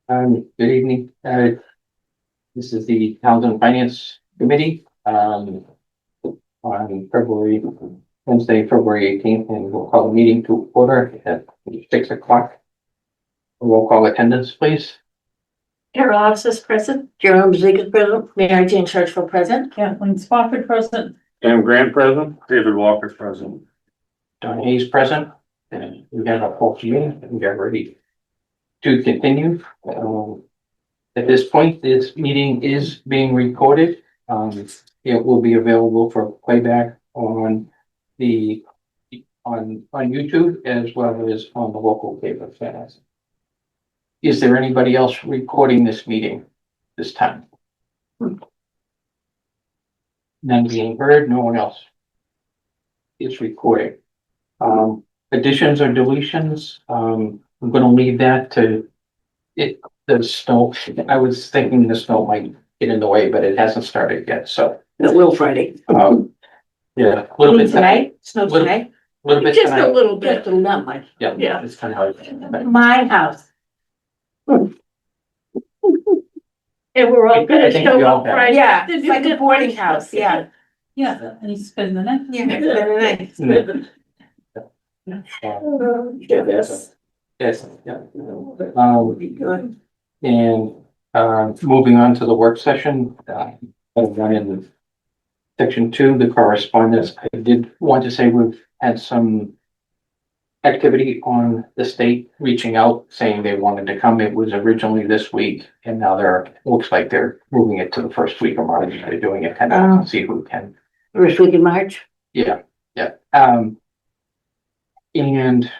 Good evening. This is the Towns and Finance Committee, on Wednesday, February 18th, and we'll call the meeting to order at 6 o'clock. Roll call attendance, please. Carol Office present. Jerome Ziegler present. Mary Jane Churchville present. Kathleen Spofford present. Sam Grant present. David Walker present. Don Hayes present. And we have a full meeting. We are ready to continue. At this point, this meeting is being recorded. It will be available for playback on YouTube as well as on the local cable channels. Is there anybody else recording this meeting this time? None being heard, no one else is recording. Additions or deletions, I'm gonna leave that to the snow. I was thinking the snow might get in the way, but it hasn't started yet, so. It will Friday. Yeah, a little bit tonight. Snow Little- tonight. Little bit Just a tonight. little Just bit. not much. Yeah, Yeah. it's kind of. My house. And we're all I gonna think show we all up have. Friday. Yeah, It's like a boarding house, yeah. Yeah, and he's spending the night. Oh, goodness. Yes, yeah. Good. And, moving on to the work session, one in section 2, the correspondence. I did want to say we've had some activity on the state reaching out, saying they wanted to come. It was originally this week, and now looks like they're moving it to the first week of March. They're doing it kind of, see who can. First week in March. Yeah. And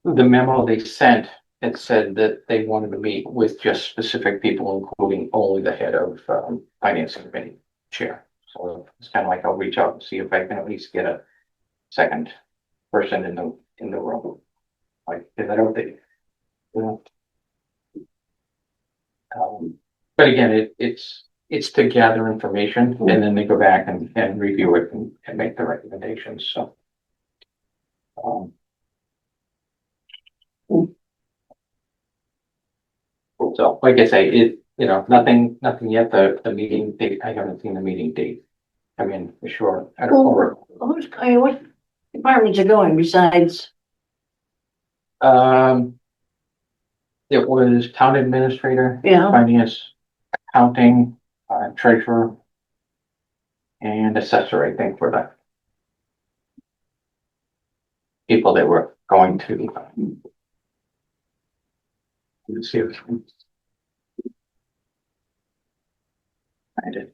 the memo they sent, it said that they wanted to meet with just specific people, including only the head of finance committee chair. So it's kind of like I'll reach out and see if I can at least get a second person in the room. Like, because I don't think, you know. But again, it's to gather information, and then they go back and review it and make the recommendations. So. So, like I say, nothing yet. The meeting date, I haven't seen the meeting date. I mean, for sure. I don't know. What departments are going besides? It was town administrator, Yeah. finance, accounting, treasurer, and assessor, I think, were the people that were going to. Let's see if I did.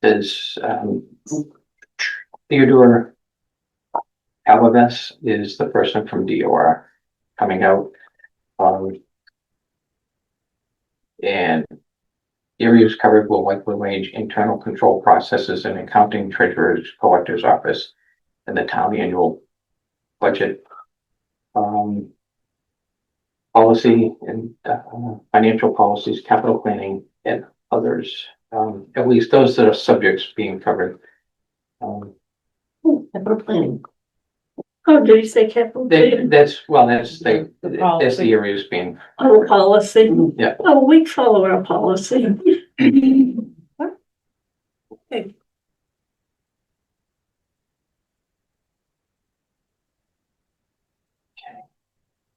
There's Theodore Alaves is the person from DOR coming out. And areas covered will likely range internal control processes and accounting, treasurer's, collector's office, and the town annual budget. Policy and financial policies, capital planning, and others. At least those that are subjects being covered. Capital planning. Oh, did you say capital? That's the policy. areas being. Oh, policy. Yeah. Oh, we follow our policy. Okay.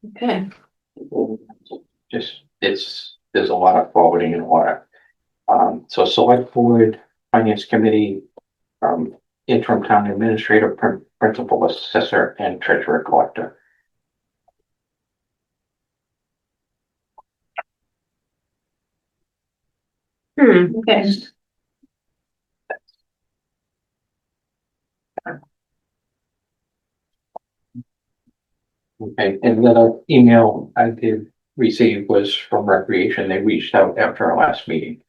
Okay. There's a lot of forwarding and water. So select board, finance committee, interim town administrator, principal assessor, and treasurer collector. Okay. Okay, and the other email I did receive was from Recreation. They reached out after our last meeting.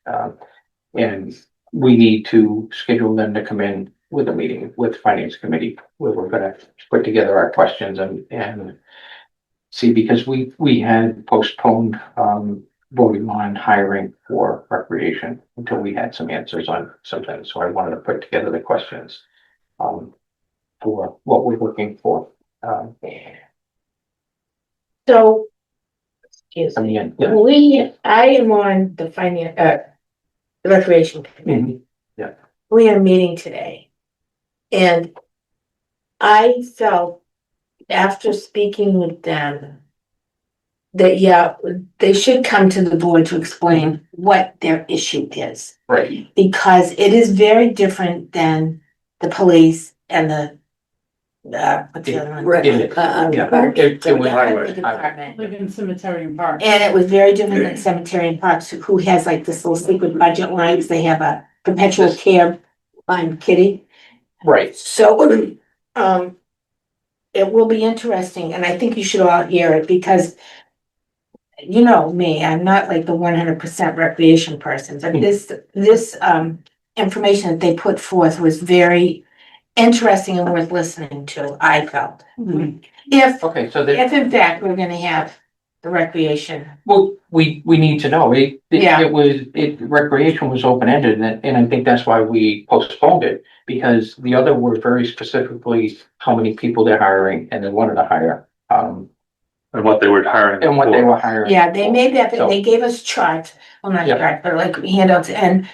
And we need to schedule them to come in with a meeting with Finance Committee, where we're gonna put together our questions and see, because we had postponed, voting on hiring for Recreation until we had some answers on something. So I wanted to put together the questions, for what we're looking for. So, excuse I me, mean, yeah. I am on the the recreation committee. Mhm. We had a meeting today. And I felt after speaking with them that, yeah, they should come to the board to explain what their issue is. Right, Because it is very different than the police and the, what's the other one? Right. yeah, it was Highway highway. department. Live in cemetery and park. And it was very different than cemetery and parks, who has like this little secret budget lines, they have a perpetual care fund kitty. Right, So, it will be interesting, and I think you should all hear it, because you know me, I'm not like the 100% recreation person, but this information that they put forth was very interesting and worth listening to, I felt. If, okay, so there. if in fact we're gonna have the recreation. Well, we need to know, Yeah. Recreation was open-ended, and I think that's why we postponed it. Because the other were very specifically how many people they're hiring, and they wanted to hire, And what they were hiring. and what they for. were hiring. Yeah, they made that, So- they gave us charts, well, not Yeah. charts, but like handouts, and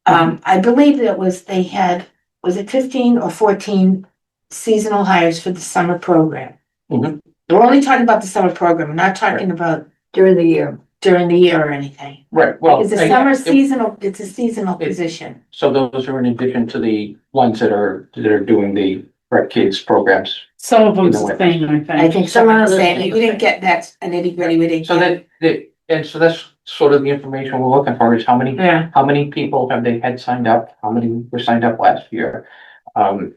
I believe that was it 15 or 14 seasonal hires for the summer program? Mhm. We're only talking about the summer program, we're not talking about During the year. during the year or anything. Right, well. It's a I- summer it- seasonal, it's a seasonal position. So those are in addition to the ones that are doing the Rec Kids programs. Some of them's You know the what? same, I I think. think Some someone of was the- saying, we didn't get that nitty gritty, we didn't So get. so that's sort of the information we're looking for, is how many Yeah, people have they had signed up? How many were signed up last year? And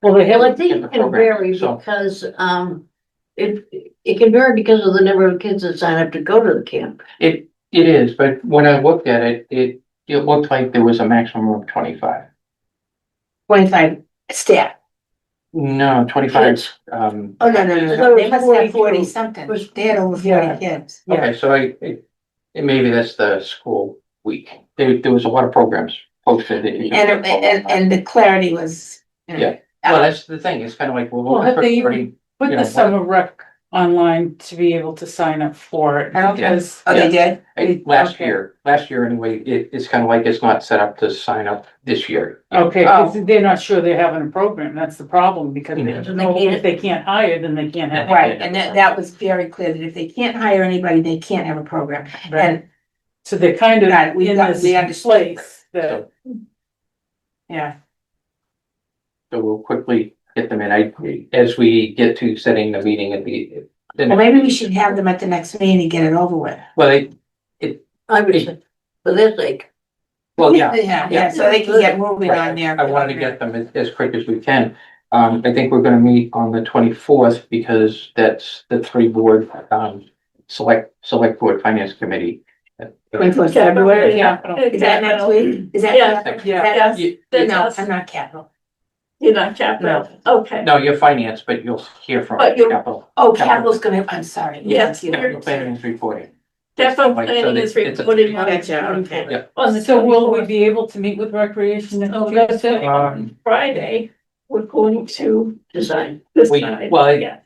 Well, they Well, I have, think in the it can program, vary so- because, it can vary because of the number of kids that sign up to go to the camp. it is, but when I looked at it, it looked like there was a maximum of 25. 25 staff. No, 25, Oh, no, So they must have 40 42. something, Was- they had over 40 Yeah. kids. okay, so maybe that's the school week. There was a lot of programs posted that you can. And the clarity was. you know, Yeah. Well, that's the thing, it's kind of like, we're Well, looking have for they 30, put you the know, summer rec online to be able to sign up for it. I don't- Because Oh, they did? last Okay. year anyway, it's kind of like it's not set up to sign up this year. Okay, Oh. 'cause they're not sure they're having a program, that's the problem, because they Mhm. don't know if they can't hire, then they can't have. it. Right, and that was very clear, that if they can't hire anybody, they can't have a program. And, So they're kind of Got it, we in got- this we understood. place that, yeah, So we'll quickly get them in. As we get to setting the meeting at well, maybe we should have them at the next meeting and get it over with. well, I would say, for their sake. yeah. Yeah, so they can get moving on there. I wanted to get them as quick as we can. I think we're gonna meet on the 24th, because that's the 3 board, select board finance committee. 24th February, Yeah. is that next week? Is that? Yeah. That Yeah. us? You- That's No, us. I'm not capital. You're not capital, okay. No, you're finance, but you'll hear from But you're- capital. Oh, capital's gonna, I'm sorry. Yes, Yes, Capital planning is reporting. Capital Like, so planning is it's a- reporting on Gotcha, okay. Yeah. on the so will we 24th. be able to meet with recreation next Oh, that's Tuesday? Friday, we're going to Design. decide, well, yeah.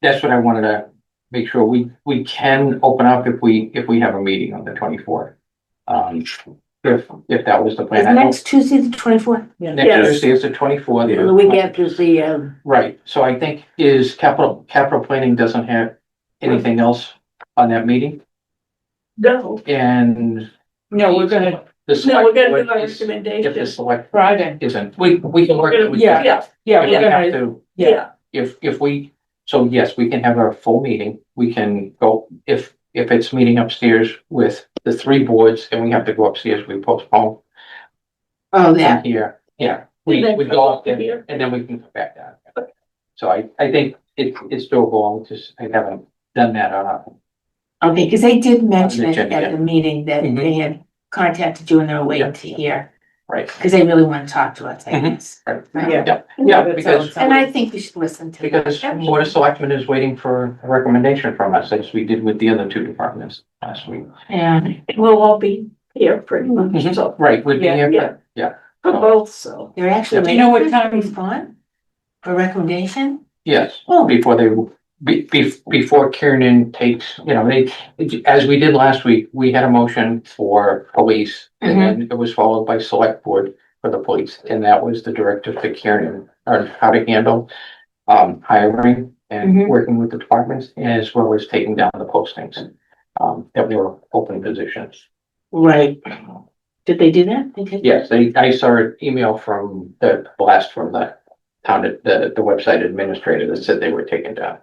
That's what I wanted to make sure we can open up if we have a meeting on the 24th. If that was the Is plan. I know next Tuesday the 24th? Next Yes. Tuesday is the 24th. The week after is the, Right, so I think capital planning doesn't have anything else on that meeting, No, and No, we're gonna, the no, select we're gonna board do our is, if the recommendation. select Friday, isn't, we can work. We're gonna- with yeah. that. yeah, We we're don't have gonna, to, yeah, if we, so yes, we can have a full meeting, we can go, if it's meeting upstairs with the 3 boards and we have to go upstairs, we postpone. Oh, yeah. Here, yeah, And then we come go up up there here. and then we can come back down. So I think it's doable, I haven't done that, Okay, because they did mention it agenda, at yeah. the meeting that Mhm. they had contacted you and they were waiting to hear, right. because they really want to talk to us, I Mhm. guess. Right. Right? Yeah, Yeah, because, And I think we should listen to them. because Board of Selectmen is waiting for a recommendation from us, as we did with the other two departments last week. Yeah, We'll all be here pretty much, Mhm. so, Right, would be Yeah, here, yeah. For both, so. they're actually Do you know what waiting for us to time- respond for recommendation? yes, Oh. before they, before Kiernan takes, as we did last week, we had a motion for police. And then it was followed by select board for the police, and that was the directive to Kiernan on how to handle hiring and Mhm. working with the departments, as well as taking down the postings that were open positions. Right. Did they do that? They did? Yes, I saw an email from the blast from the town, the website administrator that said they were taken down.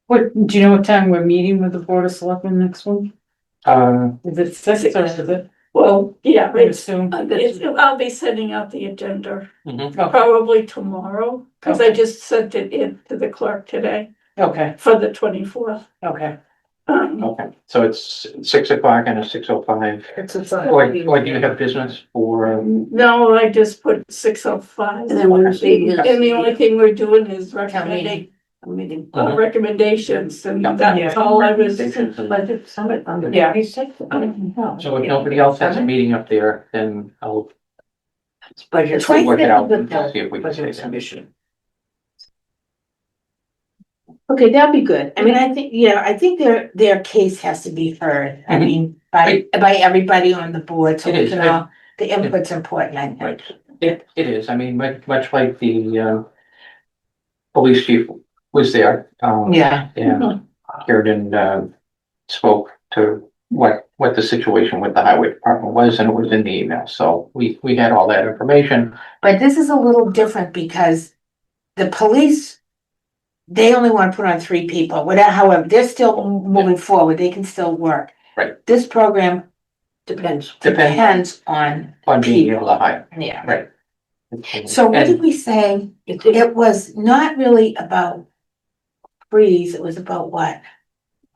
What, do you know what time we're meeting with the Board of Selectmen next week? Is it six or is it? Well, yeah, I assume. I'll be sending out the agenda Mhm. probably tomorrow, because I just sent it in to the clerk today Okay, for the 24th. okay. Okay, so it's 6 o'clock and a 6:05. Or do you have business for, No, I just put 6:05. And then we'll see his- And the only thing we're doing is Meeting. recommendations, and Yeah. that's all I was. Budget summit on the Yeah. 26th. so if nobody else has a meeting up there, then I'll It's budget. work it out and Budget see if we can say that. submission. Okay, that'd be good. I mean, I think, I think their case has to be heard. I Mhm. mean, by everybody on the board, so It we is. can all, the input's important, I think. Right, it is, I mean, much like the police chief was there. Yeah. And Kieran spoke to what the situation with the highway department was, and it was in the email, so we had all that information. But this is a little different because the police, they only want to put on 3 people, whatever, however, they're still moving forward, they can still work. Right. This program Depends. depends on, On being able to hire, yeah. right. So what And- did we say? It was not really about freeze, it was about what?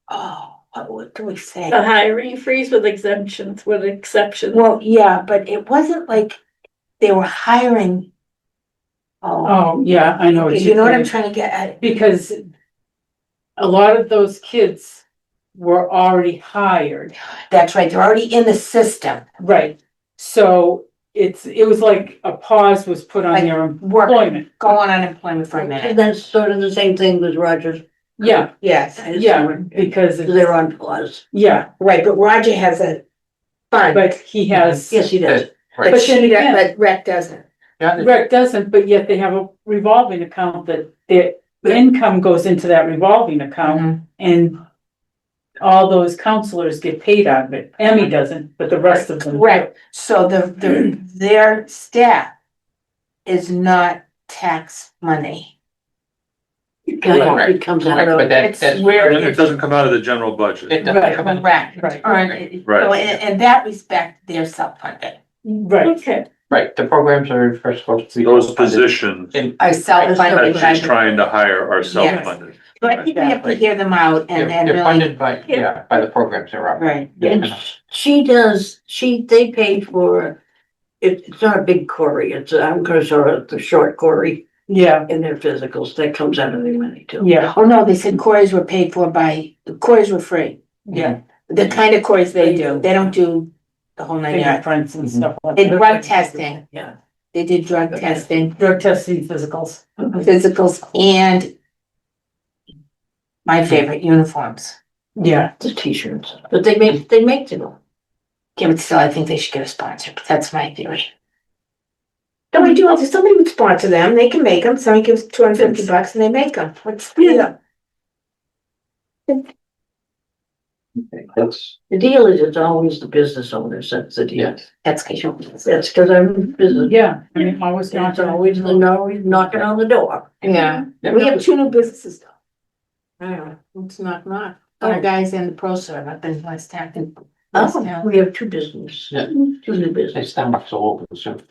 Oh, what do we say? The hiring freeze with exemptions, with exceptions. Well, yeah, but it wasn't like they were hiring. Oh, Oh, yeah, I know. what you know what I'm saying. trying to get at? Because a lot of those kids were already hired. That's right, they're already in the system, Right. So it was like a pause was put on Like their work, employment. go on unemployment for a minute. That's sort of the same thing with Rogers. Yeah, Yes, yeah, because it's, They're on pause. yeah, right, but Roger has a fund. but he has, Yes, he does. Right. But then again- but Rec doesn't. Yeah, Rec doesn't, but yet they have a revolving account that their income goes into that revolving account and all those counselors get paid out of it. Emmy doesn't, but the rest of them. do. Right, so their staff is not tax money. It Correct. comes out Right, of. but It's that's. where It doesn't come out of the general budget. It doesn't Right, come in. Correct, Right. so Right. in that respect, they're self-funded. Right, Okay, Right, the programs are supposed to be. Those positions And Are self-funded. that she's trying to hire are self-funded. So I think we have to hear them out and they're really, funded by the programs they're on. right, And she does, they pay for, it's not a big quarry, I'm gonna sort of the short quarry yeah, in their physicals, that comes out of their money too. yeah, oh no, they said quarries were paid for the quarries were free. yeah. The kind of quarries they do, they don't do the whole 9 yards. Fingerprints and stuff like They that. drug testing, Yeah. they did drug testing, Drug testing physicals. physicals, and my favorite, uniforms. Yeah. The t-shirts, but they make them. Yeah, but still, I think they should get a sponsor, but that's my theory. No, we do, if somebody would sponsor them, they can make them, somebody gives $250 and they make them, what's, That's, The deal is, it's always the business owners, that's the deal. yes, that's casual. That's because I'm business, Yeah, I mean, always not. it's always knocking on the door. Yeah, we have 2 new businesses though. I don't know, it's not, our guys in the pro serve up in West Hampton. Oh, we have 2 businesses, Yeah. 2 new they businesses. Starbucks will open soon.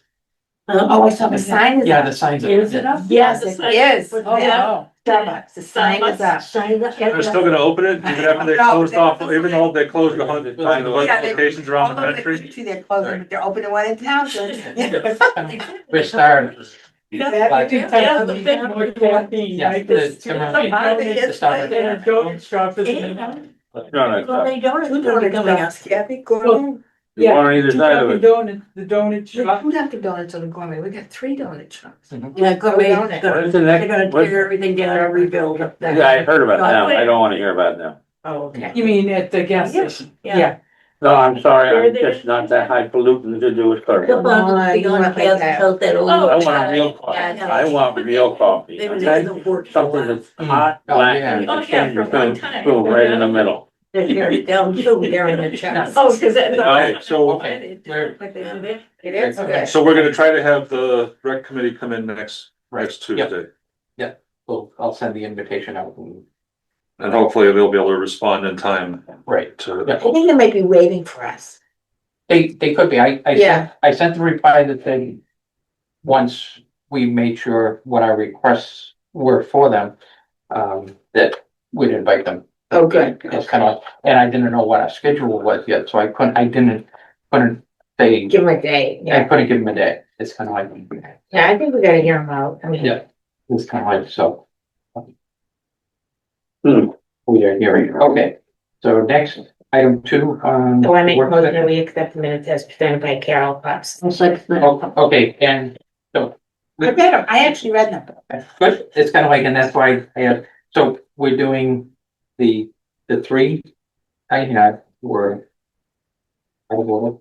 Oh, I saw the sign is Yeah, up. the signs. Is it up? Yes, it is. Oh, Yeah. wow. Starbucks, the sign is up. Sign that. They're still gonna open it even after they closed off, even though they closed the hundred, the Yeah, they- locations around the country. They're closing, but they're opening one in town, so. We're starting. I think that's the thing, more caffeine, Yeah, right? the- There's the- donuts, the- and a donut shop is in No, Well, they don't, it's gonna be coming out. Kathy, Gordon. You want either Two side of Dunkin' it. Donuts, the donut We shop. don't have to donuts on the gourmet, we got 3 donut shops. Yeah, gourmet, What is they're the next- gonna what's- tear everything down and rebuild up there. Yeah, I heard about them. I don't wanna hear about them. Oh, okay. You mean at the gas station? Yeah. No, I'm sorry, Where I'm they- just not that highfalutin to do with coffee. The bond, you want like that. felt that old. Oh, I want real coffee. I want real coffee, They were okay? doing the work. Something that's hot, Oh, black, yeah. and Oh, it's yeah, for a long time. boom, right in the middle. They're tearing down too, they're in the chest. Oh, because that. Okay, so- Okay, we're- It is good. So we're gonna try to have the rec committee come in next Tuesday. Well, I'll send the invitation out. And hopefully they'll be able to respond in time Right. to. Yeah. I think they might be waiting for us. They could be. Yeah. I sent the reply that they, once we made sure what our requests were for them, that we'd invite them. Oh, good. It's kind of, and I didn't know what our schedule was yet, so couldn't say, Give them a day, I yeah. couldn't give them a day. It's kind of like, Yeah, I think we gotta hear them out. I mean, Yeah. it's kind of like, so. Hmm. We are hearing, okay. So next, item 2, so I make a work motion session. that we accept the minutes as presented by Carol Potts. It's like, Okay, and so. I read them, I actually read them. Good, it's kind of like, and that's why I had, so we're doing the 3 I had were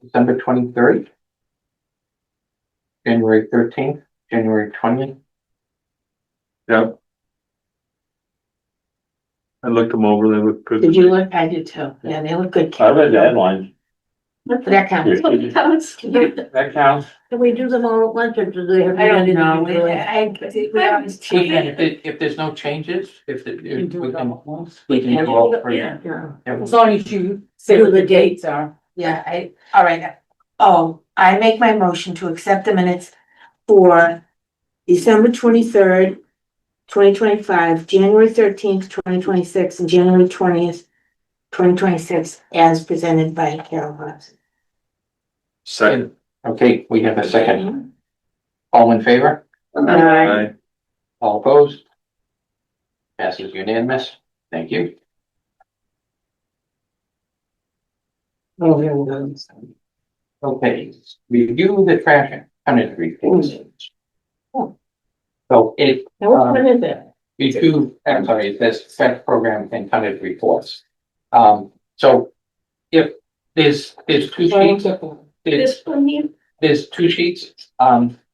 December 23rd, January 13th, January 20th. Yeah. I looked them over, they look good. Did you look? I did too. Yeah, they look good. I read the headlines. That counts. That counts. can we do them all at once or do they have? I don't know. to do it? We can, if there's no changes, if You can do it all at once. we can do all 3. Yeah. Yeah. As long as you say what the dates are. Yeah, all right. Oh, I make my motion to accept the minutes for December 23rd, 2025, January 13th, 2026, and January 20th, 2026, as presented by Carol Potts. Second. Okay, we have a second. All in favor? Aye. All opposed? Passes unanimous. Thank you. Oh, here we go. Okay, review the trash tonnage reports. So it, Now, which one is it? review, I'm sorry, it says FED program and tonnage reports. So if there's 2 sheets, This one here, there's 2 sheets.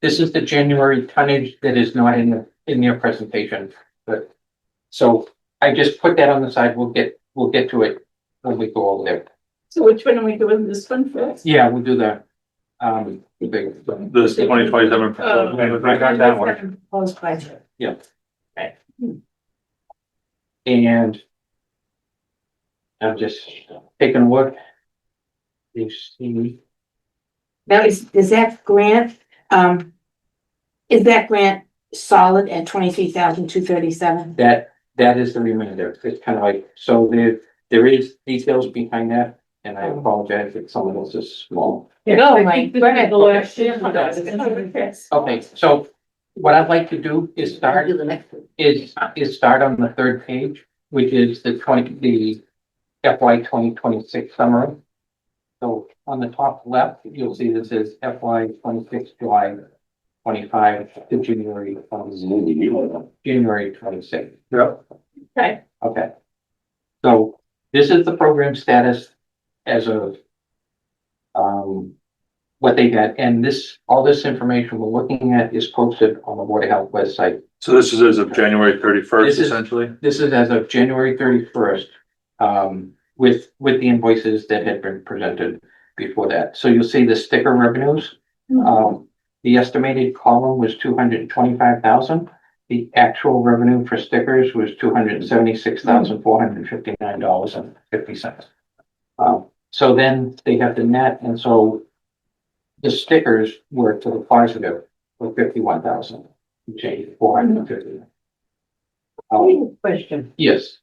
This is the January tonnage that is not in your presentation, but so I just put that on the side. We'll get to it when we go over there. so which one are we doing, this one first? Yeah, we'll do the big. This 2027. Right on that one. Proposed budget. And I'm just taking a look. You see, Now, is that grant, is that grant solid at 23,237? that is the remainder. It's kind of like, so there is details behind that, and I apologize if some of this is small. No, I my think this is the last year for that, isn't it? Okay, so what I'd like to do is start Do the next one. is start on the 3rd page, which is the FY 2026 summary. So on the top left, you'll see this is FY 26 July 25 to January 26. Yeah. Okay. Okay. So this is the program status as of what they got, and all this information we're looking at is posted on the Board of Health website. So this is as of January 31st, This is- essentially? This is as of January 31st, with the invoices that had been presented before that. So you'll see the sticker revenues. The estimated column was 225,000. The actual revenue for stickers was $276,459.50. So then they have the net, and so the stickers were to the positive. for 51,000. Change 450. Question, Yes,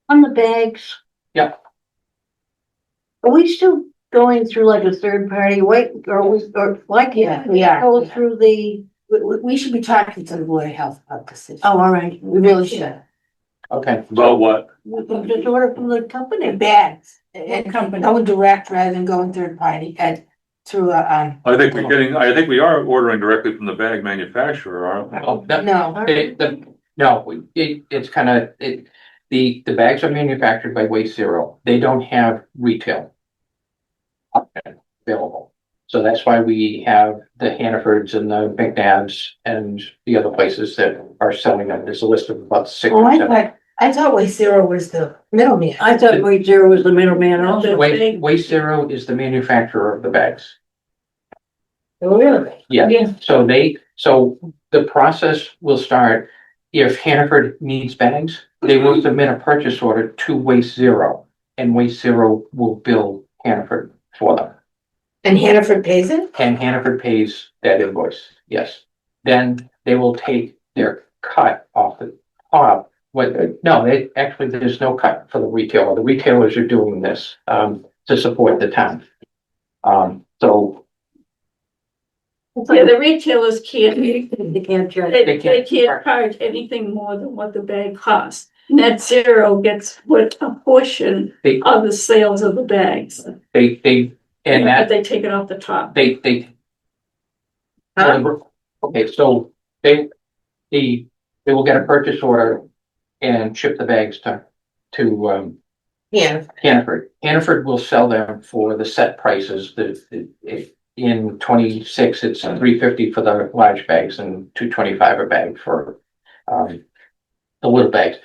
on the bags. Yeah. Are we still going through like a third party, wait, or why can't we we are. go through the, We should be talking to the Board of Health about this. oh, all right. We really should. okay. About what? Just order from the The company. bags, What and company? going direct rather than going third party, through I think we are ordering directly from the bag manufacturer, aren't we? Well, that- no. No, it's kind of, the bags are manufactured by Waste Zero. They don't have retail option available. So that's why we have the Hannafords and the McNabbs and the other places that are selling them. There's a list of about 6 Oh, or I 7. thought Waste Zero was the middleman. I thought Wait Zero was the middleman also. Waste Zero is the manufacturer of the bags. Really? Yeah, so the process will start, if Hannaford needs bags, they will submit a purchase order to Waste Zero, and Waste Zero will bill Hannaford for them. And Hannaford pays it? And Hannaford pays that invoice, yes. Then they will take their cut off the top. There's no cut for the retailer. The retailers are doing this, to support the town. So Yeah, the retailers can't, They can't charge. they can't charge anything more than what the bag costs. Net Zero gets what a portion They- of the sales of the bags. and But that, they take it off the top. they. Huh? Okay, so they will get a purchase order and ship the bags to Yeah. Hannaford. Hannaford will sell them for the set prices, in 26, it's $350 for the large bags and $225 a bag for, the little bags.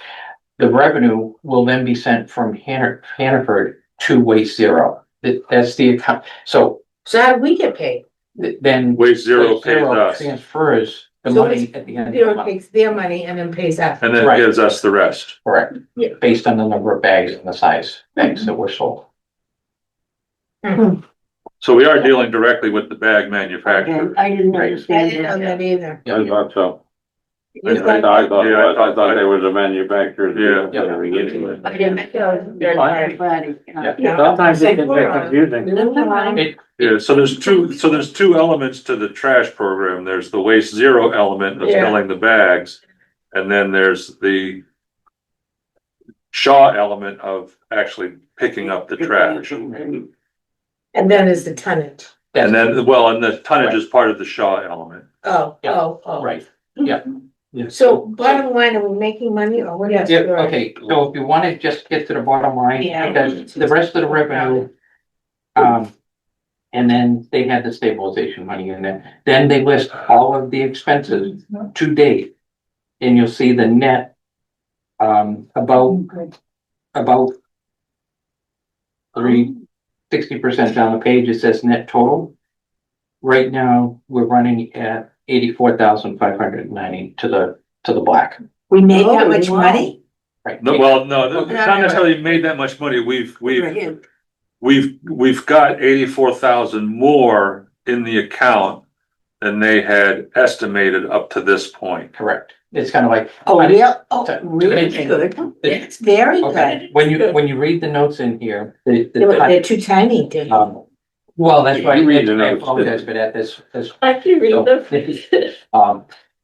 The revenue will then be sent from Hannaford to Waste Zero. That's the account, so So how do we get paid? then. Waste Zero pays us, Transfers the So money Waste at the end of the Zero month, takes their money and then pays us. and then Right. gives us the rest. correct, Yeah. based on the number of bags and the size bags that were sold. So we are dealing directly with the bag Okay, manufacturer. I didn't I understand didn't know that. that either. I thought so. I thought I thought they was a manufacturer. Yeah. In the beginning. I didn't know. Third party. Friday, Yeah. Sometimes it can get confusing. Yeah, so there's two elements to the trash program. There's the Waste Zero element of Yeah. filling the bags. And then there's the Shaw element of actually picking up the trash. And then there's the tonnage. And then, and the tonnage is part of the Shaw element. Oh, Yeah. oh. Right, yeah. So bottom line, are we making money or what? Yeah, okay, so if you wanna just get to the bottom line, Yeah. because the rest of the revenue. And then they had the stabilization money in there, then they list all of the expenses to date. And you'll see the net, about 60% down the page, it says net total. Right now, we're running at 84,590 to the black, We made that Oh, much wow. money? right? No, not necessarily made that much money. We've got 84,000 more in the account than they had estimated up to this point. Correct, it's kind of like. Oh, I- real? Oh, to- really? to- Good. It's very Okay, good. when you read the notes in here, They're too tiny, dude. well, that's why You read the I notes. apologize for that, this, I can read them.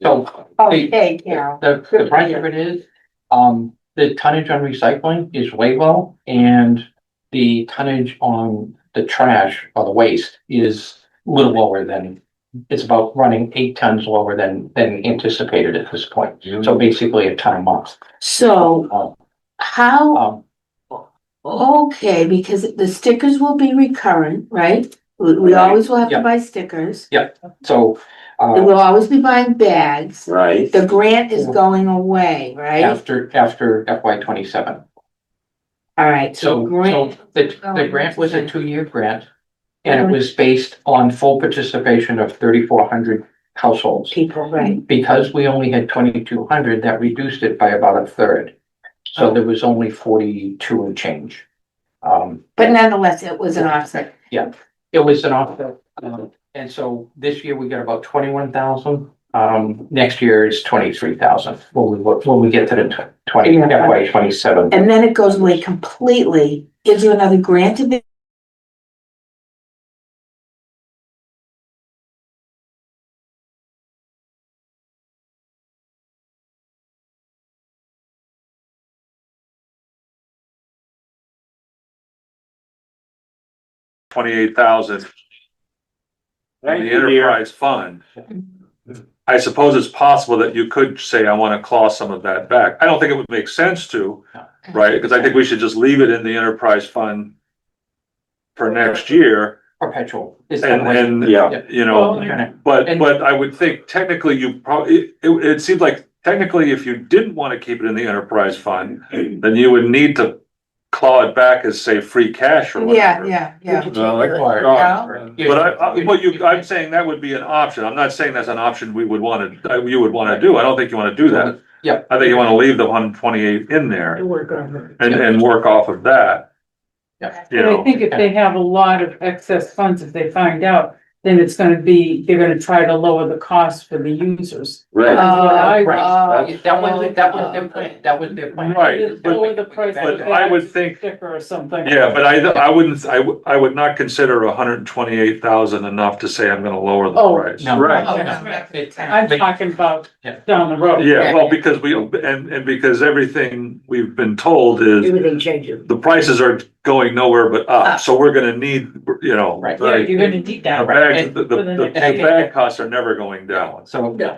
so Okay, Carol. the brunt of it is, the tonnage on recycling is way low, and the tonnage on the trash or the waste is a little lower than, it's about running 8 tons lower than anticipated at this point. So basically a ton a month. So Um, how, okay, because the stickers will be recurrent, right? We always will have to Yeah. buy stickers. So, And we'll always be buying bags. Right. The grant is going away, right? after FY 27. All right, so So grant, the grant was a 2-year grant, and it was based on full participation of 3,400 households. people, right? Because we only had 2,200, that reduced it by about a third. So there was only 42 and change. But nonetheless, it was an offset. It was an offset, and so this year we got about 21,000. Next year is 23,000 when we get to the 20, Yeah. FY 27. And then it goes away completely. Gives you another grant of it. $28,000 in Thank the you, dear. enterprise fund. I suppose it's possible that you could say, I wanna claw some of that back. I don't think it would make sense to, right? Because I think we should just leave it in the enterprise fund for next year Perpetual. It's kind of like- and, Yeah. you know, Kinda- but and- I would think technically you probably, it seems like technically if you didn't wanna keep it in the enterprise fund, then you would need to claw it back as, say, free cash or whatever. Yeah. Well, that's Required. gone. But I'm saying that would be an option. I'm not saying that's an option we would wanna, you would wanna do. I don't think you wanna do that. Yeah. I think you wanna leave the 128 in there Work on and work off of that, Yeah. you But I know. think if they have a lot of excess funds, if they find out, then it's gonna be, they're gonna try to lower the cost for the users. Right. Right. That's- That was their plan. That was their plan. Right, Just but- lower the price of but I would the think- sticker or something. Yeah, but I would not consider 128,000 enough to say I'm gonna lower the Oh, price. No. Right. I'm talking about Yeah. down the road. Yeah, well, because and because everything we've been told is Everything changes. the prices are going nowhere but up, so we're gonna need, you know. Right. Yeah, you're gonna need that. The bag, the For the next year. bag costs are never going down. So, Yeah.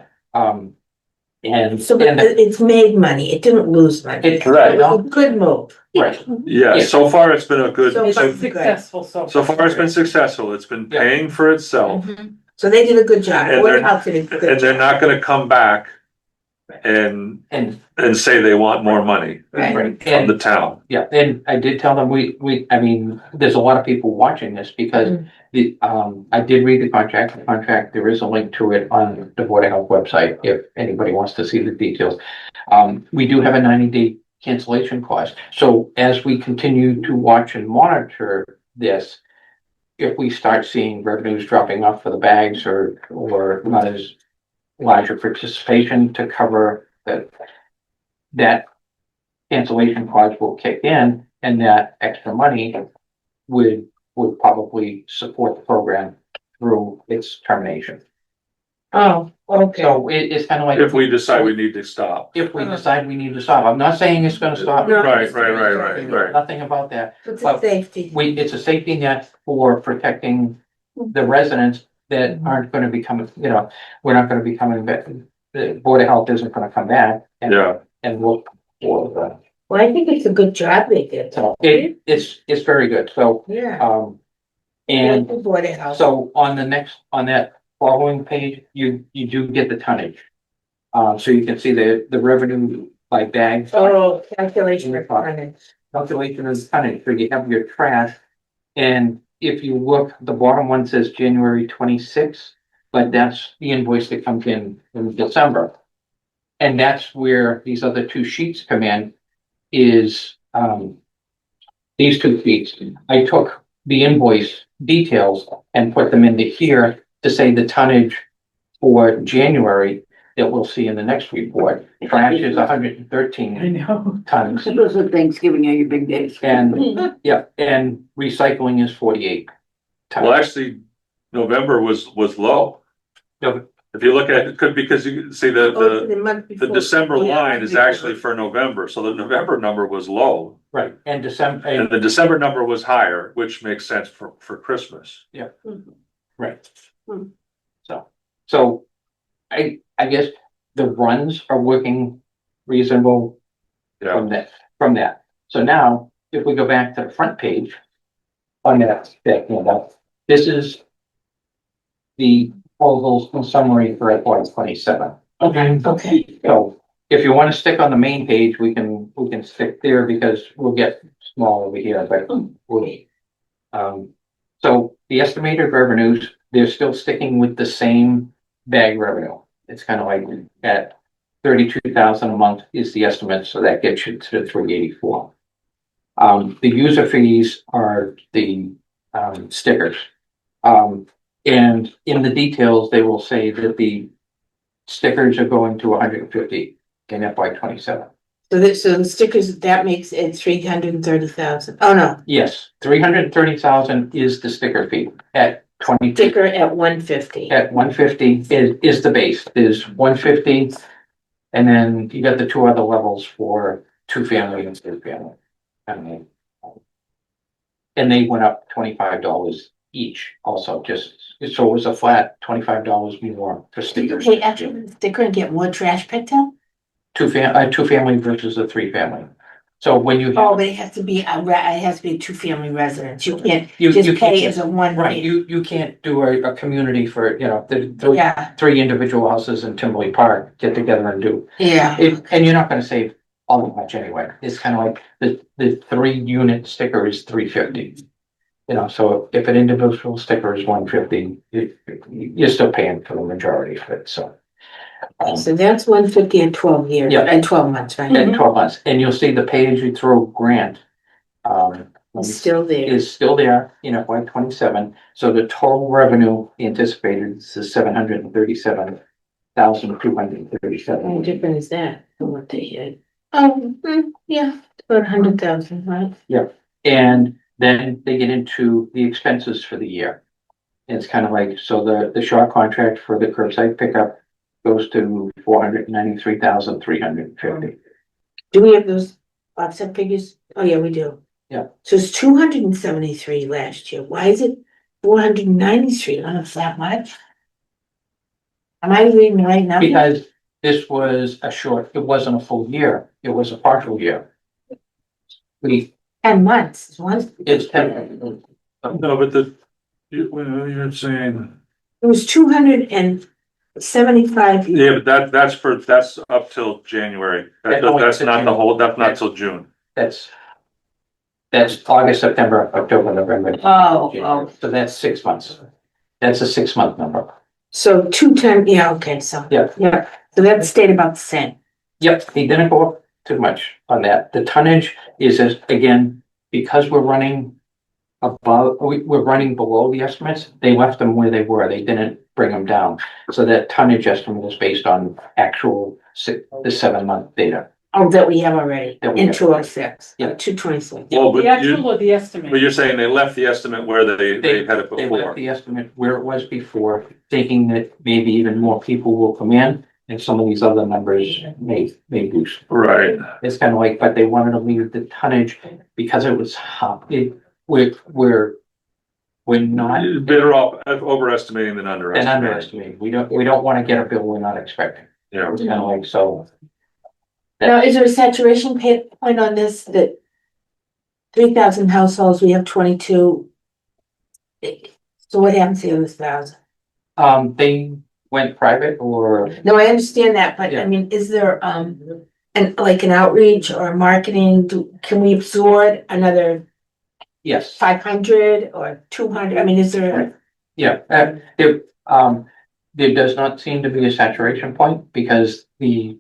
and, So but it's made money. It didn't lose money. It's Right. It was a good move. right, Yeah, Yeah. so far it's been a good, So It's far- successful so. so far it's been successful. It's been Yeah. paying for itself. So they did a good job. And Board of they're- Health did a good job. And they're not gonna come back and and, say they want more money Right. right, from and, the town. yeah, and I did tell them I mean, there's a lot of people watching this because I did read the contract, there is a link to it on the Board of Health website if anybody wants to see the details. We do have a 90-day cancellation clause, so as we continue to watch and monitor this, if we start seeing revenues dropping off for the bags or not as larger participation to cover that cancellation clause will kick in, and that extra money would probably support the program through its termination. Oh, okay. So it's kind of like. If we decide we need to stop. If we decide we need to stop, I'm not saying it's gonna stop. No. Right. Nothing about that. It's a safety. It's a safety net for protecting the residents that aren't gonna be coming, we're not gonna be coming back. The Board of Health isn't gonna come back Yeah, and look for the, Well, I think it's a good job they did. so it's very good, so, Yeah. and The Board of Health. so on that following page, you do get the tonnage. So you can see the revenue by bag. Oh, calculation of tonnage. Calculation of tonnage, so you have your trash. And if you look, the bottom one says January 26th, but that's the invoice that comes in December. And that's where these other two sheets come in, is, these two sheets. I took the invoice details and put them into here to say the tonnage for January that we'll see in the next report. Trash is 113 I know. tons. Those are Thanksgiving, are your big days. And, yeah, and recycling is 48 tons. well, actually, November was low. Yeah. If you look at it, could, because you see Oh, the month the before. December Oh, yeah, line is before. actually for November, so the November number was low. Right, and December, And the December number was higher, which makes sense for Christmas. right. Hmm. So I guess the runs are working reasonable Yeah, from that. So now, if we go back to the front page on that handout, this is the proposals in summary for FY 27. Okay. So if you want to stick on the main page, we can stick there because we'll get small over here, but so the estimated revenues, they're still sticking with the same bag revenue. It's kind of like at 32,000 a month is the estimate, so that gets you to 384. The user fees are the stickers. And in the details, they will say that the stickers are going to 150 in FY 27. So the stickers, that makes it 330,000. Oh, no, Yes, 330,000 is the sticker fee at 22. sticker at 150. At 150 is the base, is 150. And then you got the two other levels for two family and three family. And they went up $25 each also, just, so it was a flat $25 more for Do you stickers. pay extra for the sticker and get more trash picked up? Two family versus a three family. So when you. Oh, but it has to be it has to be a two-family residence. You can't You just can't pay just- as a one. Right, you can't do a community for, Yeah, three individual houses in Timberley Park, get together and do. yeah. And you're not gonna save all that much anyway. It's kind of like the 3 unit sticker is 350. So if an individual sticker is 150, you're still paying for the majority of it, so. So that's 150 in 12 years, Yeah. and 12 months, right? In 12 months, and you'll see the pay as you throw grant. It's still there. Is still there in FY 27, so the total revenue anticipated is $737,237. How different is that from what they had? Oh, yeah, about 100,000, right? And then they get into the expenses for the year. It's kind of like, so the short contract for the curbside pickup goes to $493,350. Do we have those offset figures? Oh, yeah, we do. Yeah. So it's 273 last year. Why is it 493? I don't know if that much. Am I reading the right number? Because this was it wasn't a full year, it was a partial year. 10 months. It's 10. No, but you're saying, It was 275. yeah, but that's up till January. That's not the whole, that's not till June. That's August, September, October, November. Oh. So that's 6 months. That's a 6 month number. So 210, yeah, okay, so. Yeah. Yeah, so that stayed about the same. Yep, he didn't go up too much on that. The tonnage is, again, because we're running we're running below the estimates, they left them where they were. They didn't bring them down. So that tonnage estimate is based on actual the 7 month data. Oh, that we have already, That we in have. 206. Yeah. 226. Well, The but actual or the but estimate? you're saying they left the estimate where they had it They before. left the estimate where it was before, thinking that maybe even more people will come in and some of these other numbers may boost. Right, It's kind of like, but they wanted to leave the tonnage because it was we're not better off overestimating than and underestimating. underestimating. We don't want to get a bill we're not expecting. Yeah, It's kind of like, so. Now, is there a saturation point on this that 3,000 households, we have 22? So what happens to the other 1,000? They went private or, No, I understand that, but I Yeah. mean, is there, an outreach or marketing, can we absorb another yes, 500 or 200? I mean, is there? yeah, there does not seem to be a saturation point because the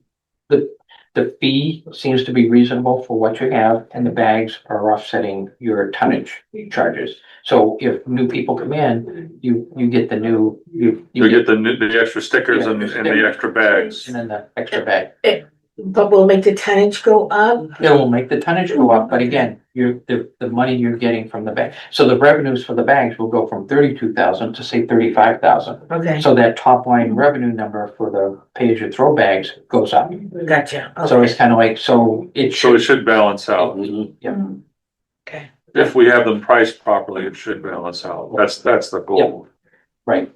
fee seems to be reasonable for what you have and the bags are offsetting your tonnage charges. So if new people come in, you get the new, you get the extra stickers and the extra bags. and then the extra bag. But will make the tonnage go up? It will make the tonnage go up, but again, the money you're getting from the bag, so the revenues for the bags will go from 32,000 to say 35,000. Okay, So that top line revenue number for the pay-as-you-throw bags goes up. gotcha. So it's kind of like, so it So it should. should balance out. Yep. Okay. If we have them priced properly, it should balance out. That's the goal. Right.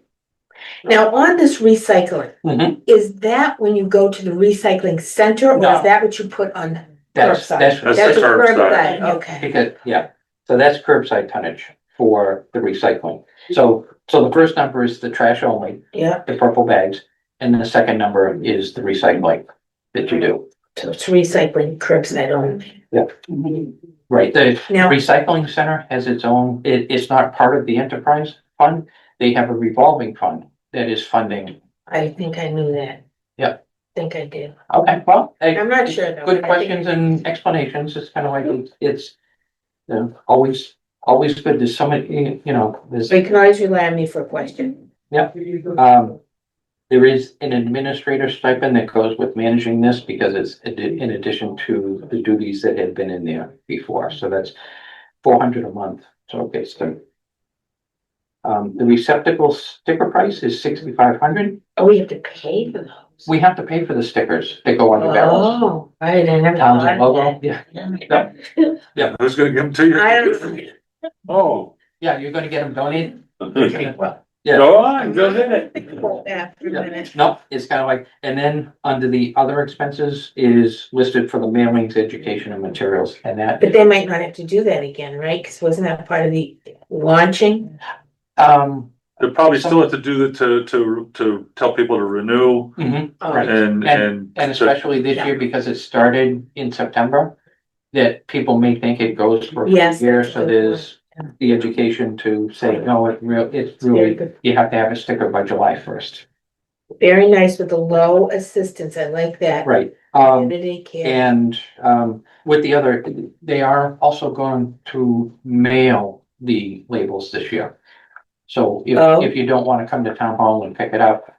Now, on this recycling, Mhm. is that when you go to the recycling center or No. is that what you put on? That's That's That's the a curbside. Okay. because, yeah, so that's curbside tonnage for the recycling. So the first number is the trash only, Yeah, the purple bags, and the second number is the recycling that you do. so it's recycling curbside only. Right, the Now- recycling center has its own, it's not part of the enterprise fund. They have a revolving fund that is funding. I think I knew that. Yeah. Think I did. Okay, well. I'm not sure though, Good but I think- questions and explanations. It's kind of like, it's always always good. There's so many, you know, there's, So you can always rely on me for a question. there is an administrator stipend that goes with managing this because it's in addition to the duties that had been in there before. So that's 400 a month. So it gets them. The receptacle sticker price is 6,500. Oh, we have to pay for those. We have to pay for the stickers that go on the barrels. Oh, I didn't have. Townsend logo, yeah. Yeah, who's gonna give them to you? I don't. Oh. Yeah, you're gonna get them donated? Go Yeah. on, go ahead. Yeah, for a minute. No, it's kind of like, and then under the other expenses is listed for the mailings, education and materials and that. But they might not have to do that again, right? Cause wasn't that part of the launching? They probably still have to do to tell people to renew mhm, Oh, right. and. And especially this year because it started in September, that people may think it goes for a Yes, year, that's a so good there's the education to say, no, it's Very really, good. you have to have a sticker by July 1st. Very nice with the low assistance. I like that. Right, Community care. and, with the other, they are also going to mail the labels this year. So Oh. if you don't wanna come to town hall and pick it up.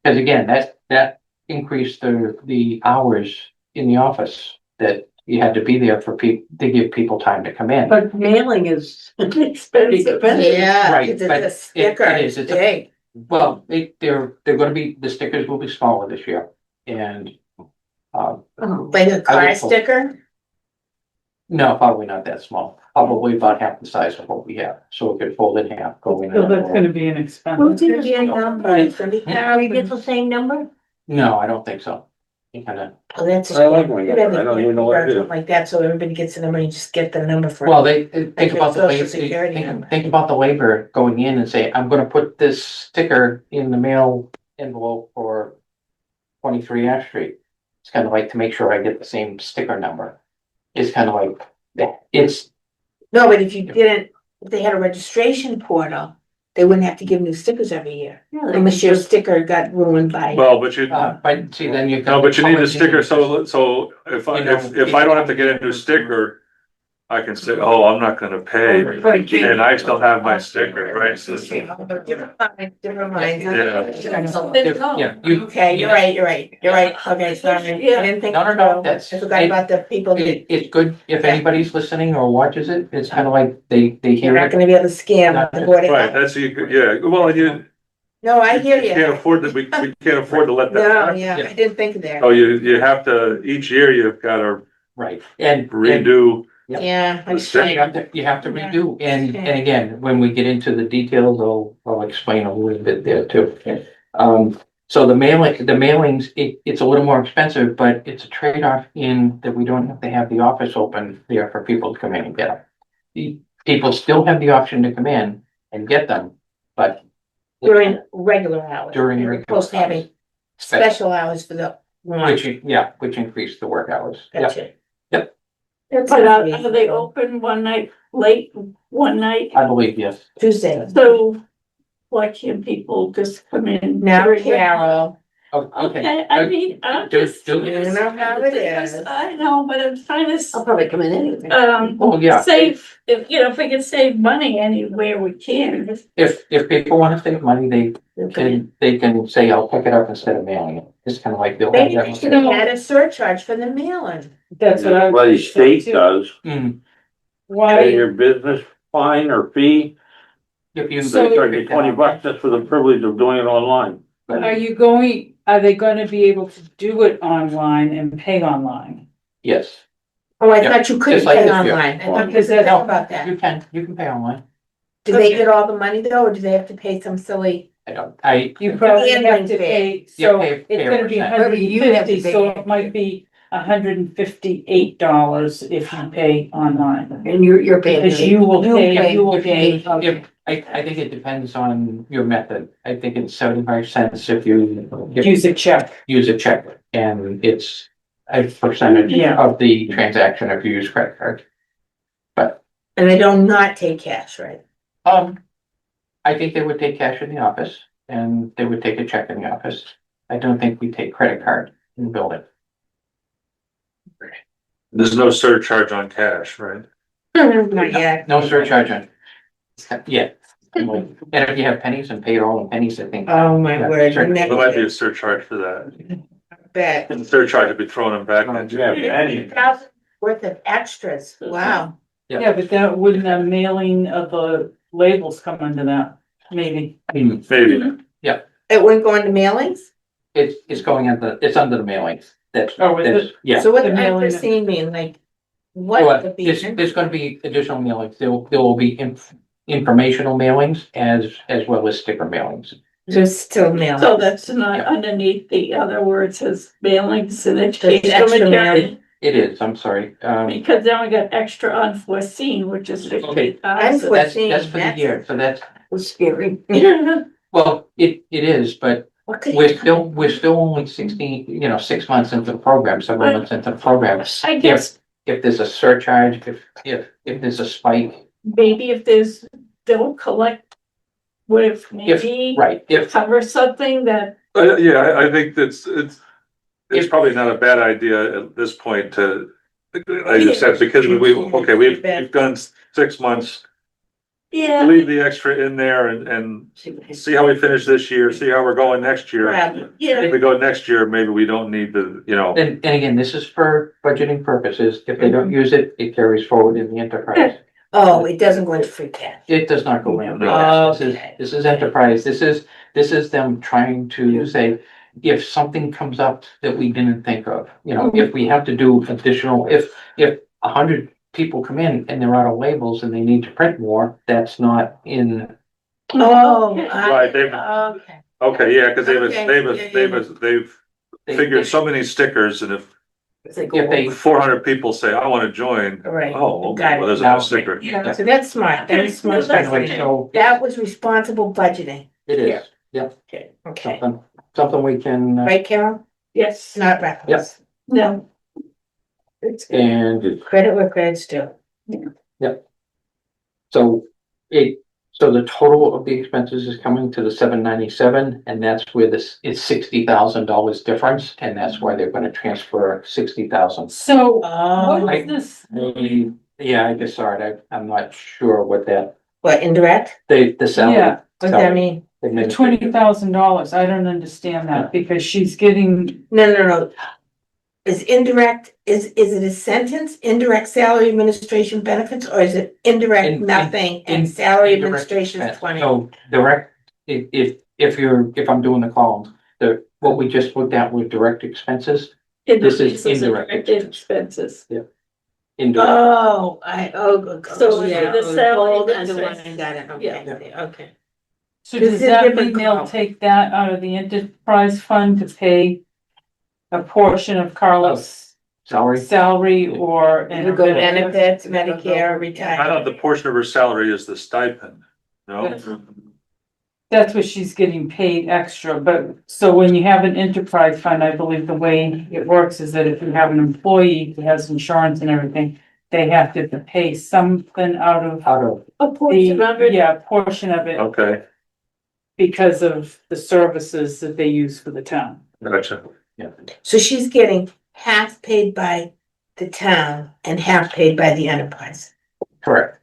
Cause again, that increased the hours in the office that you had to be there for to give people time to come in. But mailing is Expensive. Yeah, Right, 'cause but it's a sticker. it is, It's it's a- big. Well, they're gonna be, the stickers will be smaller this year and. Like a I car would hope- sticker? No, probably not that small, probably about half the size of what we have, so it could fold in half, go in. So and that's out. gonna be an expense. Who's gonna be a number? Somebody Now you get the same number? No, I don't think so. You kinda, Oh, that's. I like when you get it. I don't even know what it is. Something like that, so everybody gets the number, and you just get the number for. well, they, Like think your about the social labor, security number. think about the labor going in and say, I'm gonna put this sticker in the mail envelope for 23 Ash Street. It's kind of like to make sure I get the same sticker number. It's kind of like, it's, No, but if you didn't, if they had a registration portal, they wouldn't have to give new stickers every year. Unless your sticker got ruined by. Well, but you, but see, then you. no, but you need a sticker, so if You know, if I don't have to get a new sticker. I can say, oh, I'm not gonna pay, and I still have my sticker, right? So- Different minds, different minds. Yeah, you. Okay, you're right. Okay, sorry. I didn't think. No, no, no, that's- I forgot about the people that, It's good if Yeah. anybody's listening or watches it, it's kind of like they you're hear not it. gonna be able to scam the board. of Right, health. that's, yeah, well, and you No, I hear can't you. afford that, we can't afford to let that No, happen. yeah, Yeah. I didn't think of that. Oh, you have to, each year you've gotta Right, and. redo, Yeah. I The So see. you have to Yeah. redo, and again, when we get into the details, I'll explain a little bit there too. So the mailings, it's a little more expensive, but it's a trade-off in that we don't have to have the office open there for people to come in and get them. The people still have the option to come in and get them, but. During regular hours. During You're regular supposed to having hours. special hours for the launch. Which increased the work hours. Yeah, Gotcha. Yep. That's But are reasonable. they open one night, late, one night? I believe, yes. Tuesday. So why can't people just come in? Now, during the- Carol, Oh, Okay, I mean, I'm Do- just. do- You know how it is. I know, but I'm trying to, I'll probably come in anyway. Oh, yeah. save, if we can save money anywhere we can. If people want to save money, they can say, I'll pick it up instead of mailing it. It's kind of like they'll have maybe they should that. have had a surcharge for the mailing. That's what I. Well, the state does, Hmm, pay Why, your business fine or fee, if you. So- they charge you $20 just for the privilege of doing it online. are they gonna be able to do it online and pay online? Yes, Oh, I Yeah, thought you couldn't just like pay this year. online. I thought you Because could that- think about that. you can pay online. Do they get all the money though, or do they have to pay some silly? You probably have Handling to fee. pay, Yeah, so pay it's a gonna be percent. hundred You and have to fifty, pay. so it might be $158 if you pay online. And you're paying. Because you will pay. I think it depends on your method. I think it's 75 cents if you Use a check. use a check, and it's a percentage Yeah. of the transaction if you use credit card. And they don't not take cash, right? I think they would take cash in the office and they would take a check in the office. I don't think we take credit card in the building. there's no surcharge on cash, right? Not yet. No surcharge on. Yeah. And if you have pennies and pay it all in pennies, I think. Oh, my Yeah, word. sure. the There might be a next surcharge for that. Bet. And the surcharge would be throwing them back at you. Yeah, any. $50,000 worth of extras, wow. Yeah, but that wouldn't a mailing of the labels come under that, maybe? Maybe. It wouldn't go into mailings? It's going it's under the mailings. That's, Oh, is that's, it? yeah. So what The mailing- unforeseen mean, like, Well, what would be? there's gonna be additional mailings. There will be informational mailings as well as sticker mailings. There's still mail. So that's not Yeah. underneath the other words as mailings and There's educational extra material. mail. It is, I'm sorry. Because then we got extra unforeseen, which is Okay. 50,000. That's for the year, so that's, It's scary. well, it is, but What could we're you? still only 16, 6 months into the program, 7 months into the program. I guess If there's a surcharge, if there's a spike, maybe if there's, don't collect, what if if, maybe right, if, cover something that, Yeah, I think it's probably not a bad idea at this point to, like I said, because we've done 6 months. yeah, Leave the extra in there and see how we finish this year, see how we're going next year. Grab. yeah. If we go next year, maybe we don't need the, and again, this is for budgeting purposes. If they don't use it, it carries forward in the enterprise. Oh, it doesn't go into free cash. It does not go in. Okay. This is enterprise. This is them trying to say, if something comes up that we didn't think of, if we have to do additional, if 100 people come in and they're out of labels and they need to print more, that's not in. Oh. Right, they've- Okay. okay, yeah, cause Okay, they've figured so many stickers, and if If they go If they- over. 400 people say, I wanna join, Right. oh, Got okay, it. well, there's Now, a sticker. Yeah, so that's smart, that's smart. Anyway, budgeting. so That was responsible budgeting. it is, Okay, something we can, right, Carol? Yes, Not reckless. no. It's good. and Credit where credit's due. so so the total of the expenses is coming to the 797, and that's where it's $60,000 difference, and that's why they're gonna transfer 60,000. So, Oh, what is this? Yeah, I just saw it. I'm not sure what that, what, indirect? the salary. Yeah, What's that mean? $20,000, I don't understand that, because she's getting, No. Is indirect, is it a sentence, indirect salary administration benefits, or is it indirect In- nothing and in- salary indirect administration is expense. 20? So direct, if I'm doing the columns, what we just looked at with direct expenses, This is indirect expenses. indirect. Oh, So yeah, the salary bold administration. underline, got it, okay. so This does is that different mean they'll column. take that out of the enterprise fund to pay a portion of Carlos' Salary, salary or? It'll go benefits, Medicare, I thought the retirement. portion of her salary is the stipend, no? That's what she's getting paid extra, but so when you have an enterprise fund, I believe the way it works is that if you have an employee who has insurance and everything, they have to pay something out of out of, A portion of it. yeah, portion of it Okay, because of the services that they use for the town. gotcha. So she's getting half paid by the town and half paid by the enterprise. correct,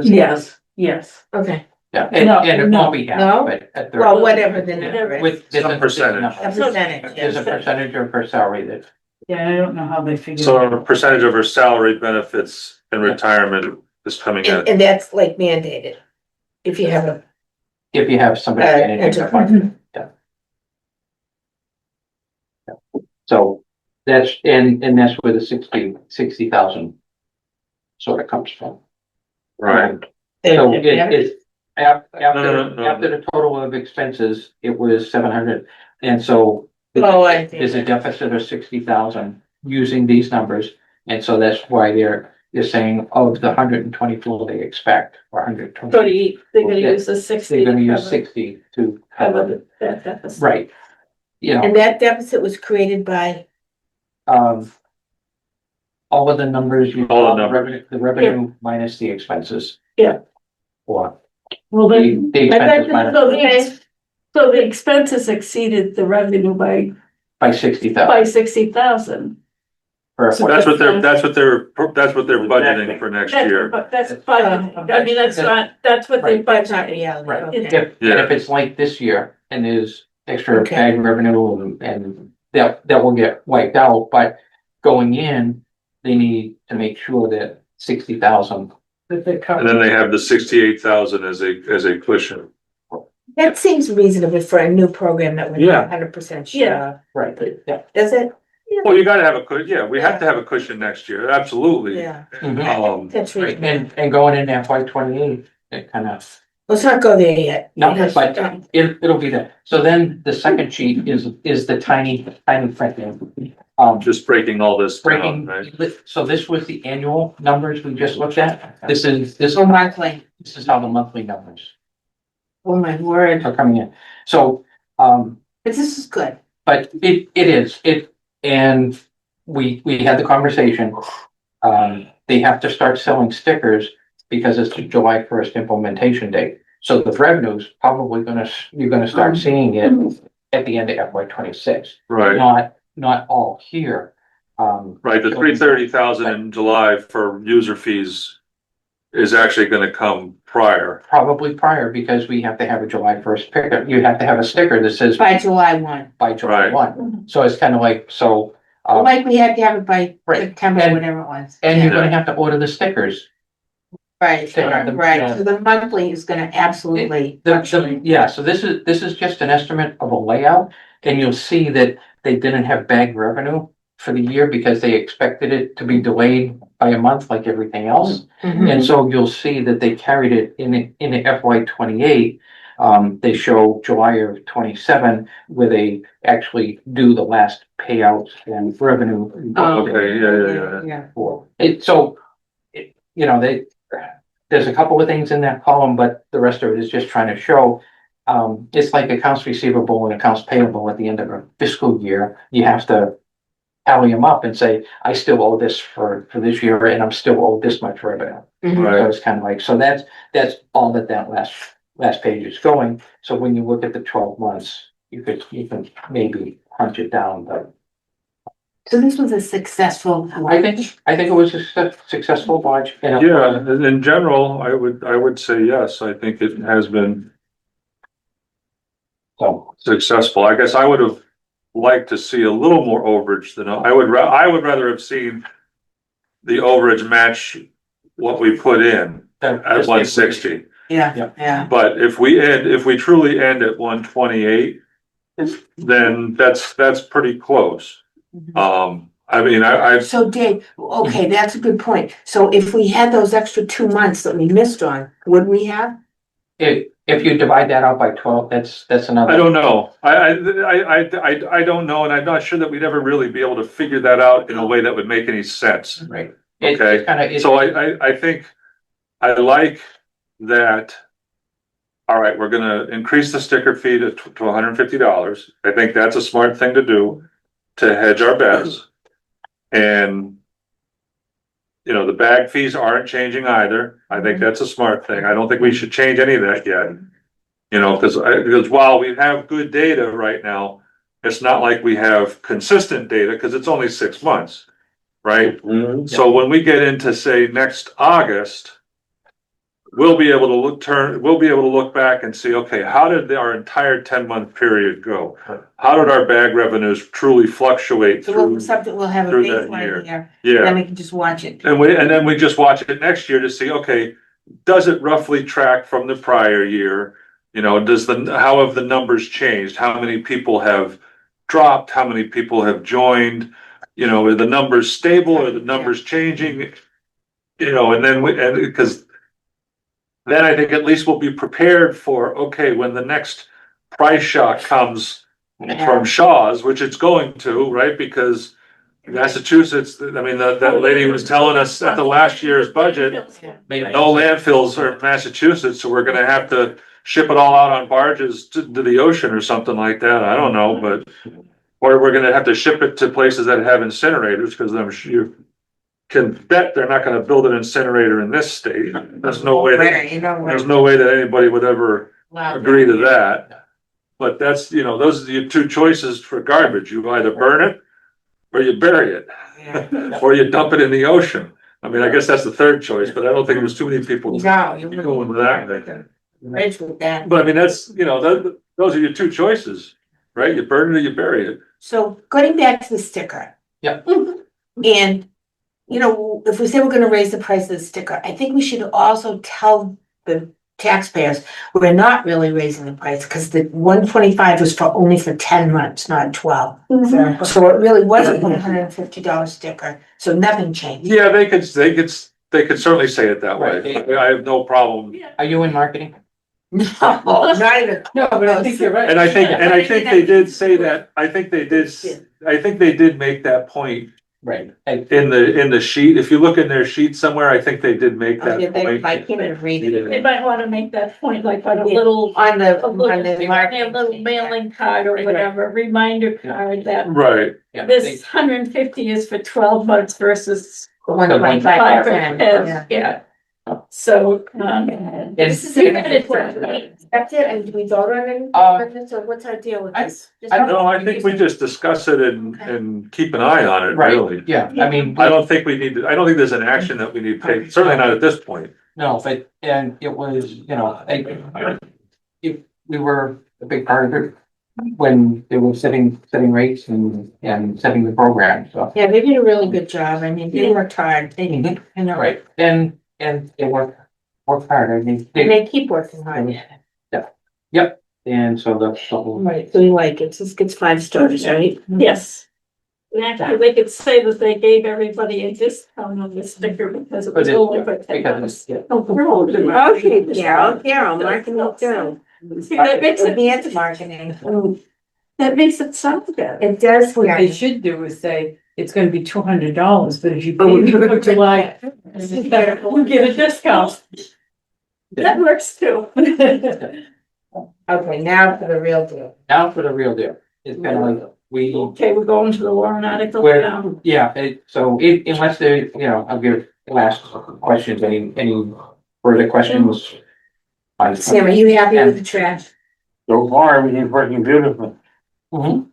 Yes, yes. Okay, yeah, No, and it no, won't be no. half, but at the. well, whatever the number is. With, there's Some percentage. A percentage, There's a yes. percentage of her salary that, Yeah, I don't know how they figure. So it a out. percentage of her salary, benefits and retirement is coming in. And that's like mandated. If you have a, if you have somebody managing the fund. So that's, and that's where the 60,000 sort of comes from. Right, So if you have it- it's after no. after the total of expenses, it was 700. And so Oh, I see. there's a deficit of 60,000 using these numbers. And so that's why they're saying of the 124 they expect, or 120. 30, they're gonna use the 60. They're gonna to use cover- 60 to Cover cover, that deficit. right. And that deficit was created by, Um. All of the numbers, you All the call numbers. the revenue minus the expenses. Yeah. Or Well, the, then, the expenses minus So the expenses exceeded the revenue by by 60,000. 60,000. for So That's what they're budgeting for next That's, year. but that's budget, I mean, that's not, that's what they Right. budget. reality, Right. okay. If, and if it's like this year and there's extra Okay. bag revenue and that will get wiped out, but going in, they need to make sure that 60,000. That they And cover. then they have the 68,000 as a cushion. That seems reasonable for a new program that we're Yeah. not 100% sure. Yeah. Right. Yeah. Does it? Well, you gotta have we have to have a cushion next year, absolutely. Yeah, Mhm. that's Right, reasonable. and going in FY 28, it kind of, Let's not go there yet. no, Because, but it'll be there. So then the second sheet is the tiny printing. Just breaking all this down, Breaking, right? so this was the annual numbers we just looked at. This is Oh, monthly, this is how the monthly numbers oh my word, are coming in. So, but this is good. but it is, and we had the conversation. They have to start selling stickers because it's July 1st implementation date. So the revenue's probably you're gonna start seeing it at the end of FY 26. Right, Not all here. right, the 330,000 in July for user fees is actually gonna come prior. Probably prior, because we have to have a July 1st pickup. You have to have a sticker that says By July 1, by July Right. 1. So it's kind of like, so, like we had to have it by Right. September, And- whatever it was. and you're Yeah. gonna have to order the stickers. Right, to have them, right, yeah. so the monthly is gonna absolutely. Yeah, so this is just an estimate of a layout, and you'll see that they didn't have bag revenue for the year because they expected it to be delayed by a month like everything else. Mhm. And so you'll see that they carried it in the FY 28. They show July of 27 where they actually do the last payouts and revenue. Oh, Okay, yeah. Yeah, For it, so, there's a couple of things in that column, but the rest of it is just trying to show. It's like accounts receivable and accounts payable at the end of a fiscal year. You have to tally them up and say, I still owe this for this year and I'm still owed this much revenue. Mhm. So Right, it's kind of like, so that's all that last page is going. So when you look at the 12 months, you can maybe punch it down, but So this was a successful. I think it was a successful launch. And it yeah, was- in general, I would say yes, I think it has been So, successful. I guess I would have liked to see a little more overage than, I would rather have seen the overage match what we put in at 160. Yeah, yeah. But if we truly end at 128, then that's pretty close. I mean, I So Dave, okay, that's a good point. So if we had those extra 2 months that we missed on, would we have? if you divide that out by 12, that's another. don't know. I don't know, and I'm not sure that we'd ever really be able to figure that out in a way that would make any sense. Right. Okay. It's kind of, So I think I like that. All right, we're gonna increase the sticker fee to $150. I think that's a smart thing to do to hedge our bets. And the bag fees aren't changing either. I think that's a smart thing. I don't think we should change any of that yet. Because while we have good data right now, it's not like we have consistent data because it's only 6 months, right? Mhm. So when we get into, say, next August, we'll be able to look back and see, okay, how did our entire 10-month period go? How did our bag revenues truly fluctuate So through? we'll have a through that year. baseline here, Yeah, then we can just watch it. and then we just watch it next year to see, okay, does it roughly track from the prior year? How have the numbers changed? How many people have dropped? How many people have joined? Are the numbers stable? Are the numbers changing? And then because then I think at least we'll be prepared for, okay, when the next price shock comes from Shaw's, which it's going to, right? Because Massachusetts, I mean, that lady was telling us at the last year's budget, no landfills are in Massachusetts, so we're gonna have to ship it all out on barges to the ocean or something like that. I don't know, but, or we're gonna have to ship it to places that have incinerators, because I'm sure you can bet they're not gonna build an incinerator in this state. There's no way that anybody would ever agree to that. But that's, those are your two choices for garbage. You either burn it or you bury it. or you dump it in the ocean. I mean, I guess that's the third choice, but I don't think there's too many people No, you going with that. bridge with that. But I mean, that's, those are your two choices, right? You burn it or you bury it. So going back to the sticker. Yep. And, if we say we're gonna raise the price of the sticker, I think we should also tell the taxpayers, we're not really raising the price, because the 125 was only for 10 months, not 12. Mhm. So it really wasn't a $150 sticker, so nothing changed. Yeah, they could certainly say it that way. Right. I have no problem. Are you in marketing? No, not even. No, but I think you're right. And I think they did say that, I think they did make that point Right. in the sheet. If you look in their sheet somewhere, I think they did make that I point. can't even read They it. might wanna make that point like on a little, On the, a little, on the their market. little mailing card or whatever, reminder card that Right, Yeah. this 150 is for 12 months versus 125 5 for or 10, 10, yeah. yeah. So, This is it. That's it, and do we vote on it? So what's our deal with this? no, I think we just discuss it and keep an eye on it, Right, really. yeah, I mean, I don't think I don't think there's an action that we need to take, certainly not at this point. no, but, and it was, we were a big part of it when they were setting rates and setting the program, so. Yeah, they did a really good job, I mean, they worked hard, they, I know, Right, and they work hard, I mean, and they keep working hard. Yep, and so the whole. Right, so you like it, this gets 5 stars, right? yes. And actually, they could say that they gave everybody a discount on the sticker because it was only for 10 months. Yeah. Okay, Carol, marking it down. See, that makes it, Advanced marketing. that makes it sound better. It does, What they yeah. should do is say, it's gonna be $200, but if you But pay we- before July, you get a discount. That works too. Okay, now for the real deal. Now for the real deal, it's kind of like, we, Okay, we're going to the warrant article Where- now. yeah, unless there, I'll give last questions, any further questions? Sam, are you happy with the trash? So far, everything's working beautifully. Mhm.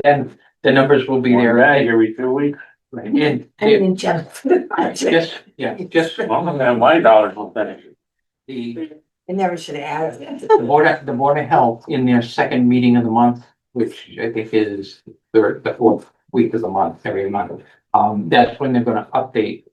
And the numbers will be One there. bag every 2 weeks. Right, and, I mean, Jeff. just And my dollars will finish. the, I never should have asked. the Board of Health in their second meeting of the month, which I think is the fourth week of the month, every month. That's when they're gonna update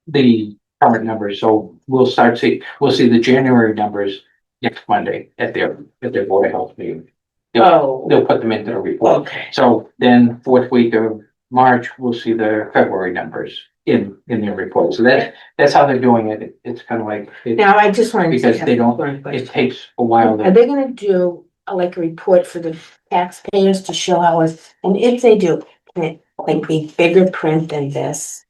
the current numbers, so we'll see the January numbers next Monday at their Board of Health meeting. They'll put them into the report. Okay. So then fourth week of March, we'll see the February numbers in their report. So that's how they're doing it. It's kind of like, Now, I just wanted to. because they don't, it takes a while. Are they gonna do like a report for the taxpayers to show how it's, and if they do, can it like be bigger print than this?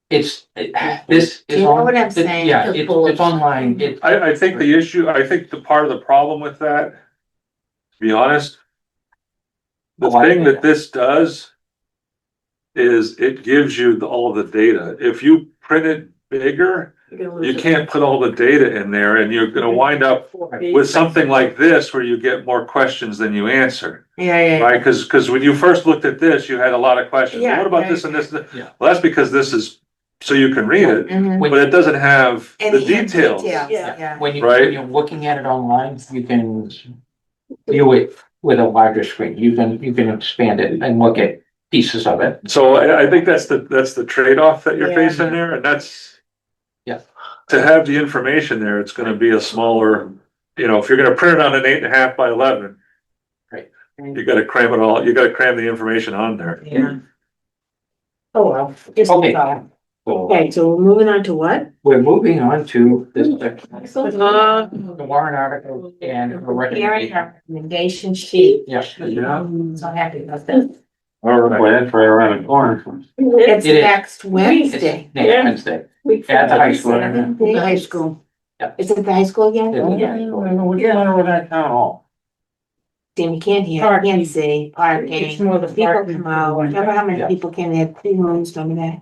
This is. Do you know on- what I'm saying? Yeah, it's online. I think the part of the problem with that, to be honest, the A lot of thing that this does is it gives you all the data. If you print it bigger, you can't put all the data in there, and you're gonna wind up with something like this where you get more questions than you answer, Yeah, right? Cause when you first looked at this, you had a lot of questions. Yeah, What about right. this and this? Yeah. Well, that's because this is, so you can read it, Mhm. but it doesn't have the details. Yeah. When Right. you're looking at it online, you can view it with a larger screen. You can expand it and look at pieces of it. So I think that's the trade-off that you're Yeah. facing there, and that's. Yeah. To have the information there, it's gonna be a smaller, if you're gonna print it on an 8.5 by 11. Right. You gotta cram it all, you gotta cram the information on there. Yeah. Oh, well. Just Okay. thought. So Okay, so we're moving on to what? we're moving on to this section, Uh, the warrant article and a Hearing recommendation. our recommendation sheet. Yes. So happy about that. Well, that's right around the corner. It's It is. next Wednesday. Next Yeah. Wednesday. We- At the high school. The high school. Yeah. Is it the high school again? Yeah. What's going on with that town hall? Damn, you can't hear, Parking. can't see, It's parking, more the people parking come out, for the remember how many Yeah. people came, they had 3 rooms, remember that?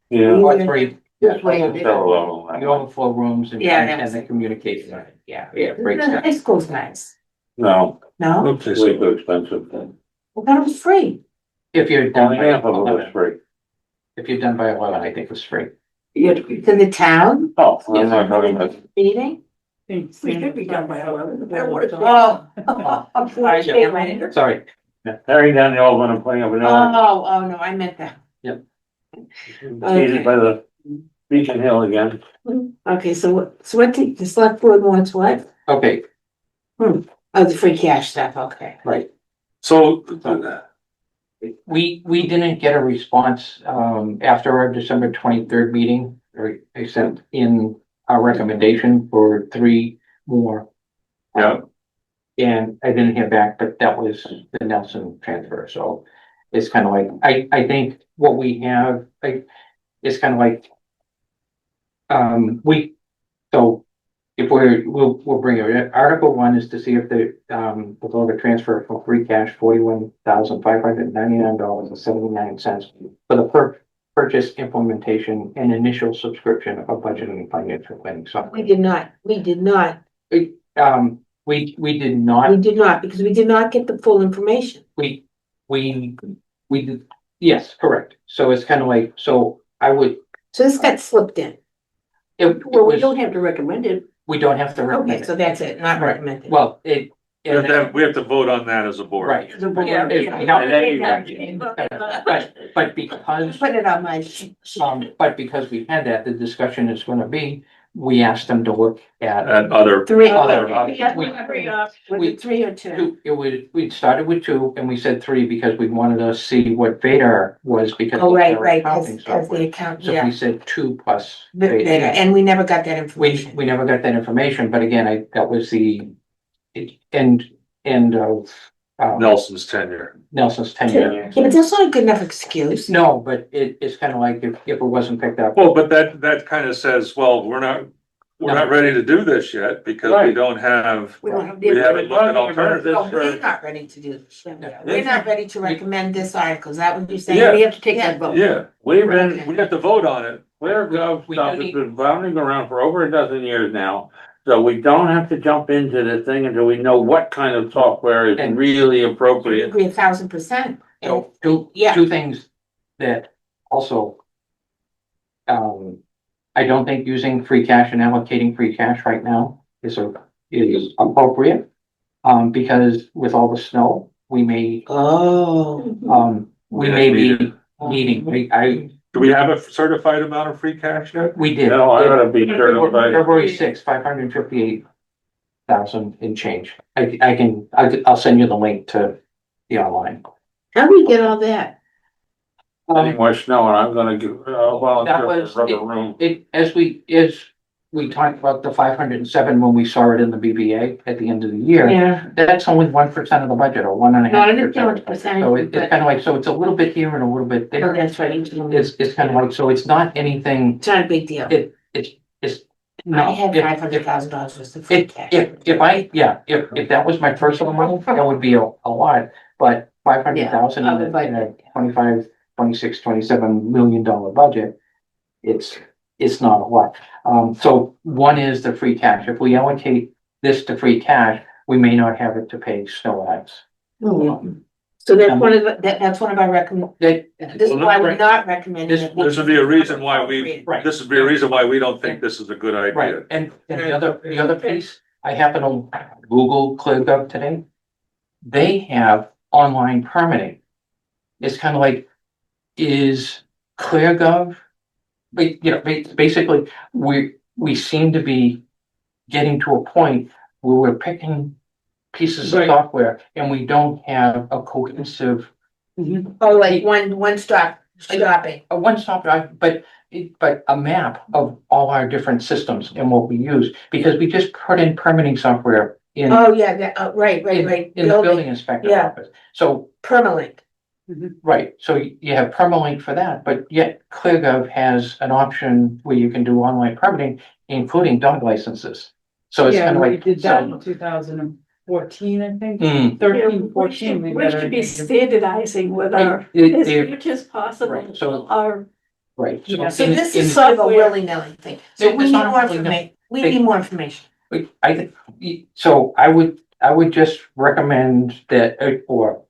Yeah. Or three, This way. Hotel level. the overflow rooms and Yeah, and the communication. Yeah, breaks The down. high school's nice, No, no? it's way too expensive. I thought it was free. If you're done by Half of it was 11, free. if you're done by 11, I think it's free. You have to be, To the town Oh, I'm not talking about. meeting? we should be done by 11. I wanna say- Oh. I'm sorry, Yeah. Sorry, Tearing down the old one and putting up a new one. Oh, no, I meant that. Seated by the Beacon Hill again. Okay, so what the select board wants what? okay, Oh, the free cash stuff, okay. right. So, We didn't get a response, after our December 23rd meeting, or I sent in our recommendation for 3 more. yeah, And I didn't hear back, but that was the Nelson transfer, so it's kind of like, I think what we have, like, it's kind of like. So if we'll bring it, Article 1 is to see if the vote to transfer from free cash $41,599.79 for the purchase, implementation, and initial subscription of budget and financial planning We software. did not, we did not, We did not, because we did not get the full information. we did, yes, correct. So it's kind of like, so I would, So this got slipped in. Well, we don't have to recommend it. we don't have to Okay, recommend so it. that's it, not Right. recommended. Well, it. we have to vote on that as a board. Right. Yeah, If- yeah. But because, Put it on my. but because we had that, the discussion is gonna be, we asked them to look at. And other, Three, Other was it 3 or 2? We started with 2 and we said 3 because we wanted to see what Vadar was because. Oh, of right, their right, accounting because the software. account, So yeah. we said 2 plus. But Vadar. and we never got that We information. never got that information, but again, that was the end of Nelson's tenure. Nelson's tenure. Yeah, but that's not a good enough excuse. No, but it's kind of like if it wasn't picked up. Well, but that kind of says, well, we're not ready to do this yet because we Right. don't have, We don't have we the. haven't looked at alternatives. No, we're not ready to do this. We're not ready to recommend this article, is that what you're saying? Yeah. We have to take that vote. Yeah, we have to vote on it. ClearGov We stuff do has need- been bounding around for over a dozen years now. So we don't have to jump into the thing until we know what kind of software is And- really I appropriate. agree 1,000%. So Yeah. two things that also. I don't think using free cash and allocating free cash right now is appropriate. Because with all the snow, we may, Oh. we may be needing, Do we have a certified amount of free cash yet? we did. No, I gotta be certified. February 6th, 558,000 and change. I'll send you the link to the online. How do we get all that? Any more snow and I'm gonna give, That volunteer was, for rubber room. as we talked about the 507 when we saw it in the BBA at the end of the year. Yeah. That's only 1% of the budget or 1.5%. No, I understand what the percentage So is, it's but- kind of like, so it's a little bit here and a little bit Oh, there. that's right. It's kind of like, so it's not anything, It's not a big deal. it's. No, I had if- $500,000 worth of free If, cash. if that was my personal money, that would be a lot, but 500,000 Yeah, in a but- 25, 26, $27 million budget. It's not a lot. So one is the free cash. If we allocate this to free cash, we may not have it to pay snow ads. So that's one of, that's one of our this is why we're Right. not recommending. This- it. This would be a reason why we, Right. this would be a reason why we don't think this is a good Right, idea. and the other piece, I happen to Google ClearGov today. They have online permitting. It's kind of like, is ClearGov? But, basically, we seem to be getting to a point where we're picking pieces of Right. software and we don't have a cohesive, Oh, like one stop shopping. a one-stop drive, but a map of all our different systems and what we use, because we just put in permitting software in. Oh, yeah, right. In the building inspector Yeah. office. So, Permalink. right, so you have Permalink for that, but yet ClearGov has an option where you can do online permitting, including dog licenses. So it's Yeah, kind of we like, did that so, in 2014, I think, Mm. 13, We 14. should be standardizing with our, It- as it- much as possible, Right, so- our. right. Yeah. So in- this in- is sort of a software. willy-nilly thing. So It's we need not a more willy-nilly. information. We need more information. I think, so I would just recommend that, or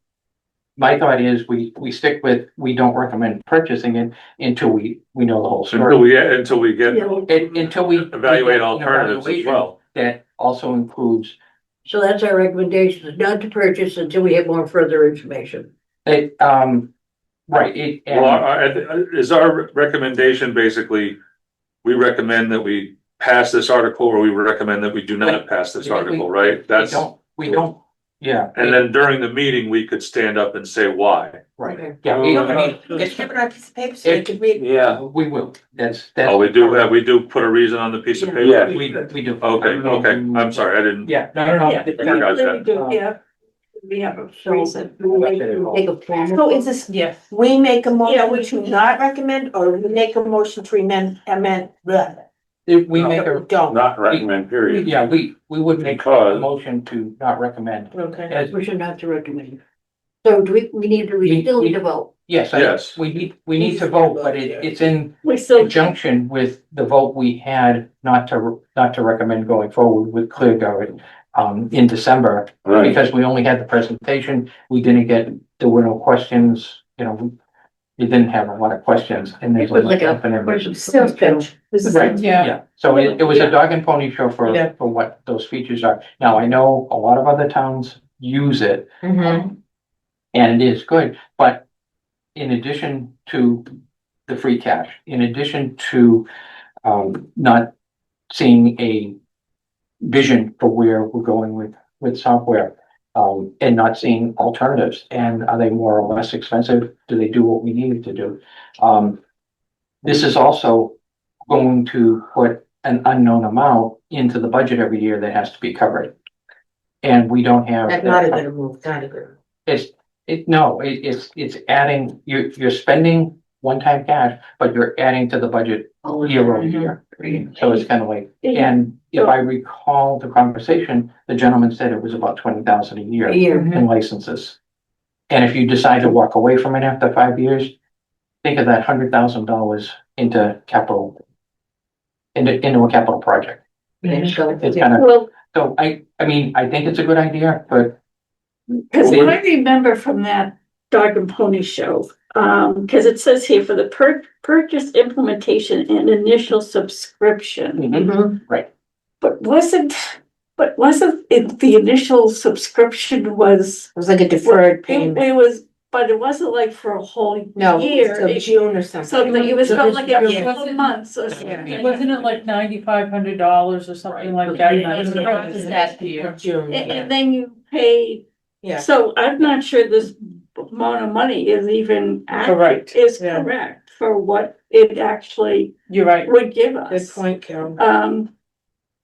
my thought is we stick with, we don't recommend purchasing it until we know the whole story. Until we get, Until we. evaluate get an alternatives as evaluation well. That also includes, So that's our recommendation, is not to purchase until we have more further information. it, right, it, Well, and, is our recommendation basically, we recommend that we pass this article, or we recommend that we do not pass this article, right? That's, we don't, yeah. and then during the meeting, we could stand up and say why. Right, yeah, I mean, Just have it on a piece of paper so you can read. Yeah, we will, that's. Oh, we do put a reason on the piece of paper? Yeah. We do. Okay, I'm sorry, I didn't. Yeah, no. Yeah, we do, yeah. We have a So reason. take a formal. So is this, Yes. we make a Yeah, motion to not recommend, or we make a motion to amend, blah, We make a, don't? not recommend, period. yeah, we would make a Because- motion to not recommend. Okay. As, We should not to recommend. So do we need to, we still need to vote. yes, Yes. we need to vote, but it's in We still, conjunction with the vote we had not to recommend going forward with Clearguard in December. Right, Because we only had the presentation, there were no questions, you didn't have a lot of questions and there's. It was like a definite- person. Sales pitch. Right, Yeah. yeah, so it was a dog and pony show Yeah. for what those features are. Now, I know a lot of other towns use it. Mhm. And it is good, but in addition to the free cash, in addition to not seeing a vision for where we're going with software, and not seeing alternatives, and are they more or less expensive? Do they do what we need it to do? This is also going to put an unknown amount into the budget every year that has to be covered. And we don't have. That's not a good move, not a good. It's adding, you're spending one-time cash, but you're adding to the budget year over year. So it's kind of like, and if I recall the conversation, the gentleman said it was about 20,000 a A year year. in licenses. And if you decide to walk away from it after 5 years, think of that $100,000 into a capital project. It's kind of, well, so I mean, I think it's a good idea, but because I remember from that Dog and Pony Show, because it says here for the purchase, implementation and initial subscription. Mhm. But wasn't it, the initial subscription was, It was like a deferred it payment. was, but it wasn't like for a whole No, year. till June or something. Something, it was So from this- like every yeah. couple of months or Yeah. something. Wasn't it like $9,500 or something like that? June, yeah. And then you pay, Yeah. so I'm not sure this amount of money is even Correct. is Yeah. correct for what it actually You're right. would give Good us. point, Carol.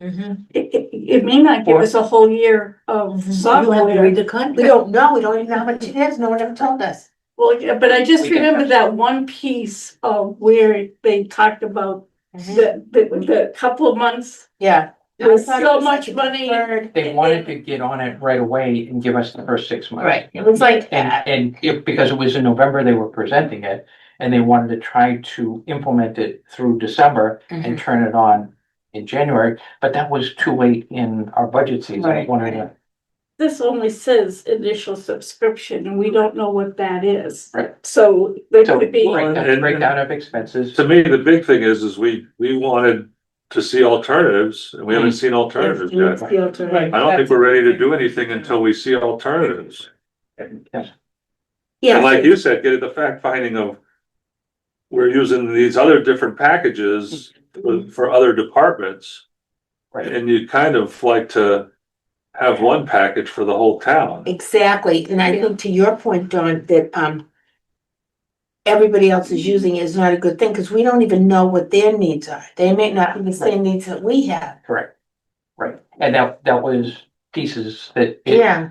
Mhm. It may not give us a whole year of Mhm. You have to software. read the We contract. don't know, we don't even know how much it is, no one ever told us. Well, yeah, but I just We can remember touch that one piece of where they talked about the couple of months. Yeah. There was I thought it so was much like a money. deferred- they wanted to get on it right away and give us the first 6 months. Right, it was like that. And because it was in November, they were presenting it, and they wanted to try to implement it through December and turn it on in January, but that was too late in our budget season. Right, One of right. This only says initial subscription and we don't know what that is. Right. So there So could be. breakdown of expenses. To me, the big thing is we wanted to see alternatives, and we haven't seen alternatives yet. Right. I don't think we're ready to do anything until we see alternatives. Yes. And like you said, get at the fact finding of, we're using these other different packages for other departments. Right. And you'd kind of like to have one package for the whole town. Exactly, and I think to your point, Dawn, that everybody else is using it is not a good thing, because we don't even know what their needs are. They may not be the same needs that we have. Correct. Right. And that was pieces that. Yeah,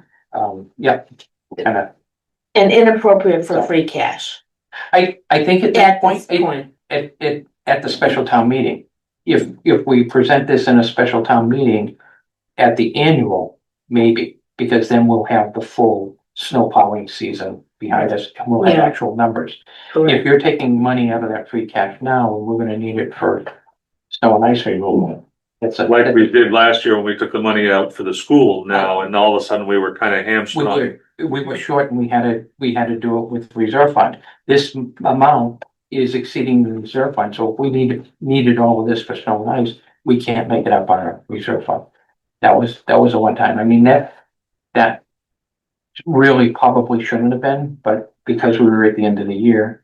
Yeah, kind of, and inappropriate for free cash. I think at At that this point, point, at the special town meeting, if we present this in a special town meeting at the annual, maybe, because then we'll have the full snow plowing season behind us and we'll have Yeah. actual numbers. correct. If you're taking money out of that free cash now, we're gonna need it for snow and ice removal. It's Like we did last year when we took the money out for the school now, and all of a sudden we were kind of hamstrung. we were short and we had to do it with reserve fund. This amount is exceeding the reserve fund, so if we needed all of this for snow and ice, we can't make it up on our reserve fund. That was a one time. I mean, that really probably shouldn't have been, but because we were at the end of the year,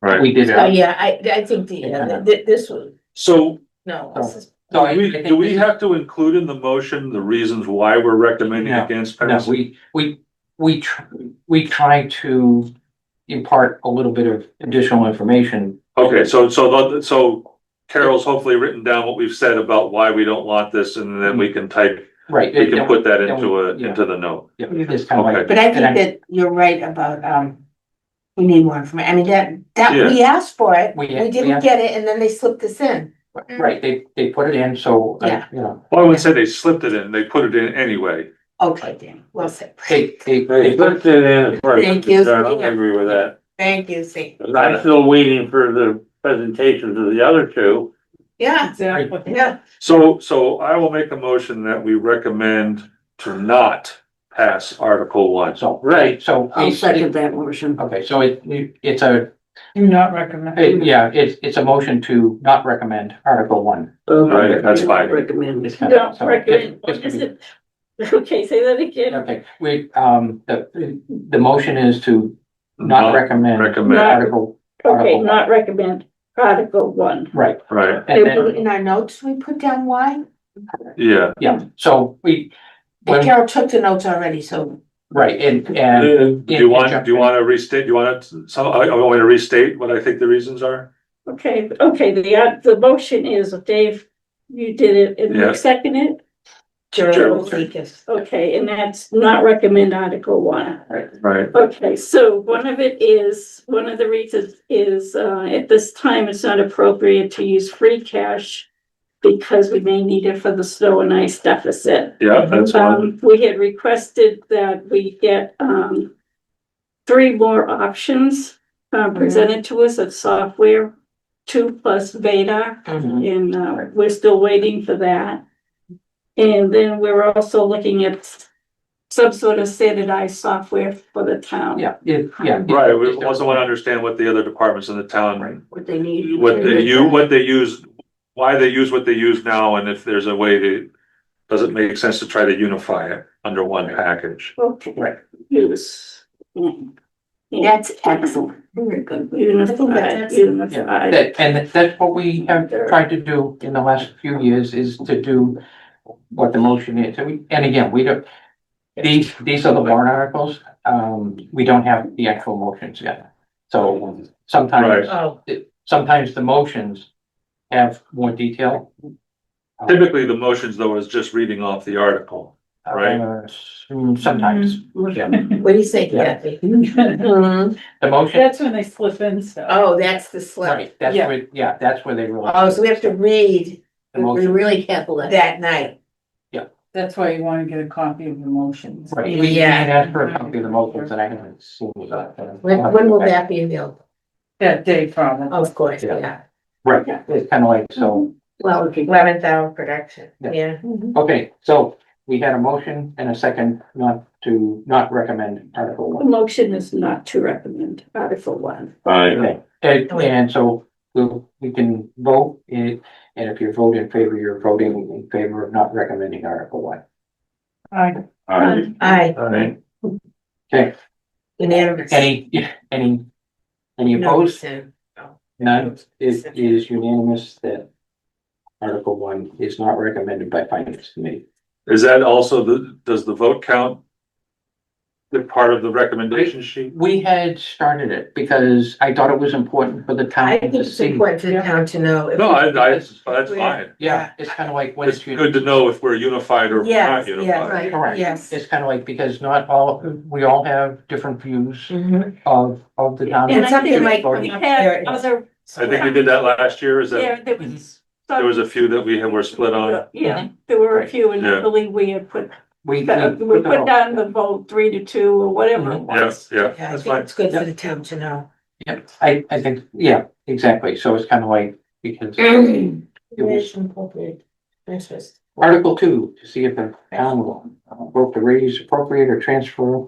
Right. we did Oh, it. yeah, I think this was, So no, this is. So I do think we this is- have to include in the motion the reasons why we're recommending No, against No, passing? we try to impart a little bit of additional information. Okay, so Carol's hopefully written down what we've said about why we don't want this, and then we can type, Right. we can put that then we- into the note. Yeah, it's kind of Okay. like. But I and think that you're right about, we need more information. I mean, that, Yeah. we asked for it, We- we we didn't asked- get it, and then they slipped this in. Right, they put it in, so, Yeah. you know, Well, I wouldn't say they slipped it in, they put it in anyway. Okay, Dan, well said. they They put, slipped it in as far as I'm Thank you. concerned. I agree with that. Thank you, see. I'm still waiting for the presentations of the other two. Yeah, Exactly. yeah, So I will make a motion that we recommend to not pass Article 1. so. Right. So. I'll second that motion. Okay, so it's a, Do not recommend. yeah, it's a motion to not recommend Article 1. Right, that's fine. Recommend. It's kind of- Don't so recommend, just to is be- it? Okay, say that again. Okay, the motion is to not recommend Recommend, Article, Okay, Article not recommend Article 1. right, right, and then, in our notes, we put down why, yeah. yeah, so and Carol took the notes already, so. right, and, Do you want to restate, do you want to, I want me to restate what I think the reasons are? Okay, the motion is, Dave, you did it, and Yeah. you second it? Gerald. Okay, and that's not recommend Article 1. Right, Okay, so one of the reasons is, at this time, it's not appropriate to use free cash because we may need it for the snow and ice deficit. yeah, that's one, We had requested that we get, 3 more options, presented to us of software, 2 plus Vadar, and, we're still waiting for that. And then we're also looking at some sort of standardized software for the town. yeah. right, we also want to understand what the other departments in the town, What they need. what they use, why they use what they use now, and if there's a way to, does it make sense to try to unify it under one package? Okay. Right. Use. That's excellent. Very good. Unified. And that's what we have tried to do in the last few years, is to do what the motion is. And again, we don't, these are the warrant articles, we don't have the actual motions yet. So sometimes, Oh, sometimes the motions have more detail. Typically, the motions though is just reading off the article. right? Sometimes, yeah, what do you say, Yeah. Kathy? Mhm. the motion, That's when they slip in stuff. Oh, that's the slip. right, that's Yeah. where, yeah, that's where they really. Oh, so we have to read The We're motion, really careful that. that night. That's why you wanna get a copy of the motions. right, we Yeah. had asked for a copy of the motions and I haven't seen that. When will that be available? That day probably. Of course, Yeah. yeah. Right, it's kind of like, so, Well, if you- 11th hour production, Yeah. yeah. okay, so we had a motion and a second not recommend Article The 1. motion is not to recommend Article 1. Okay, and so we can vote it, and if you vote in favor, you're voting in favor of not recommending Article 1. I, Aye, Okay, unanimous. any No opposed? dissent. None, it is unanimous that Article 1 is not recommended by Finance Committee. Is that also does the vote count? The part of the recommendation sheet? We had started it because I thought it was important for the I town think to it's see. important for the town to know. if No, we- that's fine. Yeah, it's kind of like when It's good to know if we're unified or not Yes, unified. yes, Right. Correct. yes. It's kind of like, because not all, we all have different views Mhm. of the town. And something like- We had other. I think we did that last year, is Yeah, that, there was. there was a few that were split on? Yeah, there were a few, and I Yeah. believe we had put We put down the vote 3-2 or whatever it Yeah, was. yeah, Yeah, I that's think fine. it's good for the town to know. Yeah, I think, yeah, exactly. So it's kind of like, because it was, Information appropriate interest. Article 2, to see if the town will vote to raise, appropriate, or transfer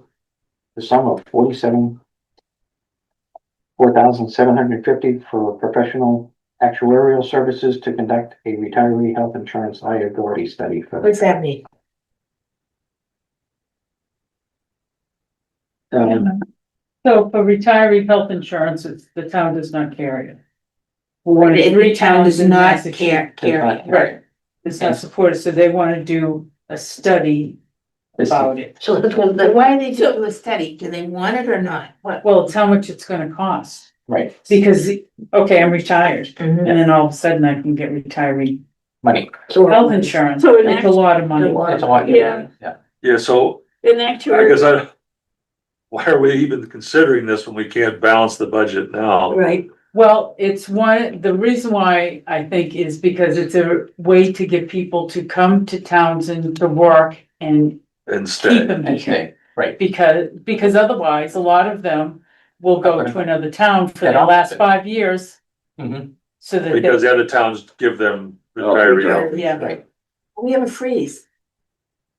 the sum of 4,750 for professional actuarial services to conduct a retiree health insurance liability study for. What's that mean? So for retiree health insurance, the town does not carry it. One of The three town towns does in not Massachusetts. carry. Right, it's not supported, so they wanna do a study about it. So that's what But the, why do they do a study? Do they want it or not? What? Well, it's how much it's gonna cost, Right, because, okay, I'm retired, Mhm. and then all of a sudden I can get retiree money, health insurance, So in it's a lot of money. it's a lot. Yeah. Yeah, Yeah, so In I actuary, guess why are we even considering this when we can't balance the budget now? right, Well, it's the reason why I think is because it's a way to get people to come to Townsend to work and keep Instead, them and here. stay, right. Because otherwise, a lot of them will go to another town for the last 5 years. Mhm. So that because they, the other towns give them retiree health. yeah, Right. We have a freeze.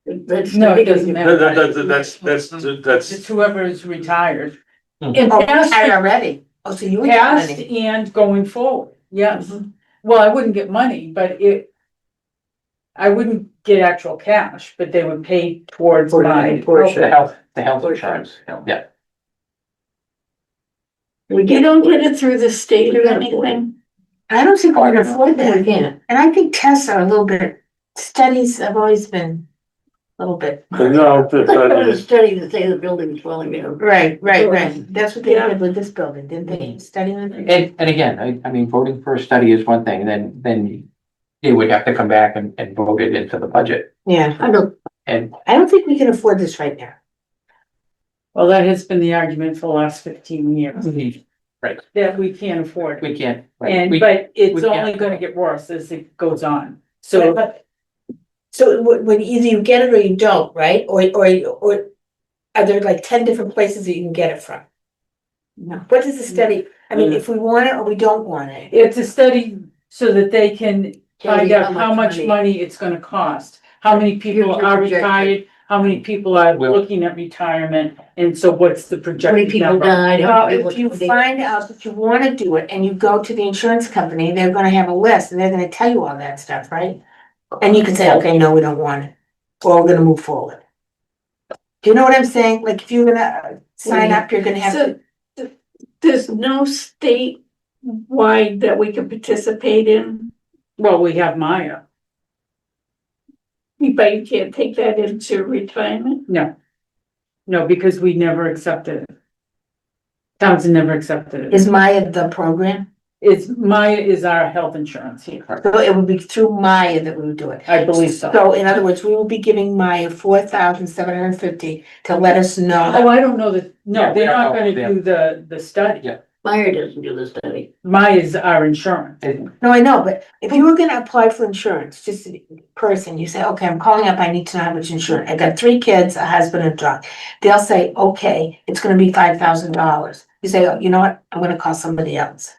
that's. No, it doesn't matter. That's, It's whoever is retired. In Oh, past, retired already. Oh, so you would get past money. and going forward, yes. Well, I wouldn't get money, but I wouldn't get actual cash, but they would pay towards For my. the portion. The health insurance, yeah. you don't get it through the state or anything? I don't think we can afford We that. can't. And I think tests are a little bit, studies have always been a little bit. No, There was a study to say the building was falling down. Right. That's what they Yeah. did with this building, didn't they? Studying it? And again, I mean, voting for a study is one thing, then they would have to come back and vote it into the budget. Yeah, I don't, And I don't think we can afford this right now. Well, that has been the argument for the last 15 years, right, that we can't afford. we can't, right, And, we, but it's we can't. only gonna get worse as it goes on, so. So when either you get it or you don't, right? Or are there like 10 different places that you can get it from? No. What does the study, I mean, if we want it or we don't want it? It's a study so that they can Tell find you out how much money it's gonna cost. How many people Here's your are projection. retired, how many people are Well- looking at retirement, and so what's the how many projected people number? died? how Well, many if you people- find out that you wanna do it and you go to the insurance company, they're gonna have a list and they're gonna tell you all that stuff, right? And you can say, okay, no, we don't want it, or we're gonna move forward. Do you know what I'm saying? Like, if you're gonna sign up, you're gonna have to. So, there's no state wide that we can participate in, Well, we have Maya, but you can't take that into retirement? no, because we never accepted it. Townsend never accepted it. Is Maya the program? Maya is our health insurance here, So it would be through Maya that we would do it. I believe so. So in other words, we will be giving Maya 4,750 to let us Oh, know. I don't know that, no, Yeah, we they're don't not know, gonna yeah. do the study. Yeah. Meyer doesn't do the study. Maya's our insurance. No, I know, but if you were gonna apply for insurance, just a person, you say, okay, I'm calling up, I need to know how much insurance. I got 3 kids, a husband and a dog. They'll say, okay, it's gonna be $5,000. You say, oh, you know what, I'm gonna call somebody else.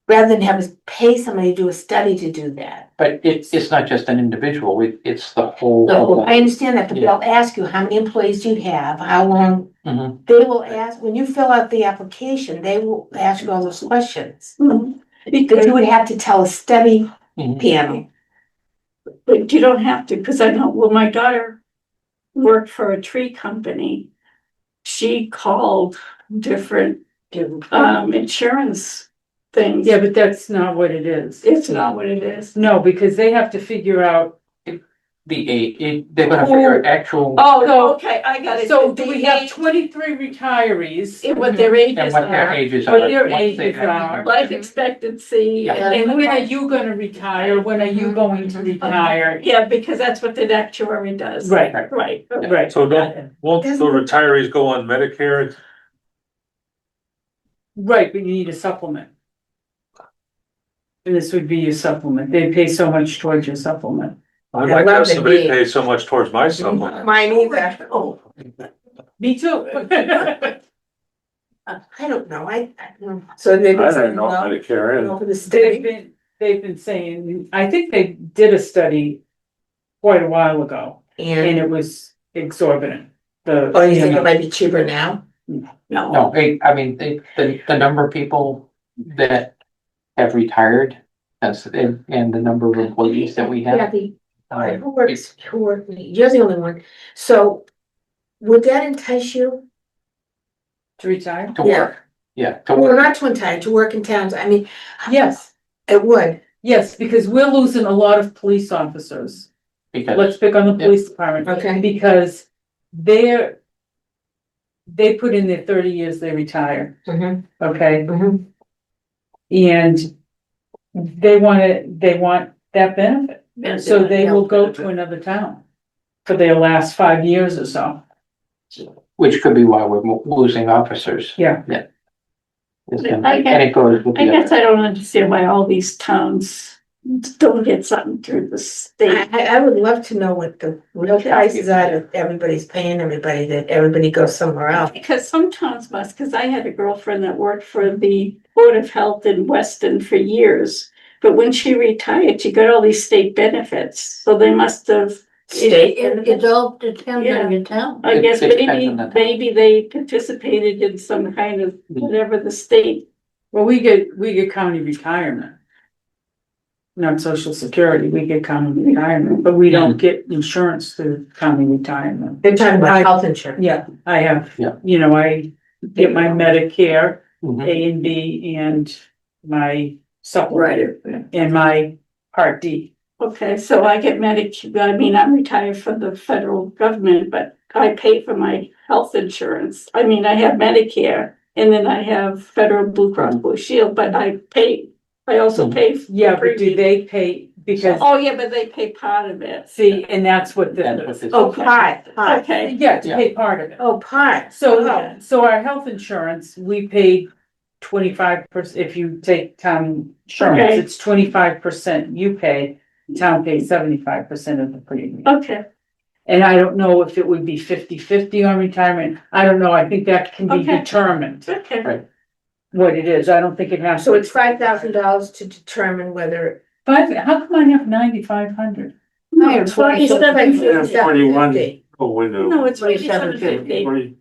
Rather than have us pay somebody to do a study to do that. But it's not just an individual, it's the whole. The whole- I understand that, but Yeah. they'll ask you how many employees do you have, how long. Mhm. They will ask, when you fill out the application, they will ask you all those questions. That Because, you would have to tell a study Mhm. panel. but you don't have to, because I know, well, my daughter worked for a tree company. She called different insurance things. Yeah, but that's not what it is. It's not what it is. No, because they have to figure out, They're gonna figure out actual. Oh, okay, I got it. so The do we have age- 23 retirees? and what their And ages what their are, ages are. What their once they ages have- are. life expectancy. Yeah. And when are you gonna retire? When are you going to retire? Yeah, because that's what the actuary does. Right, Right. right. So won't the retirees go on Medicare? Right, but you need a supplement. And this would be your supplement. They pay so much towards your supplement. I'd like to love have the somebody name. pay so much towards my supplement. Mine either. Oh, Me too. I don't know, so they've I been saying, don't know how well, to carry it. go for the They've study. been saying, I think they did a study quite a while ago, and And, it was exorbitant. The, oh, you think it might be cheaper now? No, I mean, the number of people that have retired, and the number of employees that we have. Kathy, uh, who works, you're the only one, so would that entice you? to retire? To Yeah. work, yeah, to Well, work, not to entice, to work in towns, I mean, Yes, it would. yes, because we're losing a lot of police officers. Let's because, pick on the police department. Okay. Because they put in their 30 years, they retire, okay? And they want that benefit, so they will go to another town for their last 5 years or so. which could be why we're losing officers. Yeah. Yeah. I And it goes with I the guess other. I don't understand why all these towns don't get something through the state. I would love to know what the real prices are that everybody's paying everybody, that everybody goes somewhere else. Because some towns must, because I had a girlfriend that worked for the Board of Health in Weston for years. But when she retired, she got all these state benefits, so they must have. It all depends on your town. I guess It depends on the town. maybe they participated in some kind of whatever the state. Well, we get county retirement. Not social security, we get county retirement, but we don't get insurance through county retirement. They're talking about health insurance. Yeah, I have, Yeah. you know, I get my Medicare, Mhm. A and B, and my supplement, and my Part D. Okay, so I get I mean, I'm retired from the federal government, but I pay for my health insurance. I mean, I have Medicare and then I have Federal Blue Cross Blue Shield, but I also pay. for Yeah, but do premium. they pay, because, Oh, yeah, but they pay part of it. see, and that's what That's this what is. this. Oh, part. Okay, Yeah, to pay part of it. Oh, part. So our health insurance, we paid 25%, if you take town insurance, Okay. it's 25% you pay, town pays 75% of the premium. okay, And I don't know if it would be 50-50 on retirement, I don't know, I think that can be Okay. determined, okay. Right. what it is, I don't think it has. So it's $5,000 to determine whether. How come I have 9,500? No, have it's 4750. Oh, window. No, it's 4750. 4750.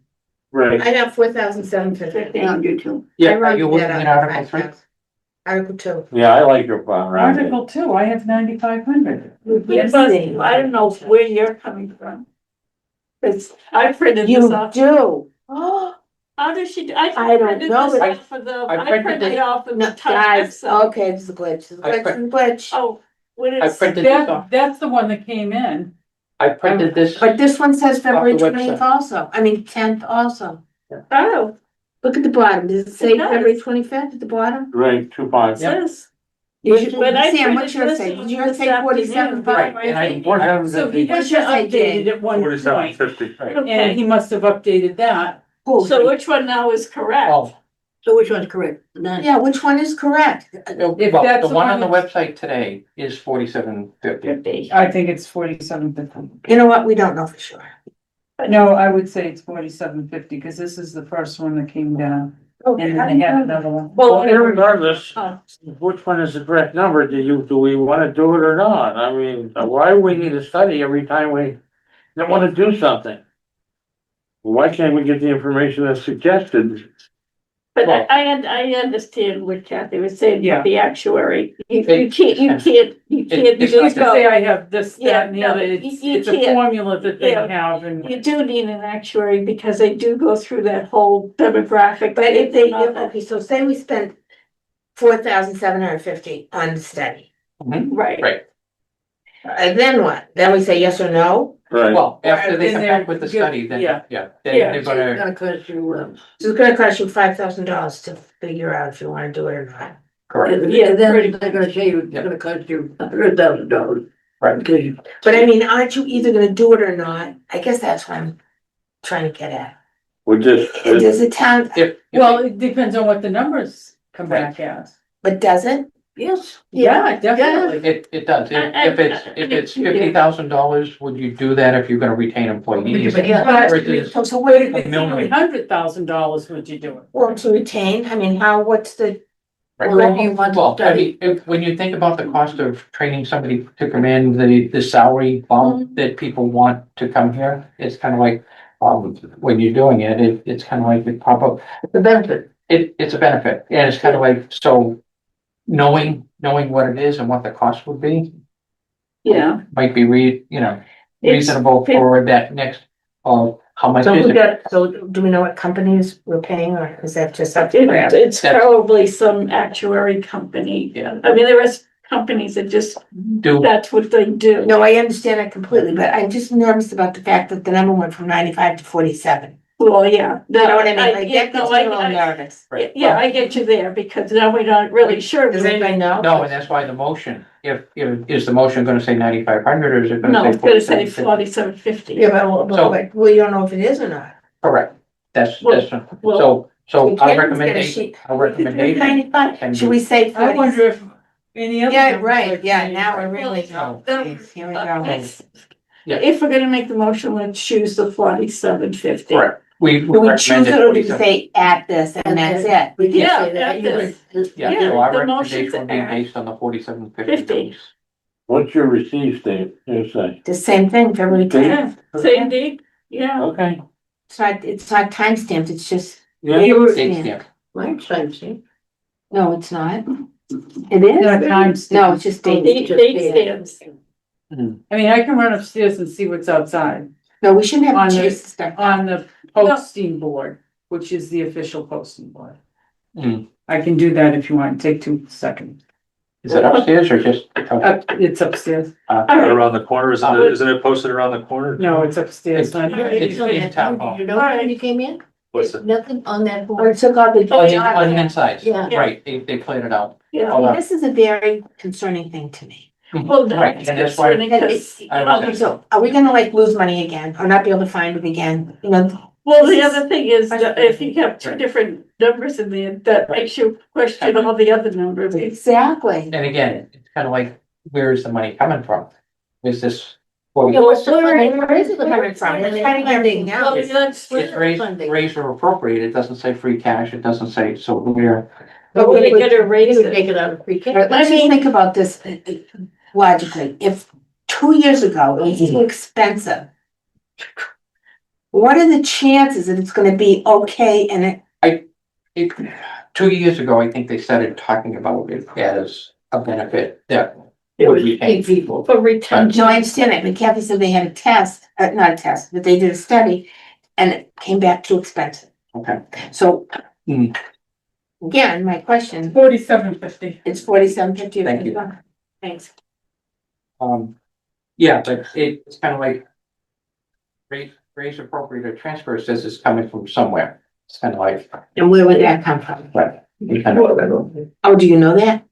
Right. I got 4,750. On YouTube. Yeah, I are wrote you that looking out at for Article 3? 5,000. Article 2. Yeah, I like your plan, right? Article 2, I have 9,500. Yes, but I don't know where you're coming from. It's, I printed this You off. do? Oh, How does she do? I don't printed know, this but off of the, I I printed printed it- it off of no, the town guys, website. okay, it's a glitch, it's a I glitch, print- it's a glitch. Oh, what I is, printed this off, That's the one that came in. I printed this, But this one says February Off the website. 20th also, I mean 10th also. oh, Look at the bottom, does it say It does. February 25th at the bottom? Right, 2.5. says. You should- When I Sam, printed what's yours this say? on Did yours this say afternoon, 47.5? and I- So he What's has yours say, updated Jane? at one point, 4750. right, and Okay, he must have updated that. Cool. so which one now is correct? oh, So which one's correct? None. Yeah, which one is correct? well, that's the the one one on the that's- website today is 4750. I think it's 4750. You know what, we don't know for sure. No, I would say it's 4750, because this is the first one that came down, and then they had another one. Well, irregardless, Oh. which one is the correct number, do we wanna do it or not? I mean, why do we need to study every time we don't wanna do something? Why can't we get the information that's suggested? But Well- I understand what Kathy was saying Yeah. about the actuary. You It- can't You it's just not- go. say I have this, Yeah, that, and the other, no, it's you a can't. formula that they Yeah. have, and You do need an actuary because they do go through that whole demographic. But if they, Not that- okay, so say we spent 4,750 on the study, Right. Right, and then what? Then we say yes or no? Right. well, after they Then come they're back with the good, study, then, yeah. yeah, Yeah. they're It's gonna, gonna cost you, So it's gonna cost you $5,000 to figure out if you wanna do it or not. correct, Yeah, and then pretty they're gonna say it's Yeah. gonna cost you $100,000. right. Because you, But I mean, aren't you either gonna do it or not? I guess that's what I'm trying to get at. We just, Does the town, If, well, it depends on what the numbers come back as. but does it? yes. Yeah, definitely. it does, if it's Yeah. $50,000, would you do that if you're gonna retain employees? But yeah. Versus So what, If it's million. $100,000, would you do it? well, to retain, I mean, what's the, Right. Well, if you want to Well, I study, mean, when you think about the cost of training somebody to come in, the salary bump that people want to come here, it's kind of like, when you're doing it, it's kind of like the pop up, the benefit, it's a benefit, and it's kind of like, so knowing what it is and what the cost would be Yeah. might be It's- reasonable for that next, how much So is who it? got, so do we know what companies we're paying, or is that just up to grab? It's That's- probably some actuary company. Yeah. I mean, there are companies that just, Do, that's what they do. No, I understand that completely, but I'm just nervous about the fact that the number went from 95 to 47. Well, yeah. You know what I mean? Like, yeah, that gets no, me a little nervous. right. Yeah, I get you there, because now we're not really sure. Does anybody know? No, and that's why the motion, is the motion gonna say 9,500 or is it No, gonna it's say? gonna say 4750? 4750. Yeah, but we don't know if it is or not. Correct, that's, Well, so We our can't get a recommendation, sheet. our recommendation. 95, should we say I 40? wonder if any other. Yeah, numbers right, like yeah, that- now we're really, Well, here we go. Yeah. If we're gonna make the motion, let's choose the 4750. Correct, we Do we choose recommended it or do we 47. say add this and that's it? we can Yeah, say that. Yeah, Yeah, so our the motion's recommendation would be add. based on the 4750. 50. What's your receive date, you say? The same thing, February 10th. Yeah, same date, yeah. Okay. It's not time stamped, it's just. Yeah. Date stamp. Mine's time, see? No, it's not. It is? Yeah, times. No, it's just date. Date stamps. I mean, I can run upstairs and see what's outside No, we shouldn't have On to the- chase the stuff. on the posting board, which is the official posting board. Hmm. I can do that if you want, take 2 seconds. Is it upstairs or just? It's upstairs. Around the corner, isn't it posted around the corner? No, it's upstairs. not here. It's in town hall. You know when you came in? What's it? Nothing on that Or board. took out the. On the inside, Yeah. right, they played it out. Yeah. Hold on. This is a very concerning thing to me. Well, no, Right, it's and that's why- concerning because, I was- Okay, so are we gonna like lose money again or not be able to find it again? You know, well, the other thing is that if you have two different numbers in there, that makes you question all the other numbers. exactly. And again, it's kind of like, where is the money coming from? Is this? Yeah, what's the funding? Where is it coming from? We're trying to get everything Well, out. that's, Where's It's the raised, funding? raised or appropriated, it doesn't say free cash, it doesn't say, so we're, but we're gonna get a raise. You would take it out of free All right, cash. let's just think about this logically. If 2 years ago it was too expensive, what are the chances that it's gonna be okay and it 2 years ago, I think they started talking about it as a benefit that It would would be pay paid. people. For retention. No, I understand it, but Kathy said they had a test, not a test, but they did a study and it came back too expensive. Okay. So. Hmm. Again, my question, 4750. it's 4750. Thank you. Thanks. Yeah, but it's kind of like raise appropriate or transfer says it's coming from somewhere. It's kind of like, And where would that come from? right, you kind of, Oh, do you know that?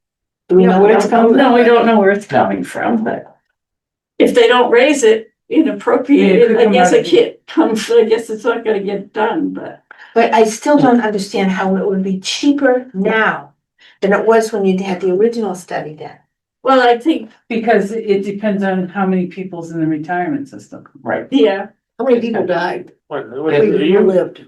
Do we know where it's coming from? No, we don't know where it's coming from, but if they don't raise it inappropriate, I guess it can't come, I guess it's not gonna get done, but. But I still don't understand how it would be cheaper now than it was when you had the original study done. Well, I think, Because it depends on how many people's in the retirement system. right. yeah, How many people died? What, How many people you, lived?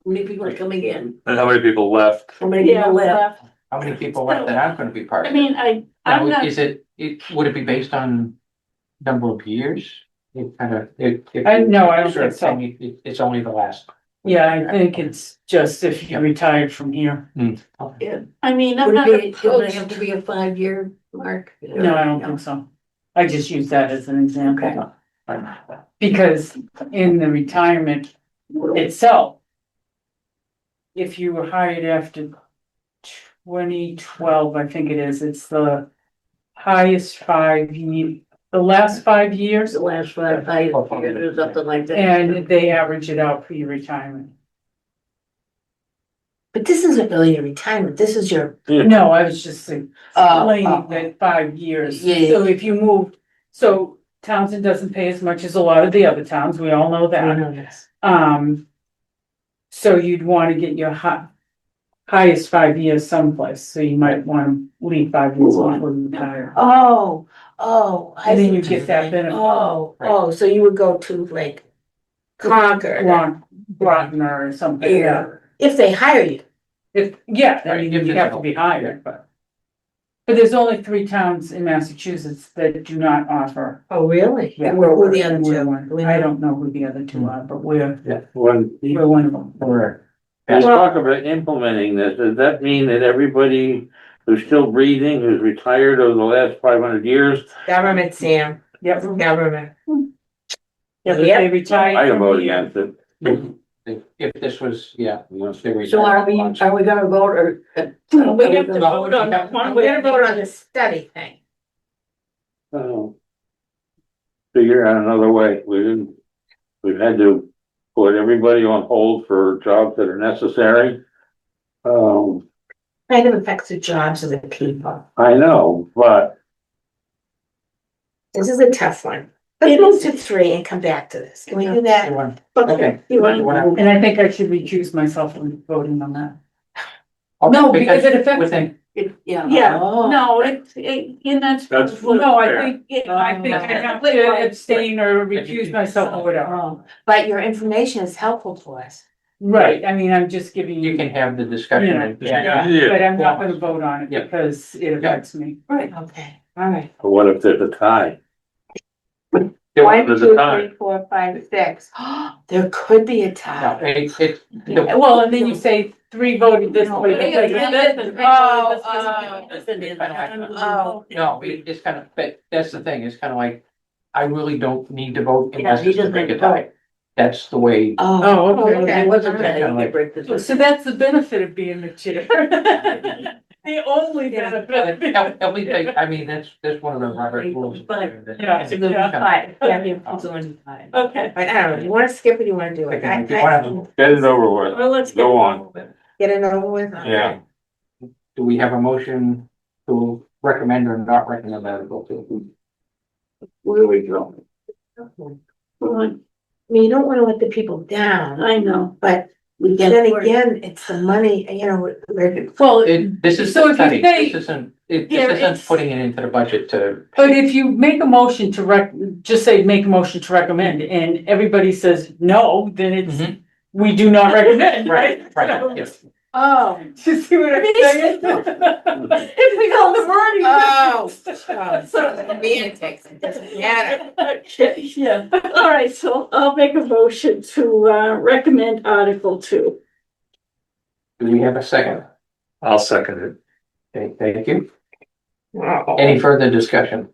How many people are coming in? And how many people left? How many yeah, people left? How many people left that aren't gonna be part I of it? mean, I'm Now, not, is it, would it be based on number of years? It kind of, No, I don't think so. It's only the last. Yeah, I think it's just if you retired from here. I mean, I'm Would not it be, it would have opposed. to be a 5-year mark? No, I don't think so. I just use that as an example. Because in the retirement itself, if you were hired after 2012, I think it is, it's the highest 5 year, the last 5 years, The last 5 years or something like that. and they average it out for your retirement. But this isn't really your retirement, this is your. No, I was just explaining oh. that 5 years. Yeah, yeah. So if you moved, so Townsend doesn't pay as much as a lot of the other towns, we all know that. So you'd wanna get your highest 5 years someplace, so you might wanna leave 5 years before you retire. I And then see you what you're get that saying. benefit. So you would go to like Concord, Groton or something. Yeah. if they hire you. Yeah, I Right, mean, if you there's have to no- be hired, but. But there's only 3 towns in Massachusetts that do not offer. Oh, really? Yeah. And who are the other and we're two? one. Do we I know? don't know who the other 2 are, but we're When one of them. Correct. let's Well- talk about implementing this, does that mean that everybody who's still breathing, who's retired over the last 500 years? Government, Sam, Yep. government. Yeah, but Yep. they retired. I from vote here. against it. If this was, yeah, once they were. So are we gonna vote or? We have to vote on one We're way gonna or the vote on other. the study thing. Figure out another way, we've had to put everybody on hold for jobs that are necessary. Kind of affects the jobs of the people. I know, but This is a tough one. Let's move to 3 and come back to this. Can we do that? Okay, you want And I think I should recuse myself from voting on that. Okay, No, because it affects within- me. Yeah. Yeah, Oh. no, and that's. That's- Well, no, I Fair. think, Yeah, I think I have to abstain or recuse myself or whatever. Oh. But your information is helpful to us. Right, I mean, I'm just giving You you, can have the discussion. Yeah. and- Yeah. but I'm not gonna vote on it Yeah. because it affects me. Right. Okay, all right. what if there's a tie? There- 1, there's 2, a time. 3, 4, 5, 6. There could be a No, tie. the- Well, and then you say 3 voted this way. Yeah, because yeah, this yeah. is- Oh. No, it's kind of, but that's the thing, it's kind of like, I really don't need to vote Yeah, unless he it's to doesn't break a need to vote. tie. That's the way. Oh, Oh, okay. okay. It wasn't that Kinda he like- could break this. So that's the benefit of being the chair. The only benefit. At least, I mean, that's one of the Robert rules. Yeah. Fine. Yeah, you- Okay, But I don't know, you wanna skip or do you wanna do it? If you wanna- Get it over with. well, let's. Go on. Get it over with? Yeah. Do we have a motion to recommend or not recommend Article 2? Where we go? Well, I mean, you don't wanna let the people down, I know, but We then get it. again, it's the money, you know, we're. Well, This is So the if you study, say- this isn't, Yeah, this isn't it's- putting it into the budget to. but if you make a motion to just say make a motion to recommend and everybody says no, then it's, Mhm. we do not recommend, right? Right, yes. Oh. Do you see what I'm saying? if we go the wording. Oh, so the semantics, it doesn't matter. Okay, yeah, all right, so I'll make a motion to recommend Article 2. Do we have a second? I'll second it. Okay, thank you. Any further discussion?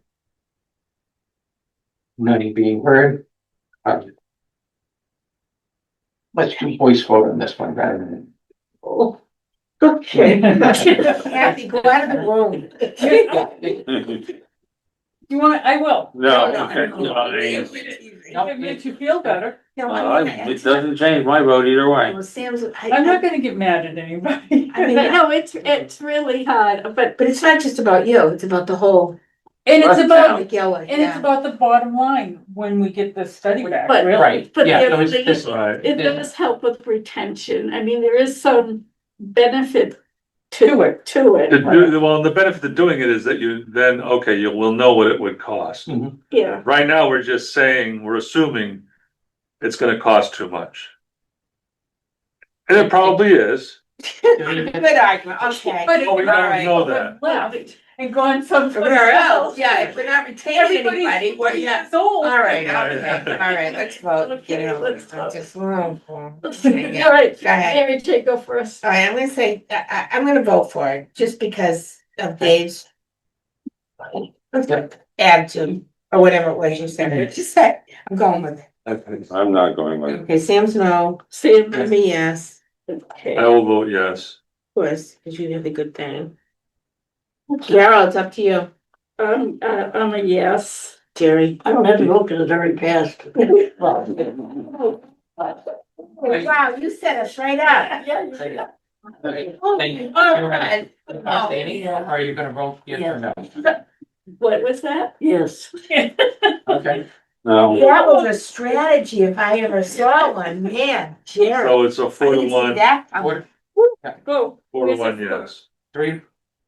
None being heard. Let's do voice vote on this one rather than. Okay. Kathy, go out of the room. You want, I will. No, No, okay. no. It makes you feel better. No, It doesn't change my vote either way. Well, Sam's, I'm not gonna get mad at anybody. I mean, No, it's really hard, but but it's not just about you, it's about the whole. And it's about, Miguel, and it's about the bottom line when we get the study back, But- really. Right, But yeah, there- so it's there- this, Right. it does help with retention. I mean, there is some benefit To to it. to it. Well, the benefit of doing it is that you then, okay, you will know what it would cost. Yeah, Right now, we're just saying, we're assuming it's gonna cost too much. And it probably is. Good argument, okay. But Oh, we All don't right. know that. Left and gone someplace Where else? else. Yeah, if we're not retaining anybody, Everybody's we're 40 not. years old. All right, okay, all right, let's vote. Okay, You know, let's vote. just, all right, Go ahead. Mary J, go first. All right, I'm gonna say, I'm gonna vote for it, just because of Dave's. Attitude, or whatever it was you said, just say, I'm going with it. I'm not going with it. Okay, Sam's no, Sam, me yes, okay. I will vote yes. of course, because you did a good thing. Carol, it's up to you. I'm a yes. Jerry. I don't have to vote because it's already passed. Wow, you set us right up. Thank Oh, you. all right. Abstaining, or are you gonna vote yes or no? What was that? Yes. Okay, No, That was a strategy if I ever saw one, man, Jerry. So it's a I 4 to didn't see 1, that. Four- Go. 4 to 1, yes. 3,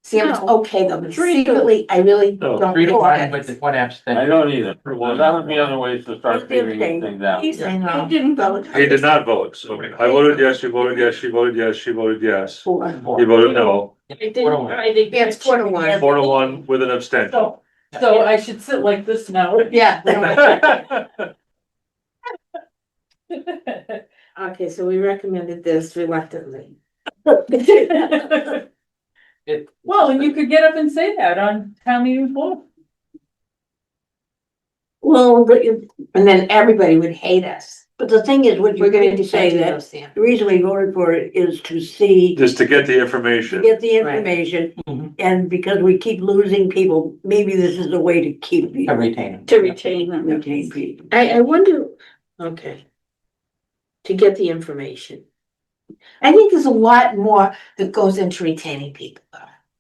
Sam, it's No. okay though, but 3 to- secretly, I really No, don't. 3-1 think with that- one I abstention. don't either. Well, that would be other ways to start figuring these things out. He I know. didn't vote. He did not vote, so I voted yes, you voted yes, she voted yes, she voted yes. He voted no, I didn't. Yeah, it's 4-1. 4-1 with an abstention. So I should sit like this now. Yeah. Okay, so we recommended this reluctantly. Well, and you could get up and say that on town meeting floor. Well, And then everybody would hate us. but the thing is, what We're you gonna did say say that, that, Sam. the reason we voted for it is to see, Just to get the to information. get the Right. information. Mhm. And because we keep losing people, maybe this is a way to keep To people, retain him. To retain them. retain people. I wonder, okay. To get the information. I think there's a lot more that goes into retaining people.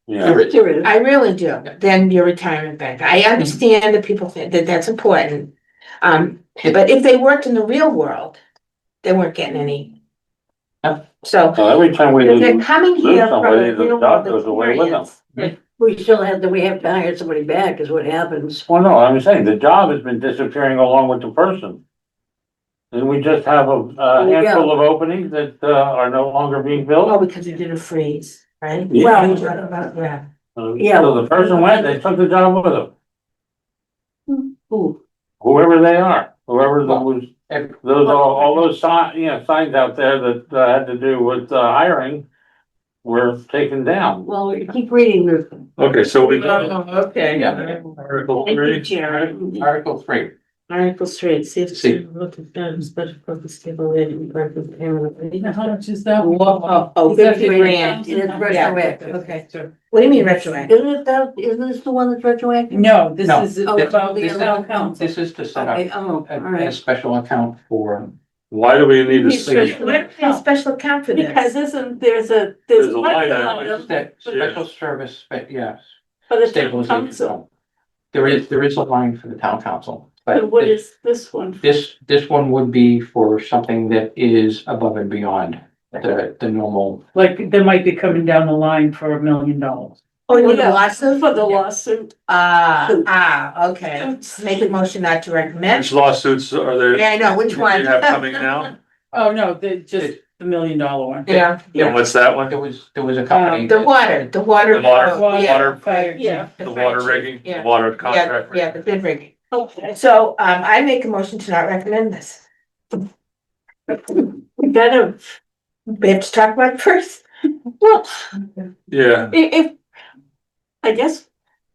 Yeah, There is. I really do, than your retirement benefit. I understand that people think that that's important. But if they worked in the real world, they weren't getting any. Yep. So so every time we if they're lose coming here from somebody, a the real job world goes away with them. experience. We still have, we have to hire somebody back is what happens. Well, no, I'm saying the job has been disappearing along with the person. And we just have a Yeah. handful of openings that are no longer being Oh, filled. because you did a freeze, right? Yeah. Well, you're talking about, yeah. Yeah. So the person went, they took the job with them, Ooh, whoever they are, whoever those, Every- all those signs out there that had to do with hiring were taken down. well, we keep reading this. Okay, so we go. Okay. Yeah. Article Thank you, 3. Jerry. Article 3. Article straight, see if. See. Look at that, special purpose table, and purpose payment. How much is that? Oh, Is that 50 grand. It's retroactive. Okay. What do you mean retroactive? Isn't this the one that's retroactive? No, this No. is Oh, about the this- town council. This is to set Okay, up oh, a, all right. a special account for, Why do we need to Need see? special- Why do we have a special account for this? Because isn't, there's a There's a line budget item. item that special service, yes, for the town stabilization council. fund. There is a line for the town council, And but what is this one? this one would be for something that is above and beyond the normal. Like, they might be coming down the line for $1 million. Oh, you need a Yeah, lawsuit? For the lawsuit. Okay. Make a motion not to recommend. Which lawsuits are there? Yeah, I know, which You one? have coming now? Oh, no, just the $1 million one. Yeah, And what's that one? There was a company. the water. The water- Yeah. water- Fire, Yeah. The water rigging, the Yeah. water Yeah, contract. yeah, the bid rigging. Okay. So, I make a motion to not recommend this. We better, We have to talk about it first. well, Yeah, if, I guess,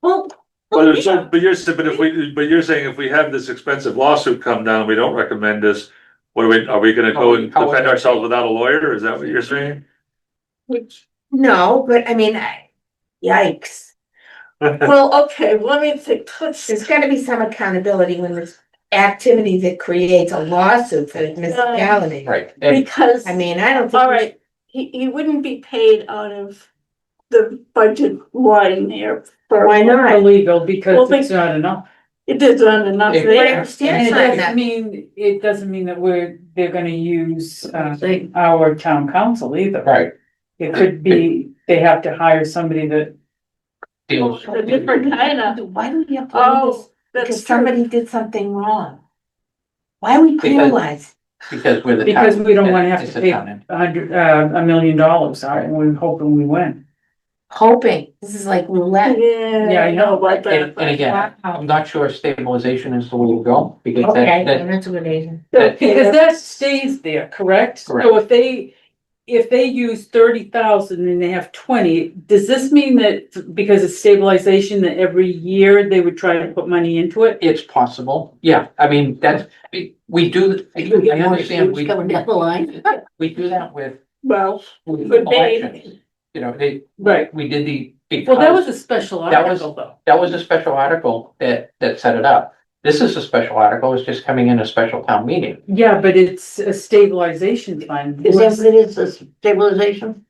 well. but you're saying if we have this expensive lawsuit come down, we don't recommend this. What are we gonna go and defend ourselves without a lawyer? Is that what you're saying? Which, No, but I mean, yikes. well, okay, let me think, There's gotta be some accountability when there's activity that creates a lawsuit for the municipality. Right, and because, I mean, I don't think. all right, he wouldn't be paid out of the budget line there. For Why not? Illegal, Well, because it's not enough. It isn't enough It- But I there. understand And it's it not doesn't enough. mean, it doesn't mean that they're gonna use, They- our town council either. right, It could be, they have to hire somebody that, deals. A different kind of, Why do we have to do this? oh, Because that's true. somebody did something wrong. Why are we Because- penalized? Because we're the. Because town- we don't wanna have it's to the pay town end. $1 million, and we're hoping we win. Hoping, this is like roulette. Yeah, I know, about that. And again, I'm not sure stabilization is the way to go, because Okay, that, that's a good reason. Because that stays there, correct? So Correct. if they use 30,000 and they have 20, does this mean that because of stabilization, that every year they would try to put money into it? it's possible, yeah, I mean, that's, we do, I understand, Who's coming down the line? we do that with Well, with Could be. elections. You know, Right. we did Well, that was because a special That was- article though. that was a special article that set it up. This is a special article, it's just coming in a special town meeting. Yeah, but it's a stabilization fund. Is that what it is, the stabilization?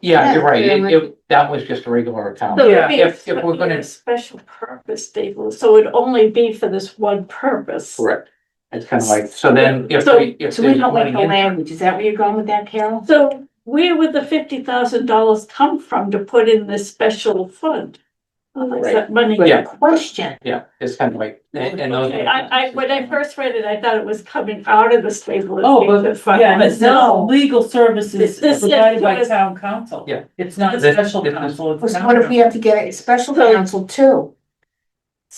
Yeah, you're right, Yeah, that was just a regular account. so Yeah, it'd be a if we're gonna- special purpose stable, so it'd only be for this one purpose. Correct. It's kind of like, so then if So- we, if So we there's don't like money the in, language, is that where you're going with that, Carol? So where would the $50,000 come from to put in this special fund? Is that money? Yeah. Question. Yeah, it's kind of like, and those. Okay, when I first read it, I thought it was coming out of the Oh, stabilization but, fund. yeah, and it's No. legal services This- provided by this- town council. Yeah. It's not This- special this- council, it's So town what if we council. have to get a special counsel too?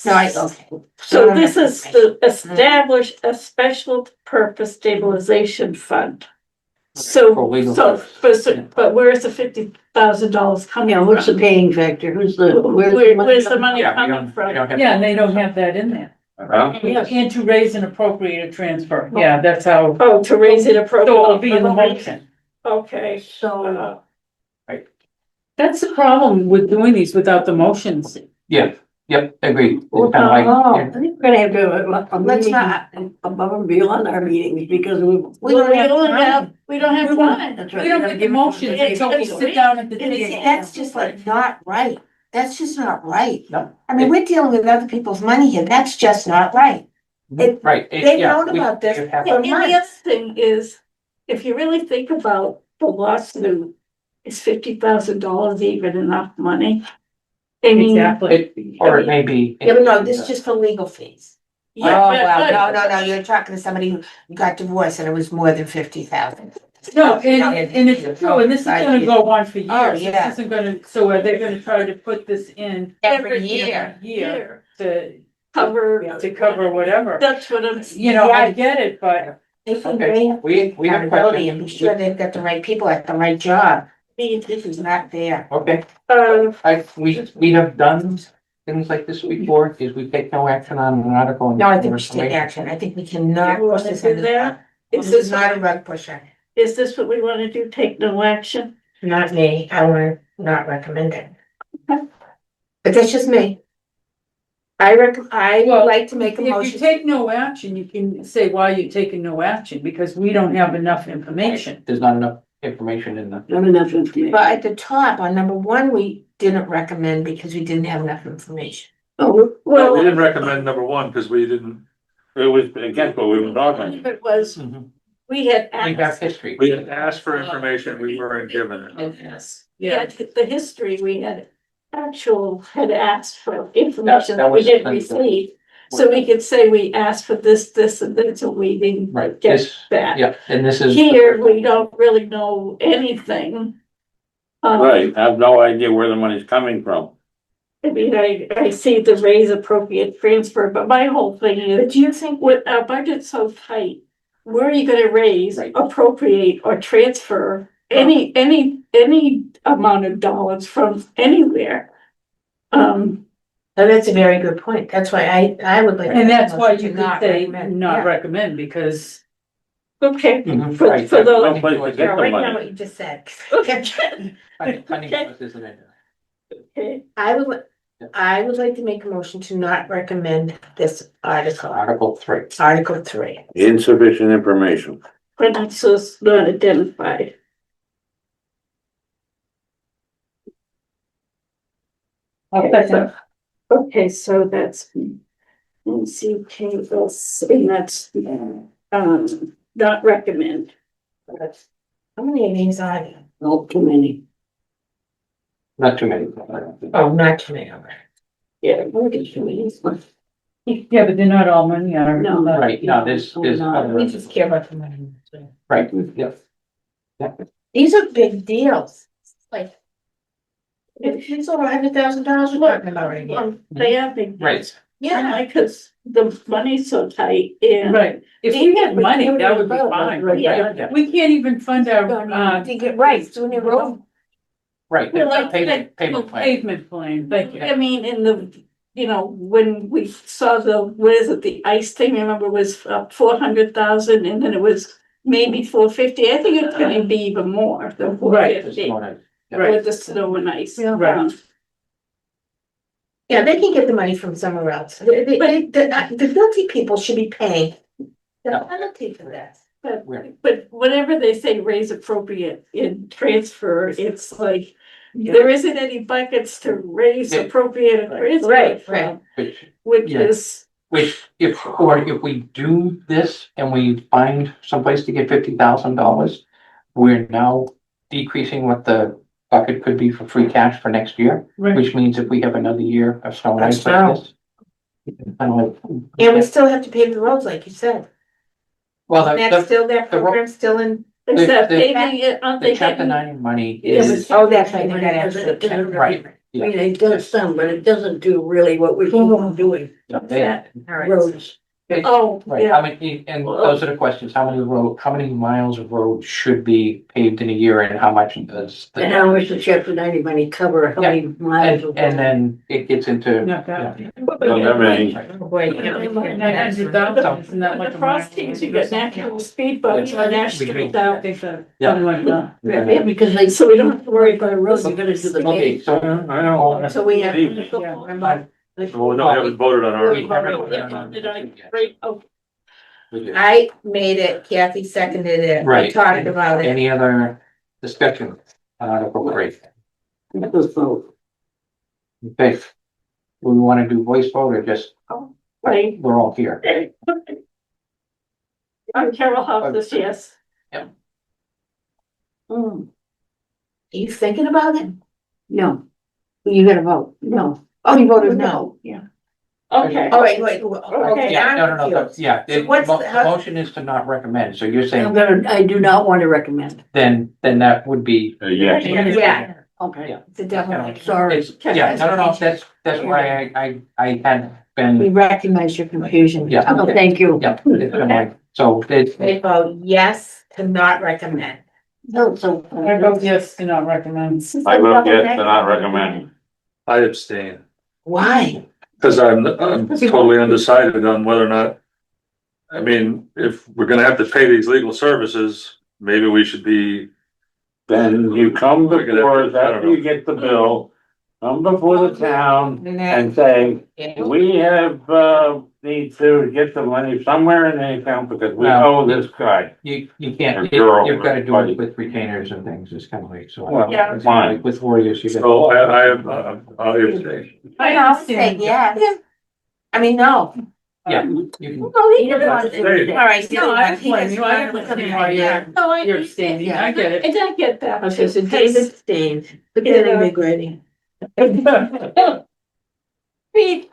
No, okay. So this is to establish a special purpose stabilization fund. For So, legal so, purposes. but where is the $50,000 coming Yeah, from? what's the paying factor? Where's the, Where's the money Yeah, we coming don't, we from? don't have. Yeah, and they don't have that in there. Huh? And to raise and appropriate a transfer, yeah, that's how, Oh, to raise it so it'll be in the appropriately. motion. Okay, So, uh, That's the problem with doing these without the motions. Yeah, yep, agreed. It's Well, kind of like, oh. I think we're gonna have to have a Let's meeting not- above and beyond our meetings because we. We don't have time. we don't have We won't- time. That's We right. don't gotta get the give it- motions until we sit down at the And table. that's just like not right. That's just not right. No. I mean, we're dealing with other people's money here. That's just not right. It- right. They've yeah, known we- about this you have- for And the other months. thing is, if you really think about the lawsuit, is $50,000 even enough money? I mean. Exactly. It, or it may be. Yeah, but no, this is just for legal fees. Oh, Yeah, well, but- no, you're talking to somebody who got divorced and it was more than 50,000. No, and it's true, and this is gonna go on for Oh, years. yeah. This isn't gonna, so are they gonna try to put this in Every year. year to Cover, whatever? that's what I'm. You know, I get it, but They can Okay, bring we have a accountability and be question. sure they've got the right people at the right job. This is not there. Okay, we have done things like this before, is we take no action on an article. No, I think we should take action. I think we cannot You push wanna this do into that? that. Is This is this, not a rug pusher. is this what we wanna do, take no action? Not me. I want to not recommend it. But that's just me. I would Well, like to make a if you motion. take no action, you can say why you're taking no action, because we don't have enough information. There's not enough information in the, Not enough information. But at the top, on number one, we didn't recommend because we didn't have enough information. Oh, We Well, didn't recommend number one because we didn't, It was against what we were talking. it was, Mhm. we had we have asked, history. we had asked for information, we weren't given it. yeah, the history, we had had asked for information That that we was- didn't receive. So we could say we asked for this, and this, and we didn't Right, get this, that. yeah, and this is. Here, we don't really know anything. Right, I have no idea where the money's coming from. I mean, I see the raise appropriate transfer, but my whole thing But is, do you think, with our budget so tight, where are you gonna raise, Right. appropriate, or transfer any amount of dollars from anywhere? oh, that's a very good point. That's why I would like. And that's why you to could not say recommend. not Yeah. recommend, because Okay, Mhm, for, right, for right. those. No place to Yeah, get the right now money. what you just said. Funding source isn't in there. Okay, I would like to make a motion to not recommend this article, Article 3. Article 3. Insufficient information. Peninsula's not identified. Okay, so that's NCKS, and that's, not recommend. How many of these are there? not too many. Not too many. Oh, not too many. Yeah, we'll get you these. yeah, but they're not all money are. No. Right, no, there's We other, just care about the money. right, yeah. These are big deals. Like. If it's over $100,000 we're talking about right here. They are big. Right. Yeah. Because the money's so tight and. Right, if we had money, that would be fine, Yeah. we can't even fund our, To get right, so we road. Right, Well, that's a like- payment plan. pavement plan, thank you. I mean, in the, when we saw what is it, the ice thing, remember was 400,000 and then it was maybe 450. I think it's gonna be even more than Right. 450 Right. with the snow and ice. Right. Yeah, they can get the money from somewhere else. The guilty people should be paying the penalty for that. But whatever they say, raise appropriate in transfer, it's like, there isn't any buckets to raise Yeah. appropriate and transfer Right, from, Which, which Yeah. is, if we do this and we find someplace to get $50,000, we're now decreasing what the bucket could be for free cash for next year, Right. which means if we have another year of snow and ice like this. I don't know. And we still have to pave the roads, like you said. Well, That's still, that the ro- program still in, Is that the- paving it, aren't the they chapter getting? 90 money Yeah, but is, oh, that's right, they got extra. right, I mean, it does some, but it doesn't do really what we should be doing, yeah, All right. roads. Oh, right, yeah, how many, and those are the questions, how many miles of road should be paved in a year and how much does the. And how much the chapter 90 money cover, how many miles of. And then it gets into, Not that. Don't have any. Oh, boy, you know, $900,000, isn't that like the a frostings, you got natural speed bumps on Ashton I out. think so. Yeah. Something like that. Yeah, because they, So we don't have to worry about roads, you're gonna do the. okay, so. I know. So we have. Yeah. Well, no, we haven't voted on our. We haven't- Did I, right, oh, I made it, Kathy seconded it, we Right. talked about it. Any other discussion on Article 3? Okay. Do we want to do voice vote or just, right. we're all here? I'm Carol Hoffs, yes. Yep. Mm, Are you thinking about it? no, you gotta vote, no. Oh, you voted no. Okay, All right, wait, Okay. okay, Yeah, no, I'm no, no, confused. yeah, So what's the the- motion is to not recommend, so you're saying, I do not want to recommend. then that would be. Yes. Yeah, Okay, Yeah. it's a definite. sorry. It's, yeah, no, no, no, that's why I had We been, recognize your confusion. Yeah. Oh, thank you. yeah, it's been like, so it's, They vote yes to not recommend. No, so. I vote yes to not recommend. I vote yes to not recommend. I abstain, Why? because I'm totally undecided on whether or not. I mean, if we're gonna have to pay these legal services, maybe we should be, Then you come We're gonna before, have to- I don't after you get the bill, come before the town And and say, then, we have, need to get the money somewhere in the account because we No. owe this guy. you can't, Or girl, you've got to do buddy. it with retainers and things, it's kind of like, so. Well, Yeah. fine. Like with Warriors, you got. so I abstain. I'll say yes. I mean, no. Yeah, you can, All right. No, I don't blame you. I understand why No, I. you're abstaining. I get it. And I get that. Okay, so because- David stays. We,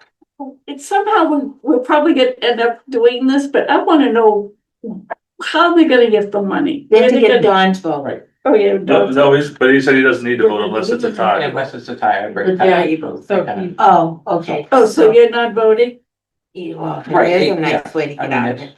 it's somehow we'll probably end up doing this, but I wanna know how they're gonna get the money. They have to Where they're get gonna- Don's vote. right, Oh, yeah. No, but he said he doesn't need to vote unless it's a tie. unless it's a tie, I break. Yeah, you vote. So he- Oh, okay. Oh, so you're not voting? Well, Right, there's a yeah. nice way to I get mean, out of that's- it.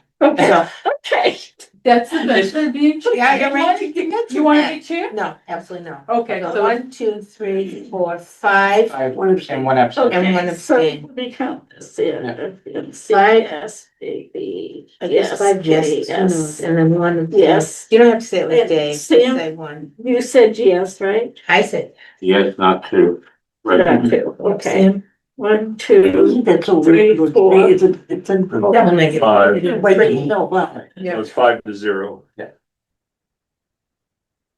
So, Okay. That's the best of being. Yeah, you're right. You got You want to that. be chair? no, absolutely no. Okay, So so 1, 2, 3, 4, 5. Five, One abstain. and one absent. And one Okay, so abstain. let me count this, yeah. Five. Yes, baby. I guess 5 yeses, Yes. and then one abstain. Yes. You don't have to say it like And Dave, just Sam? say one. You said yes, right? I said. Yes, not to. Not recommend. two, okay. Sam? 1, 2, That's all. Three, four. It's in. That one make it. Five. Wait, no, well, So it's 5-0.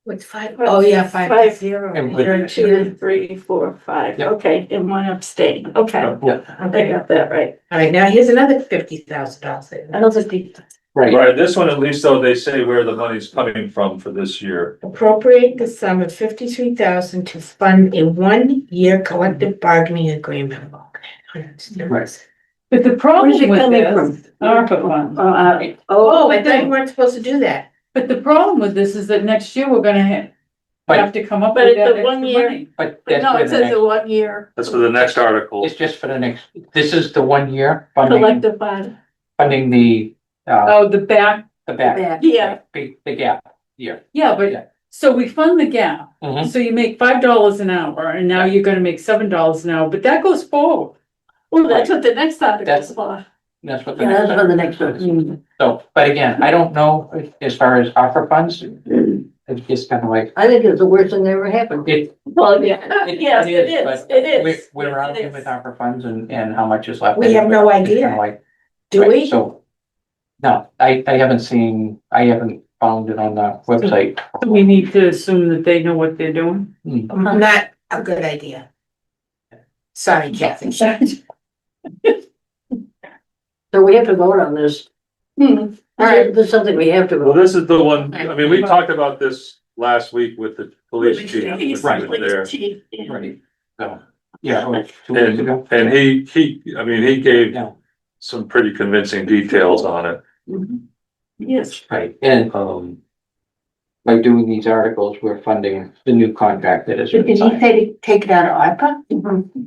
What's 5? Oh, yeah, 5 to 0. And with- 1, 2, 3, 4, 5, Yep. okay, and one abstain, okay. Yeah, I Okay, got that right. all right, now here's another $50,000. I don't think right, Right, this one, at least though, they say where the money's coming from for this year. appropriate the sum of 53,000 to fund a 1-year collective bargaining agreement. Right. but the where's problem it with coming this, from? ARPA funds. Oh, I thought you weren't supposed to do that. But the problem with this is that next year we're gonna have to come up But with it's that a extra 1 year. money. but But that's no, for it the says next, a 1 year. That's for the next article. it's just for the next, this is the 1 year funding, Collective bond, funding the, Oh, the back, the back, Back. yeah, the gap year. yeah, Yeah. but, so we fund the gap. Mhm. So you make $5 an hour and now you're gonna make $7 an hour, but that goes forward. well, that's what the next article's for. That's what the Yeah, next. that's for the next one. So, but again, I don't know as far as offer funds, it's just kind of like, I think it's the worst thing that ever happened. it, Well, yeah, yes, it is, but it is. We're out It is. with offer funds and how much is left. We have no It's idea. kinda like, Do right, we? So, no, I haven't found it on the website. We need to assume that they know what they're doing. Not a good idea. Sorry, Kathy. So we have to vote on this. Hmm. All right. This is something we have to Well, vote. this is the one, I mean, we talked about this last week with the police chief. when he was there. Right, so, yeah, or 2 weeks ago. And he gave Yeah. some pretty convincing details on it. Yes, Right, and, by doing these articles, we're funding the new contract that is. Did he say to take it out of ARPA?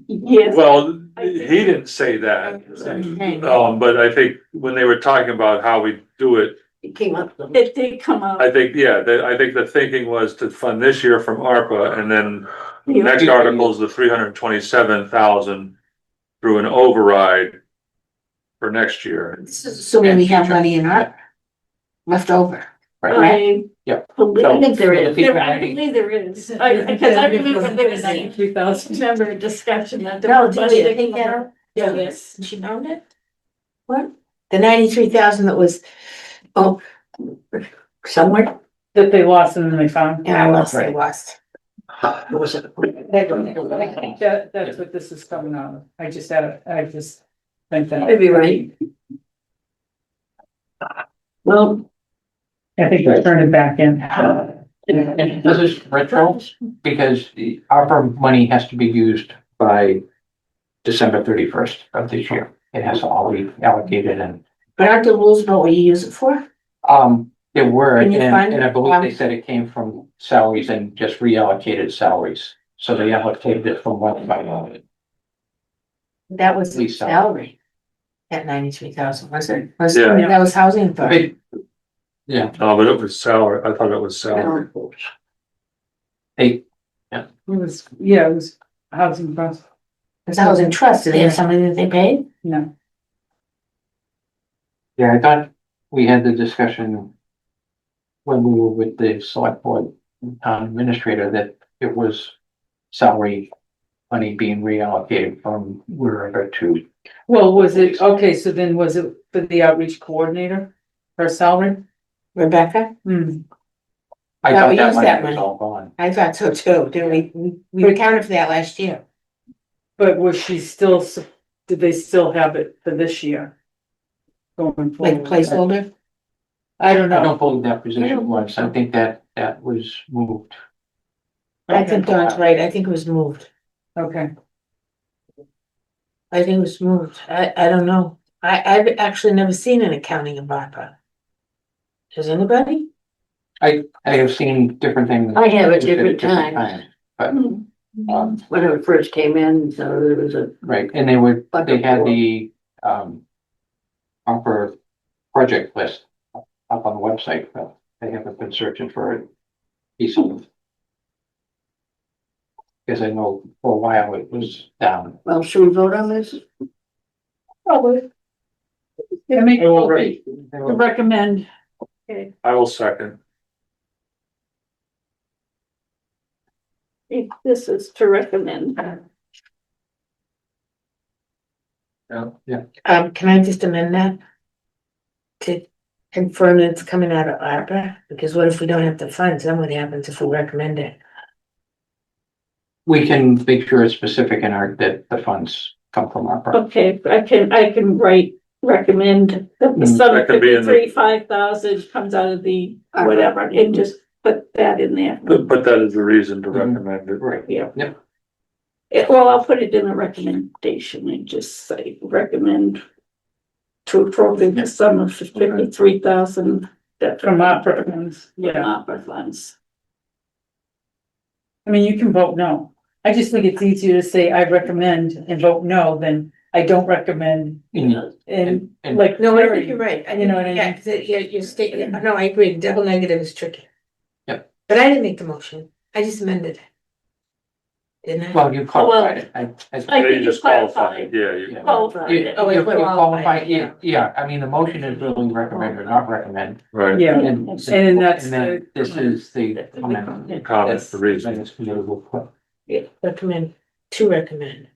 yes. Well, he didn't say that, Okay. but I think when they were talking about how we do it, It came up. with- It did come out. I think, yeah, I think the thinking was to fund this year from ARPA and then the Yeah. next article is the 327,000 through an override for next year. This is assuming we have money in ARPA left over. I Yeah. believe So, I think there is. I believe there is. Because I remember there was a, 3,000. remember a discussion that. the No, did we budget take came that out. out? Yes. She known it? What? The 93,000 that was, Oh, somewhere, That they lost and then they found. and I lost, I Right. lost. was it? That's what this is coming out of. I just think that. Maybe right. Well, I think we're turning back in. And this is retro, because the ARPA money has to be used by December 31st of this year. It has to all be allocated and, But aren't the rules about what you use it for? there were, Can you find and I it? believe they said it came from salaries and just reallocated salaries. So they allocated it from one side. That was the Lease salary. At 93,000, was it? Was, Yeah. that was housing for, Yeah, Oh, but it was salary. I thought it was salary. they, It was housing trust. it was housing trust, did they have somebody that they paid? No, yeah, I thought we had the discussion when we were with the select board town administrator that it was salary money being reallocated from wherever to. well, was it, okay, so then was it for the outreach coordinator? Her salary? Rebecca? Hmm, I Thought thought we that used money that was money. all gone. I thought so too, didn't we accounted for that last year. but was she still, did they still have it for this year? Going Like forward? placeholder? I don't I know. don't believe that position was, I think that was moved. I think Don's right, I think it was moved. Okay, I think it was moved. I don't know. I've actually never seen an accounting of ARPA. Has anybody? I have seen different things. I have at used at different times. But, When it first came in, so there was a, right, and they had the, upper project list up on the website, but they haven't been searching for it recently. Because I know for a while it was down. well, should we vote on this? Probably. I make, Right. recommend, I will second. If this is to recommend. Yeah, Can I just amend that? To confirm that it's coming out of ARPA, because what if we don't have the funds, then what happens if we recommend it? we can make sure it's specific in our, that the funds come from our. Okay, I can recommend that the Mm, sum that of could be in the- 5,000 comes out of the whatever, and just put that in there. But that is the reason to Mhm. recommend it. Right, Yeah. Yep. Well, I'll put it in the recommendation and just say recommend to appropriate the sum of 53,000. from opera funds, Yeah, yeah. opera funds. I mean, you can vote no. I just think it's easier to say I recommend and vote no than I don't recommend and, and and- like. No, I think you're right. You know what I mean? Yeah, 'cause you're stating, no, I agree, double negative is tricky. Yep. But I didn't make the motion, I just amended it. Didn't I? well, you qualified it. I Yeah, think you you just qualified clarified. it. Yeah, you. Yeah. Qualified You, it. Oh, you I qualified. qualify, yeah, I mean, the motion is really recommend or not recommend. Right. Yeah, And And then that's and then this is the comment. Comment, the reason. That's the notable. Yeah, recommend, to recommend.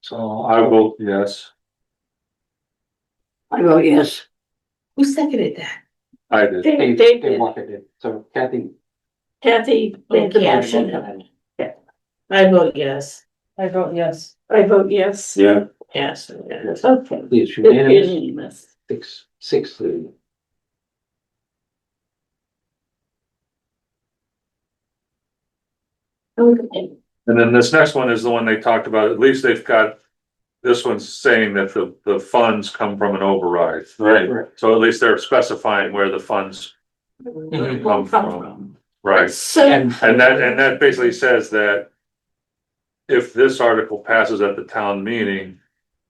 So I vote yes. I vote yes. Who seconded that? I did. Dave Dave did. Walker did, so Kathy. Kathy, Okay. Cashin. I vote yes. I vote yes. I vote yes. Yeah. Yes. Okay. Please It's unanimous, unanimous. 6-3. Okay. And then this next one is the one they talked about, at least they've got, this one's saying that the funds come from an override. Right. So at least they're specifying where the funds Mhm. Will come come from, from. right? So, And And that basically says that if this article passes at the town meeting,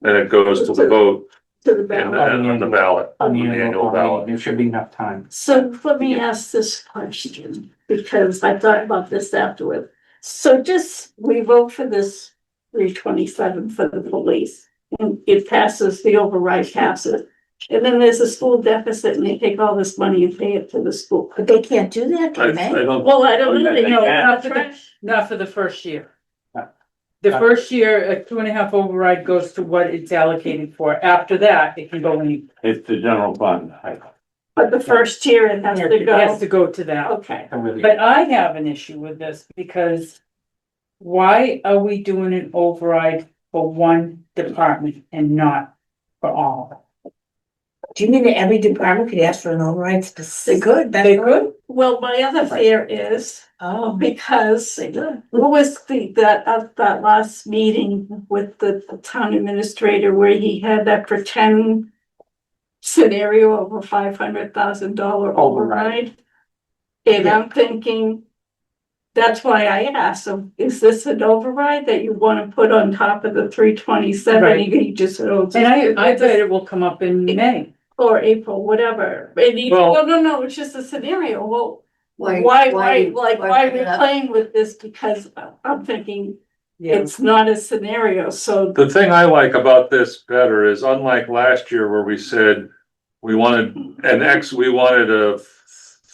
then it goes to the vote to the and ballot. on the ballot, on on the the annual ballot. there should be enough time. So let me ask this question, because I thought about this afterward. So just, we vote for this 327 for the police, and it passes, the override passes. And then there's a school deficit and they take all this money and pay it to the school. But they can't do that, I can they? don't, Well, I don't know. They No, can. not for the first year. Yeah. The first year, a 2.5 override goes to what it's allocated for. After that, it can go in, It's the general fund. But the first year it has to it has go. to go to that. Okay, But I have an issue with this because why are we doing an override for one department and not for all? Do you mean that every department could ask for an override? They could. They could, well, my other fear is, Oh, because what was that last meeting with the town administrator where he had that pretend scenario of a $500,000 override? And I'm thinking, that's why I asked him, is this an override that you wanna put on top of the 327? Right. He just said, oh, and I bet it will come up in May. or April, whatever. And he, Well- well, no, it's just a scenario. Well, why are we playing with this? Because I'm thinking Yeah, it's not a scenario, so. the thing I like about this better is unlike last year where we said we wanted we wanted a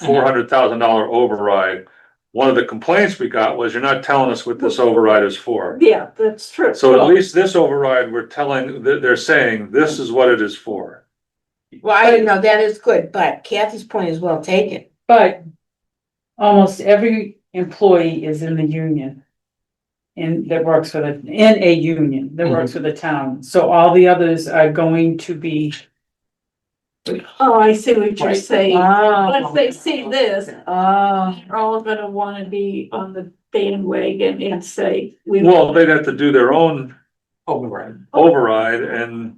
$400,000 override. One of the complaints we got was you're not telling us what this override is for. Yeah, that's true. So at least this override, we're telling, they're saying this is what it is for. well, I know that is good, but Kathy's point is well taken. but almost every employee is in the union. And that works for in a union that works for the town. So all the others are going to be, Oh, I see what you're Right. saying. But if they see this, Oh. they're all gonna wanna be on the bandwagon and say. Well, they'd have to do their own Override. override and,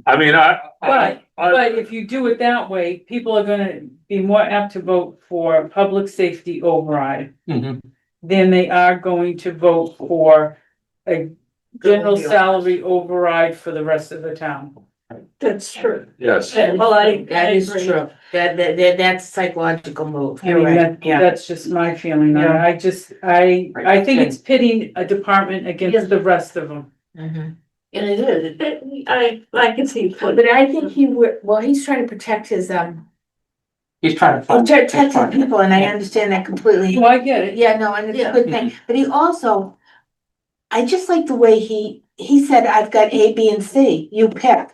I mean, but if you do it that way, people are gonna be more apt to vote for public safety override Mhm. than they are going to vote for a general salary override for the rest of the town. That's true. yes. Well, I That is agree. true. That's a psychological move. I You're mean, right, yeah. that's just my feeling. Yeah. I think it's pitting a department against the rest of them. Mhm. And it is. I can see. But I think he's trying to protect his, He's trying to fund. protect his fund. people, and I understand that completely. Oh, I get it. Yeah, no, and it's a Yeah. good thing, but he also, I just like the way he said, I've got A, B, and C, you pick.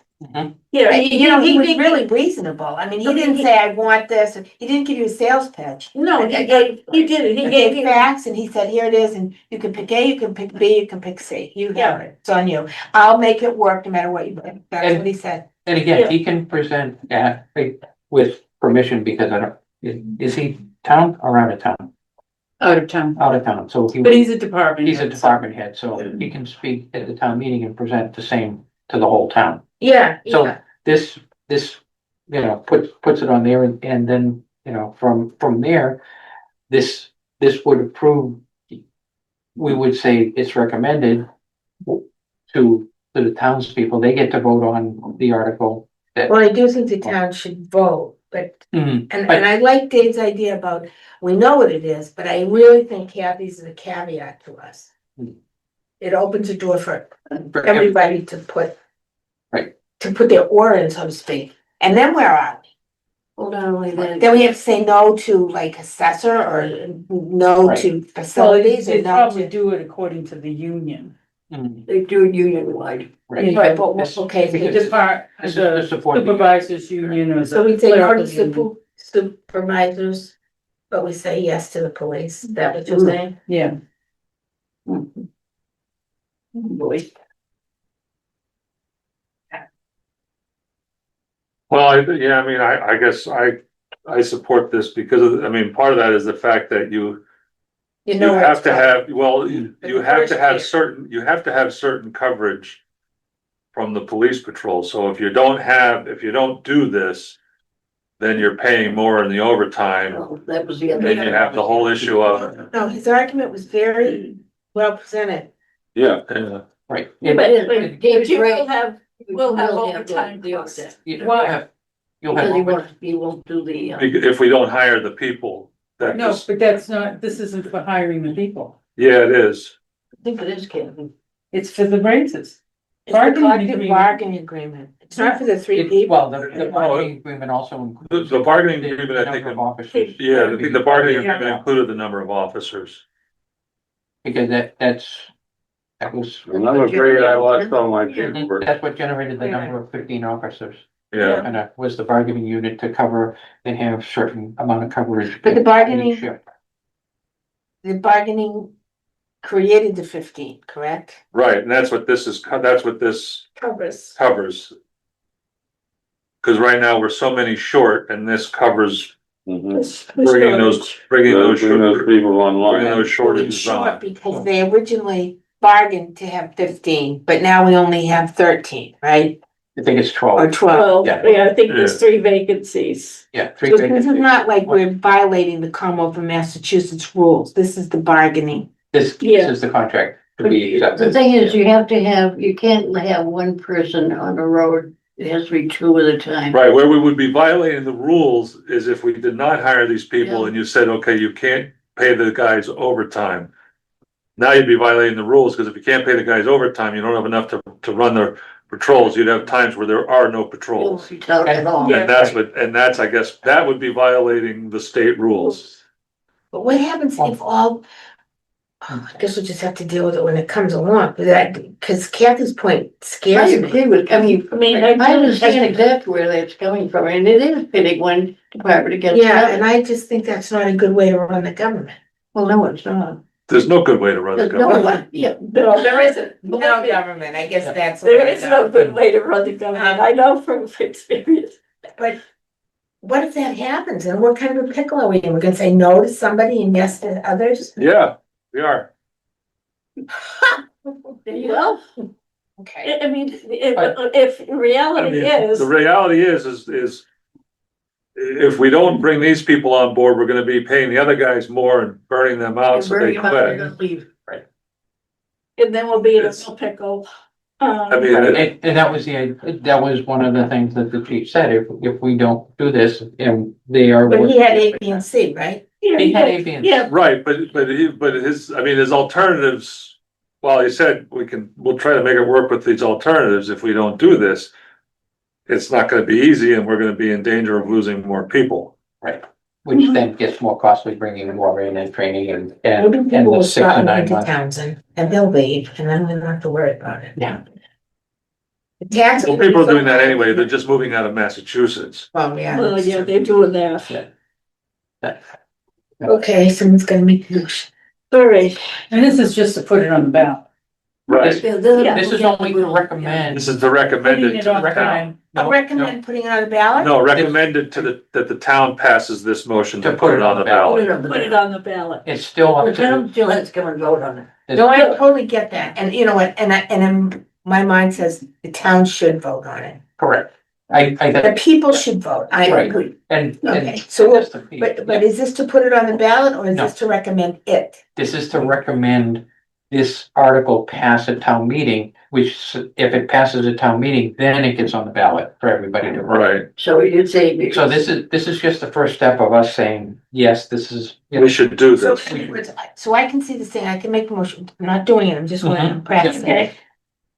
Yeah, You know, he was really reasonable, I mean, he didn't say, I want this, and he didn't give you a sales pitch. No, he he gave- did it. He He gave gave you. facts, and he said, here it is, and you can pick A, you can pick B, you can pick C, you have Yeah. it, it's on you. I'll make it work no matter what you pick, that's And- what he said. And again, he can present with permission because I don't, is he town or out of town? Out of town. Out of town, so But he's a department. he's a head, so- department head, so he can speak at the town meeting and present the same to the whole town. Yeah, So this, puts it on there and then, from there, this would approve. We would say it's recommended to the townspeople, they get to vote on the article. well, I do think the town should vote, but Mhm. And I like Dave's idea about, we know what it is, but I really think Kathy's is a caveat to us. Hmm. It opens a door for For everybody to put. Right. To put their oar in, so to speak, and then where are we? Well, not only that. Then we have to say no to like assessor or no Right. to Well, facilities or they no probably to. do it according to the union. Mhm. They do it union wide. Right. Right, but, This- okay, The because- depart, The the support. supervisors union or so the we say no to clerical union. supervisors, but we say yes to the police, is that what you're saying? Yeah. Boy. Well, I guess I support this because of, part of that is the fact that You You know. where have it's to coming. have, well, you The have to first have year. certain, you have to have certain coverage from the police patrol. So if you don't do this, then you're paying more in the overtime. Oh, that was the other. And you have the whole issue of, No, his argument was very well presented. Yeah. Right. But Dave's you right. will have, we'll have overtime the costs. overtime. You'll Why? have, you'll Because he have, won't, he won't do the, if we don't hire the people, that No, is, but that's not, this isn't for hiring the people. yeah, it is. I think it is, Kevin. It's for the raises. It's the Bargaining collective agreement. bargaining agreement. It's not for the three it- people. well, the bargaining agreement also includes. The bargaining the agreement, I think, number of officers. yeah, I think the bargaining Yeah. agreement included the number of officers. Because that was, And I'm afraid I lost all my paperwork. that's what generated the number of 15 officers. Yeah, And it was the bargaining unit to cover and have certain amount of coverage. But the bargaining- Shift. The bargaining created the 15, correct? right, and that's what this is, that's what this Covers. covers. Cause right now we're so many short and this covers Mhm. bringing those Bring those people bringing online. those shortages Short on. because they originally bargained to have 15, but now we only have 13, right? I think it's Or 12. 12. Yeah. Yeah, I think there's 3 vacancies. Yeah. 3 So this is vacancies. not like we're violating the Commonwealth of Massachusetts rules. This is the bargaining. This Yeah. is the contract to be The accepted. thing is, you have to have, you can't have one person on a road, it has to be two at a time. Right, where we would be violating the rules is if we did not hire these people Yeah. and you said, okay, you can't pay the guys overtime. Now you'd be violating the rules, because if you can't pay the guys overtime, you don't have enough to run the patrols. You'd have times where there are no patrols. At all. Yeah. And that's, I guess, that would be violating the state rules. But what happens if all, I guess we'll just have to deal with it when it comes along, but that, because Kathy's point I scares me. agree with, I mean, I understand exactly where that's coming from, and it is pitting one department against Yeah, and another. I just think that's not a good way to run the government. Well, no, it's not. There's no good way to run the There's no, government. yeah, No, there isn't. No government, I guess that's. the There way is to no go. good way to run the government. I know from experience. But what if that happens, and what kind of a pickle are we in? We're gonna say no to somebody and yes to others? Yeah, we are. Well, Okay. I mean, if I reality mean, is, the reality is if we don't bring these people on board, we're gonna be paying the other guys more and burning them out, so they Burning them out, they're quit. gonna leave. and then we'll be in a It's- real pickle. I mean, And that was one of the things that the chief said, if we don't do this, and they are. But he had A, B, and C, right? He had A, B, and C. Yeah, right, but his, I mean, his alternatives, well, he said, we'll try to make it work with these alternatives. If we don't do this, it's not gonna be easy and we're gonna be in danger of losing more people. Which then gets more costly, bringing more in and training Maybe and people will the 6 start to 9 moving to months. Townsend, and they'll leave, and then we don't have to worry about it. Yeah. The tax. Well, people are doing that anyway. They're just moving out of Massachusetts. Well, yeah. well, that's yeah, true. they're doing that. Okay, someone's gonna make. All right, And this is just to put it on the ballot. Right. This is only to recommend. This is the Putting recommended, it on time. I recommend putting it on the ballot? no, recommended that the town passes this motion to put it on the ballot. put it on the ballot. It's still The up town to. still has to come and vote on it. No, I totally get that, and you know what, and in my mind says the town should vote on it. Correct. I The think, people should vote, I Right. agree. and. Okay, so that's the piece. But is this to put it on the ballot, or is No. this to recommend it? This is to recommend this article pass at town meeting, which if it passes at town meeting, then it gets on the ballot for everybody to vote. Right, So we did say. So this is just the first step of us saying, yes, this is. we should do So, this. so I can see this thing, I can make a motion, I'm not doing it, I'm just wanting to Mhm. practice it. Okay.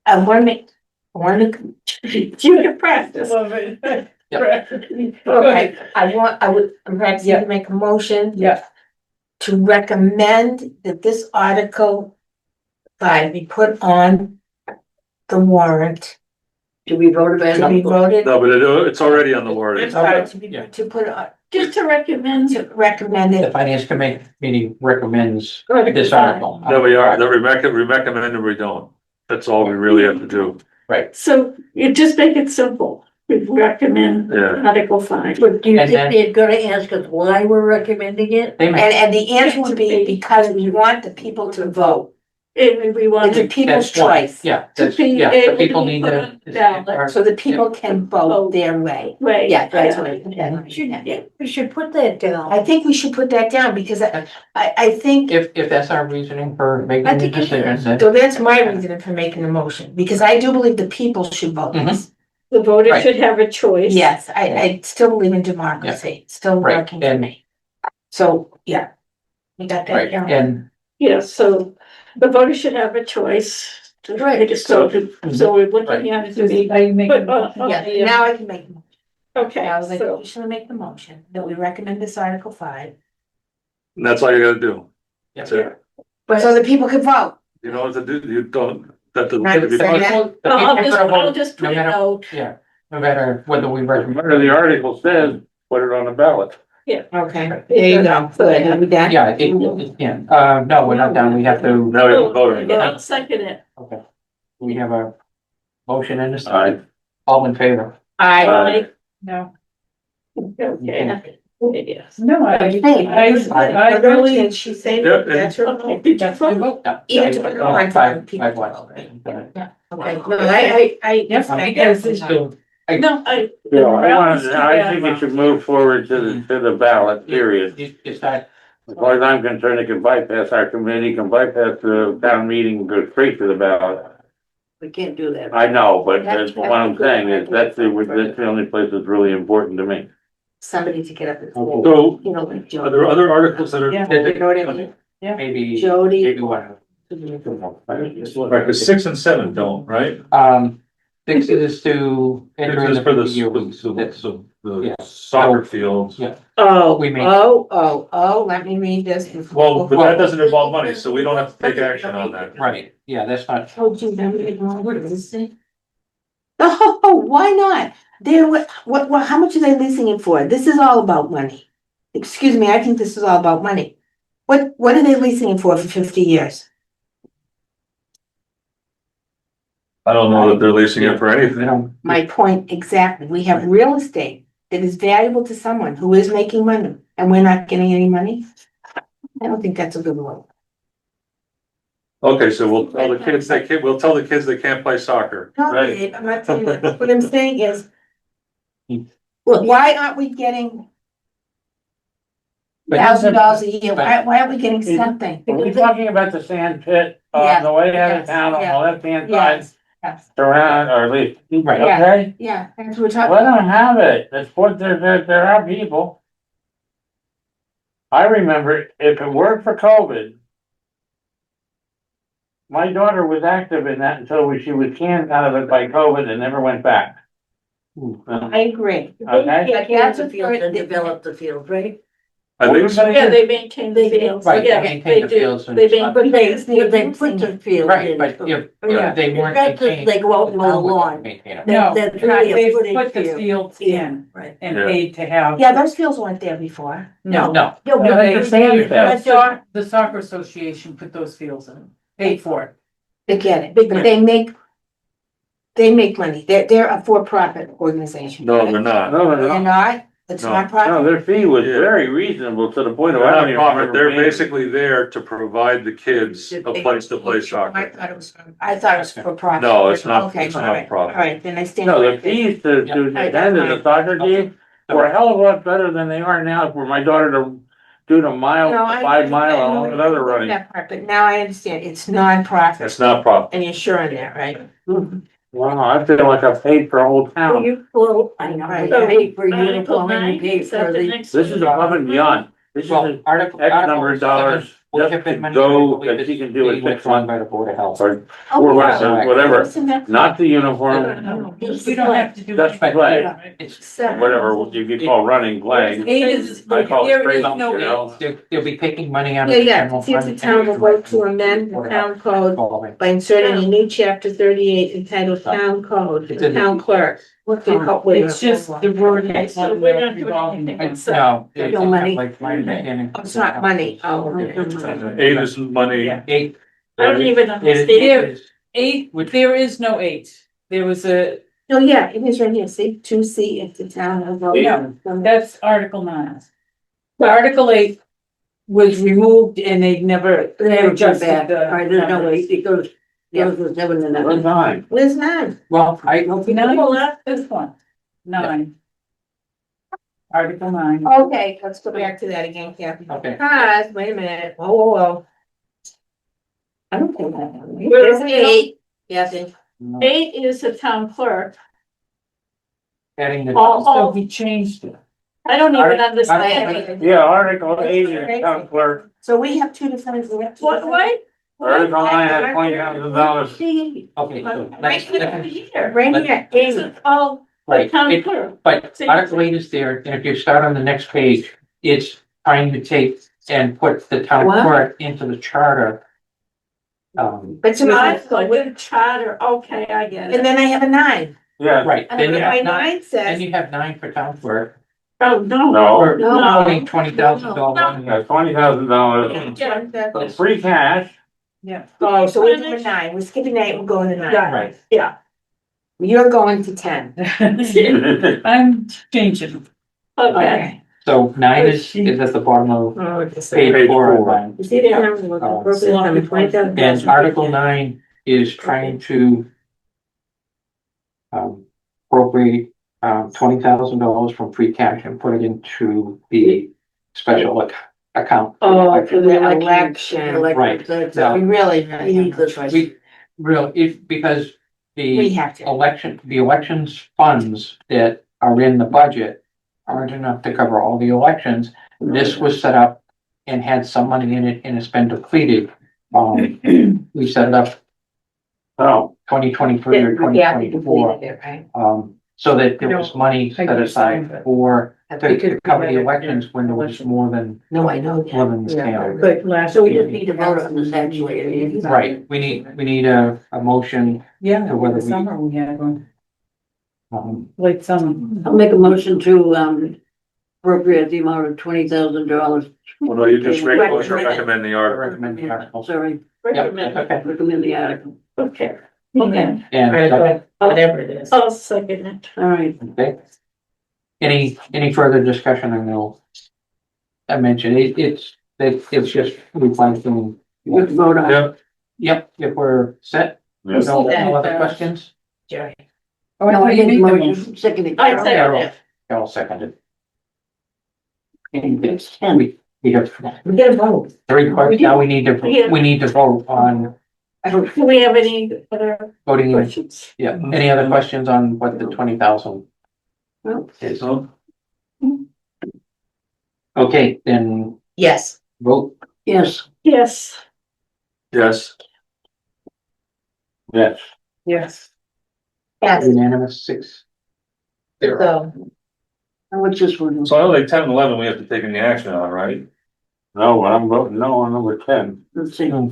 I wanna, You can practice. Love it. okay, I would, I'm practicing Yeah. to make a motion Yeah, to recommend that this Article 5 be put on the warrant Do we vote about to be it? voted. No, but it's already on the warrant. To put on, Just to recommend. to recommend The it. finance committee recommends Article this five. article. No, we recommend or we don't. That's all we really have to do. Right. So you just make it simple. we recommend Yeah. Article 5. But do you And then- think they're gonna ask us why we're recommending it? They may. And the answer would be because we want the people to vote. And we want It's a to, people's That's one. choice. Yeah, To that's, be yeah, able the to people be need put to. on ballot. So the people can vote their way. wait. Yeah, that's what We should put that down. I think we should put that down because I think, If that's our reasoning for making I the think it decision, is. then. So that's my reason for making the motion, because I do believe the people should vote this. The voter Right. should have a choice. Yes, I still believe in democracy, it's still Right, working for and- me. So, yeah. You got that, Right, yeah? and Yes, so the voter should have a choice. Right. So we're looking at it to be, Are you making? but, Yeah, now I can make, okay, I was like, so, we should make the motion that we recommend this Article 5. And that's all you gotta do. That's it. So the people can vote. You know what to do, you don't, that doesn't. Right, have to be- so that- the people I'll are just, gonna I'll vote just no put it matter- out. Yeah, no matter whether we recommend. Whatever the article says, put it on the ballot. Okay, there you go, good, are we done? Yeah, yeah, no, we're not done, we have to, Now we have to vote on it. I'll second it. okay. We have a motion and a Aye. second. All in favor? I, No, Okay, yes. no, I really, really, and she said, Yeah, that's her. Okay, did you that's my vote? vote. No. Even to put it on Five, people. five, one. Okay, no, I. Yes, because it's still. No, I, Yeah, morale I think it should move forward to the ballot, period. It's not, As far as I'm concerned, it can bypass our committee, can bypass the town meeting, and go straight to the ballot. We can't do that. I know, but that's what I'm saying, is that's the only place that's really important to me. Somebody to get up and say, So, you know, like are there Jody. other articles that are? Yeah. You know what I mean? maybe, Jody. maybe one. Right, but 6 and 7 don't, right? 6 is to enter in This the is for the, 50-year lease. That's- the Yeah. soccer fields. Yeah. Oh, We may- let me read this before. Well, but that doesn't involve money, so we don't have to take action on that. Right, yeah, that's not, Told you, what does it say? Oh, why not? They're, how much are they leasing it for? This is all about money. Excuse me, I think this is all about money. What are they leasing it for 50 years? I don't know that they're leasing it for they anything. don't, My point exactly. We have real estate that is valuable to someone who is making money and we're not getting any money. I don't think that's a good one. Okay, so we'll tell the kids we'll tell the kids they can't play soccer, No, right? Dave, I'm not saying that. What I'm saying is, Well, why aren't we getting But- $1,000 a year? Why aren't we getting something? Are we talking about the sand pit on the way out of town on the left-hand side, Yes, around, or at least, right, Yeah. okay? yeah, that's what we're Let talking. them have it, that's what, there are people. I remember, if it weren't for COVID, my daughter was active in that until she was canned out of it by COVID and never went back. I agree. Okay. Like, that's the field and develop the field, right? I think so. yeah, they maintain the fields. Right, they Yeah, maintain the do. fields and They stuff. But maintain. they put the field right, in. but if Yeah. they weren't. That's just, they go out and mow the lawn. Maintain it. No, That's really a they footage put the field. fields in Right. and Yeah. paid to have. Yeah, those fields weren't there before. No. No, No, No, but they they- paid, that's the soccer association put those fields in, paid for it. They get it, but they make money. They're a for-profit organization. No, they're not. No, no, They're no, not? It's No. not-profit? no, their fee was Yeah. very reasonable to the point They're of, I not don't even profit, remember. they're paying. basically there to provide the kids a place to play I soccer. thought it was for profit. No, it's not, Okay, it's all not right, profit. All right, then I stand. No, the corrected. fees to attend the soccer game were a hell of a lot better than they are now for my daughter to do the mile, No, I- 5 mile, I and know all that other running. that part, but now I understand, it's non-profit, It's not profit. and you're sure of that, right? Wow, I feel like I've paid for a whole town. Well, I know, Right. you pay for Article uniform and 9, you pay is that for the the. next This is one? above and beyond. This well, is article. X number of dollars Will just have been to money, go I believe that it's she can do in being 6 withdrawn months. by the Board of Health. Or Oh, 4 yeah. months, or whatever, Isn't that- not the uniform, You don't have to do. That's anything. right. Right. It's, Seven. whatever you could call running, playing. Aid is, I call it there is straight, no you know. aid. they'll be taking money out of. Yeah, the yeah, general see if the fund town will and vote to amend the Board of town Health code revolving. by inserting a new chapter 38 entitled Town Code, It's the in the- town clerk. It's just the word. Okay, so we're not doing anything. It's, no, it's No money. like my understanding. Oh, it's not money, oh, okay. Aid is money. Yeah. Eight. I don't even It understand. is- Eight, there is no eight. There was a No, yeah, it is right here, see, to see if the town will vote. Yeah, that's Article 9. The Article 8 was removed and they never They haven't come adjusted back. the. All right, there's no way, it goes, Yeah. with seven and We're that. fine. Where's nine? Well, I, Nine, this one, 9. Article 9. Okay, let's go back to that again, Kathy. okay, Pause, wait a minute, whoa, whoa, whoa. I don't think that. There's 8, Kathy. 8 is the town clerk. adding the, So we changed it. I don't even Alright, understand. Yeah, Article 8 is town clerk. So we have two different. What? Article 9 has $20,000. See, okay, so Right let's, here, right here, This Amy. is all the right, town it- clerk. but Article 8 is there, and if you start on the next page, it's trying to take and put the town What? clerk into the charter. But to I my, with a charter, okay, I get and it. then I have a 9. Yeah, Right, And then you my have 9, 9 then says, you have 9 for town clerk, Oh, no. no, or No. putting $20,000. yeah, $20,000. Yeah. Free cash. Yeah. oh, so we're doing 9, we're skipping 8, we're going to 9. Yeah. Right, You're going to 10. I'm changing. Okay. so 9 is at the bottom of Oh, it's page Page 4 of four. 9. You see there? And Article 9 is trying to appropriate $20,000 from free cash and put it into the special account. Oh, for the election. election. Right. That's, We really, we need this right. We really, because we the have to. elections funds that are in the budget aren't enough to cover all the elections. This was set up and had some money in it and it's been depleted. We set it up Oh, 2023 or Yeah, we 2024. completed it, right? So that there was money I set do aside some, for, to could cover the provide it elections for when there was election. more than, No, I know more that. than the scale. But last. So we just need to vote on this actually. Right, we need a motion, Yeah, to whether the we- summer we had one, late summer. I'll make a motion to, appropriate the amount of $20,000. well, no, you just recommend the I article. recommend the article. Sorry, Yeah, that's okay. recommend the article. Okay. Okay, And, Article, whatever it is. I'll second it. all right. okay. Any further discussion, I know. I mentioned it's just replanting. We can vote on it. Yeah, Yep, if we're set, yeah. no other questions? Jerry. Oh, I No, thought I you didn't made the motion, seconded. I second Carol, it. Carol seconded. And it's 10, we have We get a vote. 3 questions, now we need Yeah. to vote on Do we have any other voting, questions? yeah, any other questions on what the 20,000 No. is? Okay, then Yes. vote, Yes, Yes. yes, Yes. Yes. Yes. unanimous 6. Zero. So, and what's this one? so I know like 10 and 11, we have to take any action on, right? No, but I'm voting no on number 10. Let's see. oh,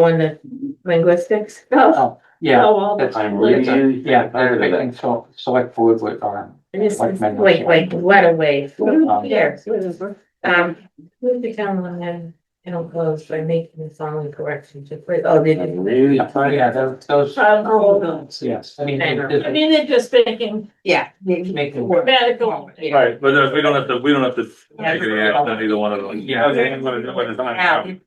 on the linguistics? No. Oh, yeah, Oh, well, that's, I'm that's a- really yeah, tired of that. picking select board with, This Like is, men- wait, what a way. Um, Here, move the town and then it'll close by making the following corrections. Oh, did you? Really yeah, tired yeah, of those, Oh, yes, I mean, I know. I mean, they're just making Yeah. make it work. grammatical. Right, but we don't have to take any action on either one of them. Yeah. Okay, I'm gonna do it at a Now, time.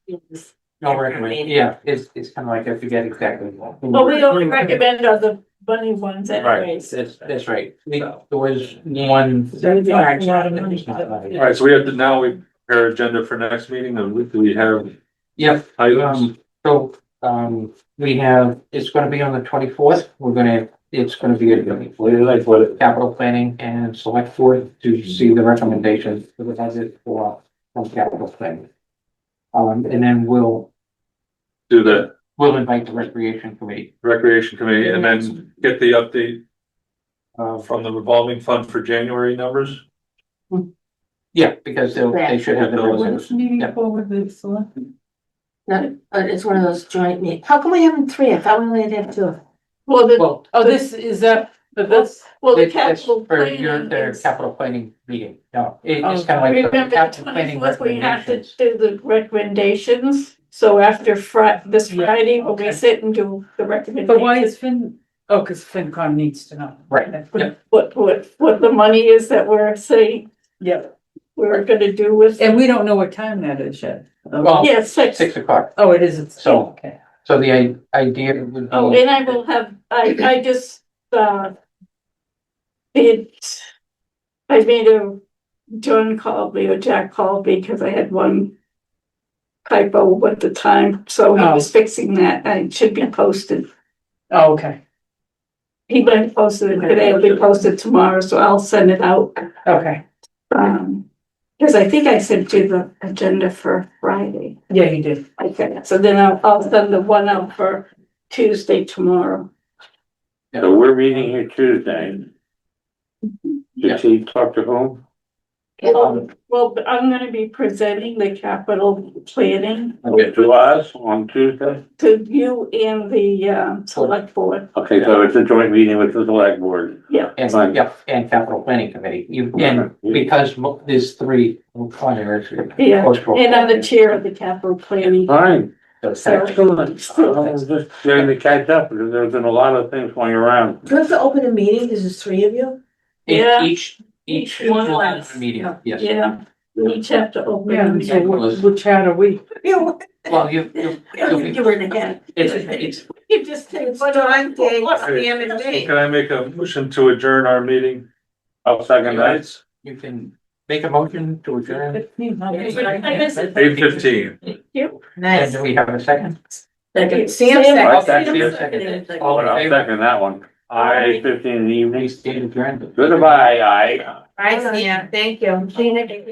No recommend, yeah, it's kind of like I forget exactly. Well, we only recommend on the bunny ones anyways. That's right, there was one. That's a lot of money. All right, so we have to, now we prepare agenda for next meeting, and do we have Yep, items? we have, it's gonna be on the 24th, it's gonna be a What do you like with it? capital planning and select board to see the recommendations for the budget for, from capital planning. And then we'll Do the invite the recreation committee, recreation committee, and then get the update from the revolving fund for January numbers? yeah, because they should have Those. the. When's the meeting Yep. for with the select? No, but it's one of those joint meetings. How come we having 3? I thought we only had 2. Well, the, Well, Oh, this is that, but this, well, the it's capital for your, planning their is. capital planning meeting, no, it's Oh, kind of like the Remember the capital planning 24th, we have to recommendations. do the recommendations, so after this Friday, when we sit and do the recommendations. but why is Fin, Oh, cause FinCom needs to know. Right. Yep. what the money is that we're saying Yep, we're gonna do with. and we don't know what time that is yet. Well, Yeah, 6. 6 o'clock. Oh, it is, it's, So- okay. So the idea would Oh, be, and I will have, I just, it, I made John called me or Jack called me because I had one typo with the time, so he was fixing that, and it should be posted. Oh, okay, He might post it today, it'll be posted tomorrow, so I'll send it out. okay, Because I think I sent you the agenda for Friday. yeah, you did. Okay, so then I'll send the one out for Tuesday tomorrow. So we're meeting here Tuesday. Yeah. Did she talk to whom? Well, I'm gonna be presenting the capital planning To us on Tuesday? to you and the select board. Okay, so it's a joint meeting with the select board. and, Fine. yeah, and capital planning committee. And because there's 3 planners. Yeah, and I'm the chair of the capital planning. Fine, So- excellent. I was just trying to catch up because there's been a lot of things going around. Do you have to open a meeting? Because there's 3 of you? Yeah. Each One one last. meeting, yes. Yeah, we each have to open. Yeah, a so meeting. which hat are we? Well, you, You were in the head. it's, You just take It's one. Dawn, Dave, What? Sam, and me. Can I make a motion to adjourn our meeting? I'll second that. you can make a motion to adjourn. 15, huh? I miss it. 8:15. You. And Nice. do we have a second? Sam All second. in I'll favor? second that one. Aye. 8:15 in the evening. Please stand adjourned. Goodbye, aye. Bye, Sam. Thank you. See you next week.